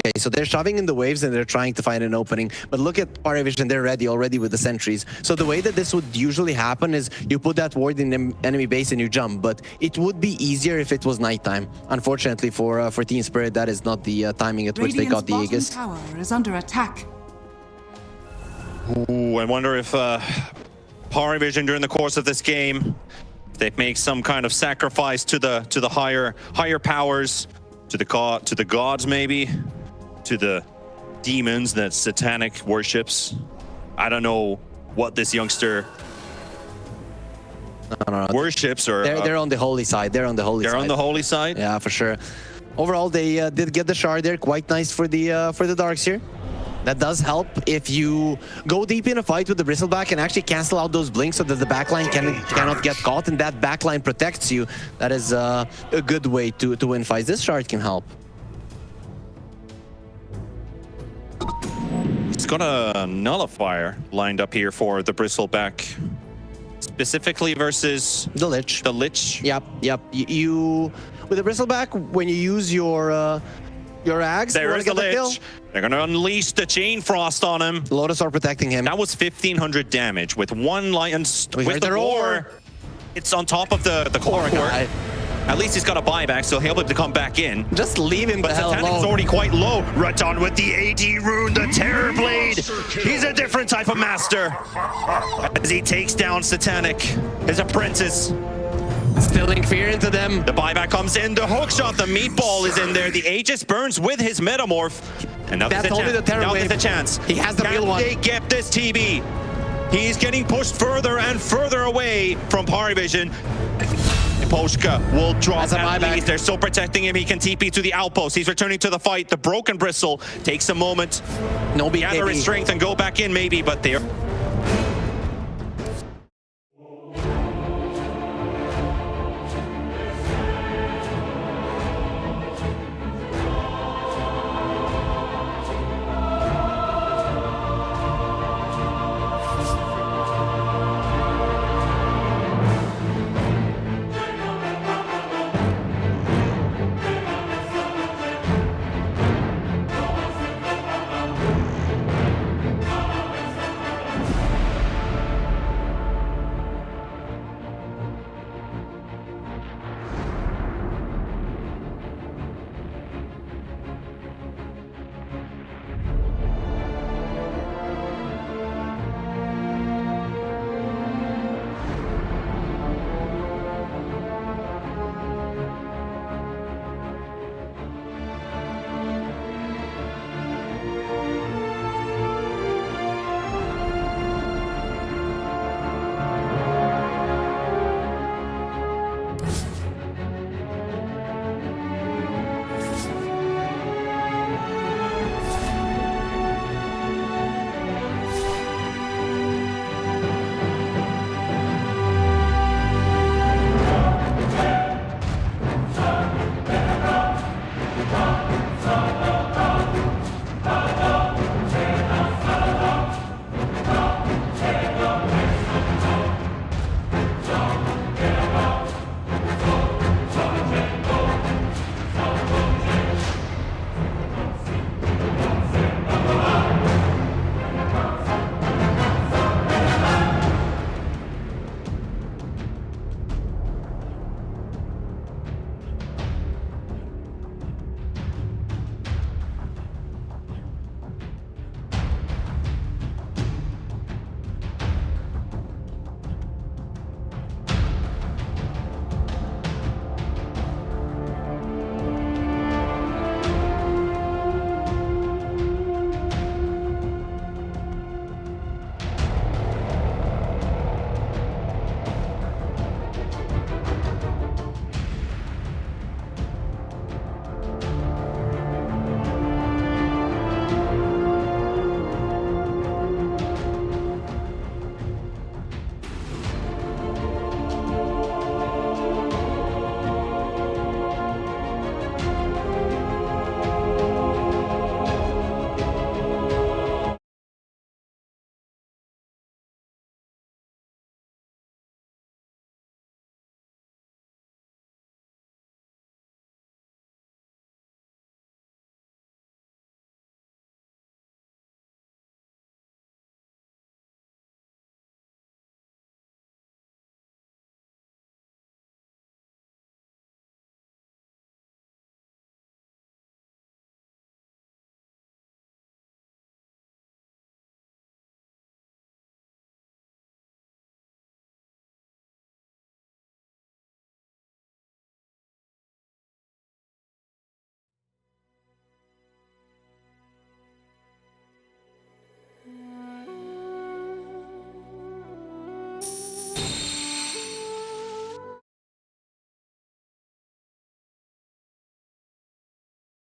Okay, so they're shoving in the waves and they're trying to find an opening. But look at Parivision, they're ready already with the sentries. So the way that this would usually happen is you put that ward in the enemy base and you jump. But it would be easier if it was nighttime. Unfortunately for Team Spirit, that is not the timing at which they got the Aegis. Tower is under attack. Ooh, I wonder if Parivision during the course of this game, they make some kind of sacrifice to the higher powers, to the gods maybe, to the demons that Satanic worships. I don't know what this youngster worships, or they're on the holy side. They're on the holy side. They're on the holy side. Yeah, for sure. Overall, they did get the shard there. Quite nice for the Darks here. That does help if you go deep in a fight with the Bristleback and actually cancel out those blinks so that the backline cannot get caught, and that backline protects you. That is a good way to win fights. This shard can help. He's got a nullifier lined up here for the Bristleback, specifically versus The Lich. the Lich. Yep. You with the Bristleback, when you use your Ags, There's the kill. Lich. They're going to unleash the Chain Frost on him. Lotus are protecting him. That was 1,500 damage with one Lion. With the roar, it's on top of the core. guy. At least he's got a buyback, so he'll be able to come back in. Just leave him But the hell Satanic's alone. already quite low. Raton with the AD rune, the Terror Blade. He's a different type of master. As he takes down Satanic, his apprentice. Instilling fear into them. The buyback comes in, the hook shot, the meatball is in there. The Aegis burns with his metamorph. And now That's there's a only chance. the Terror Now Wave. there's a chance. He has the real one. Can they get this TB? He's getting pushed further and further away from Parivision. Poshka will drop As a at buyback. least. They're still protecting him. He can TP to the outpost. He's returning to the fight. The Broken Bristle takes a moment. No BKB. Gather his strength and go back in maybe, but they're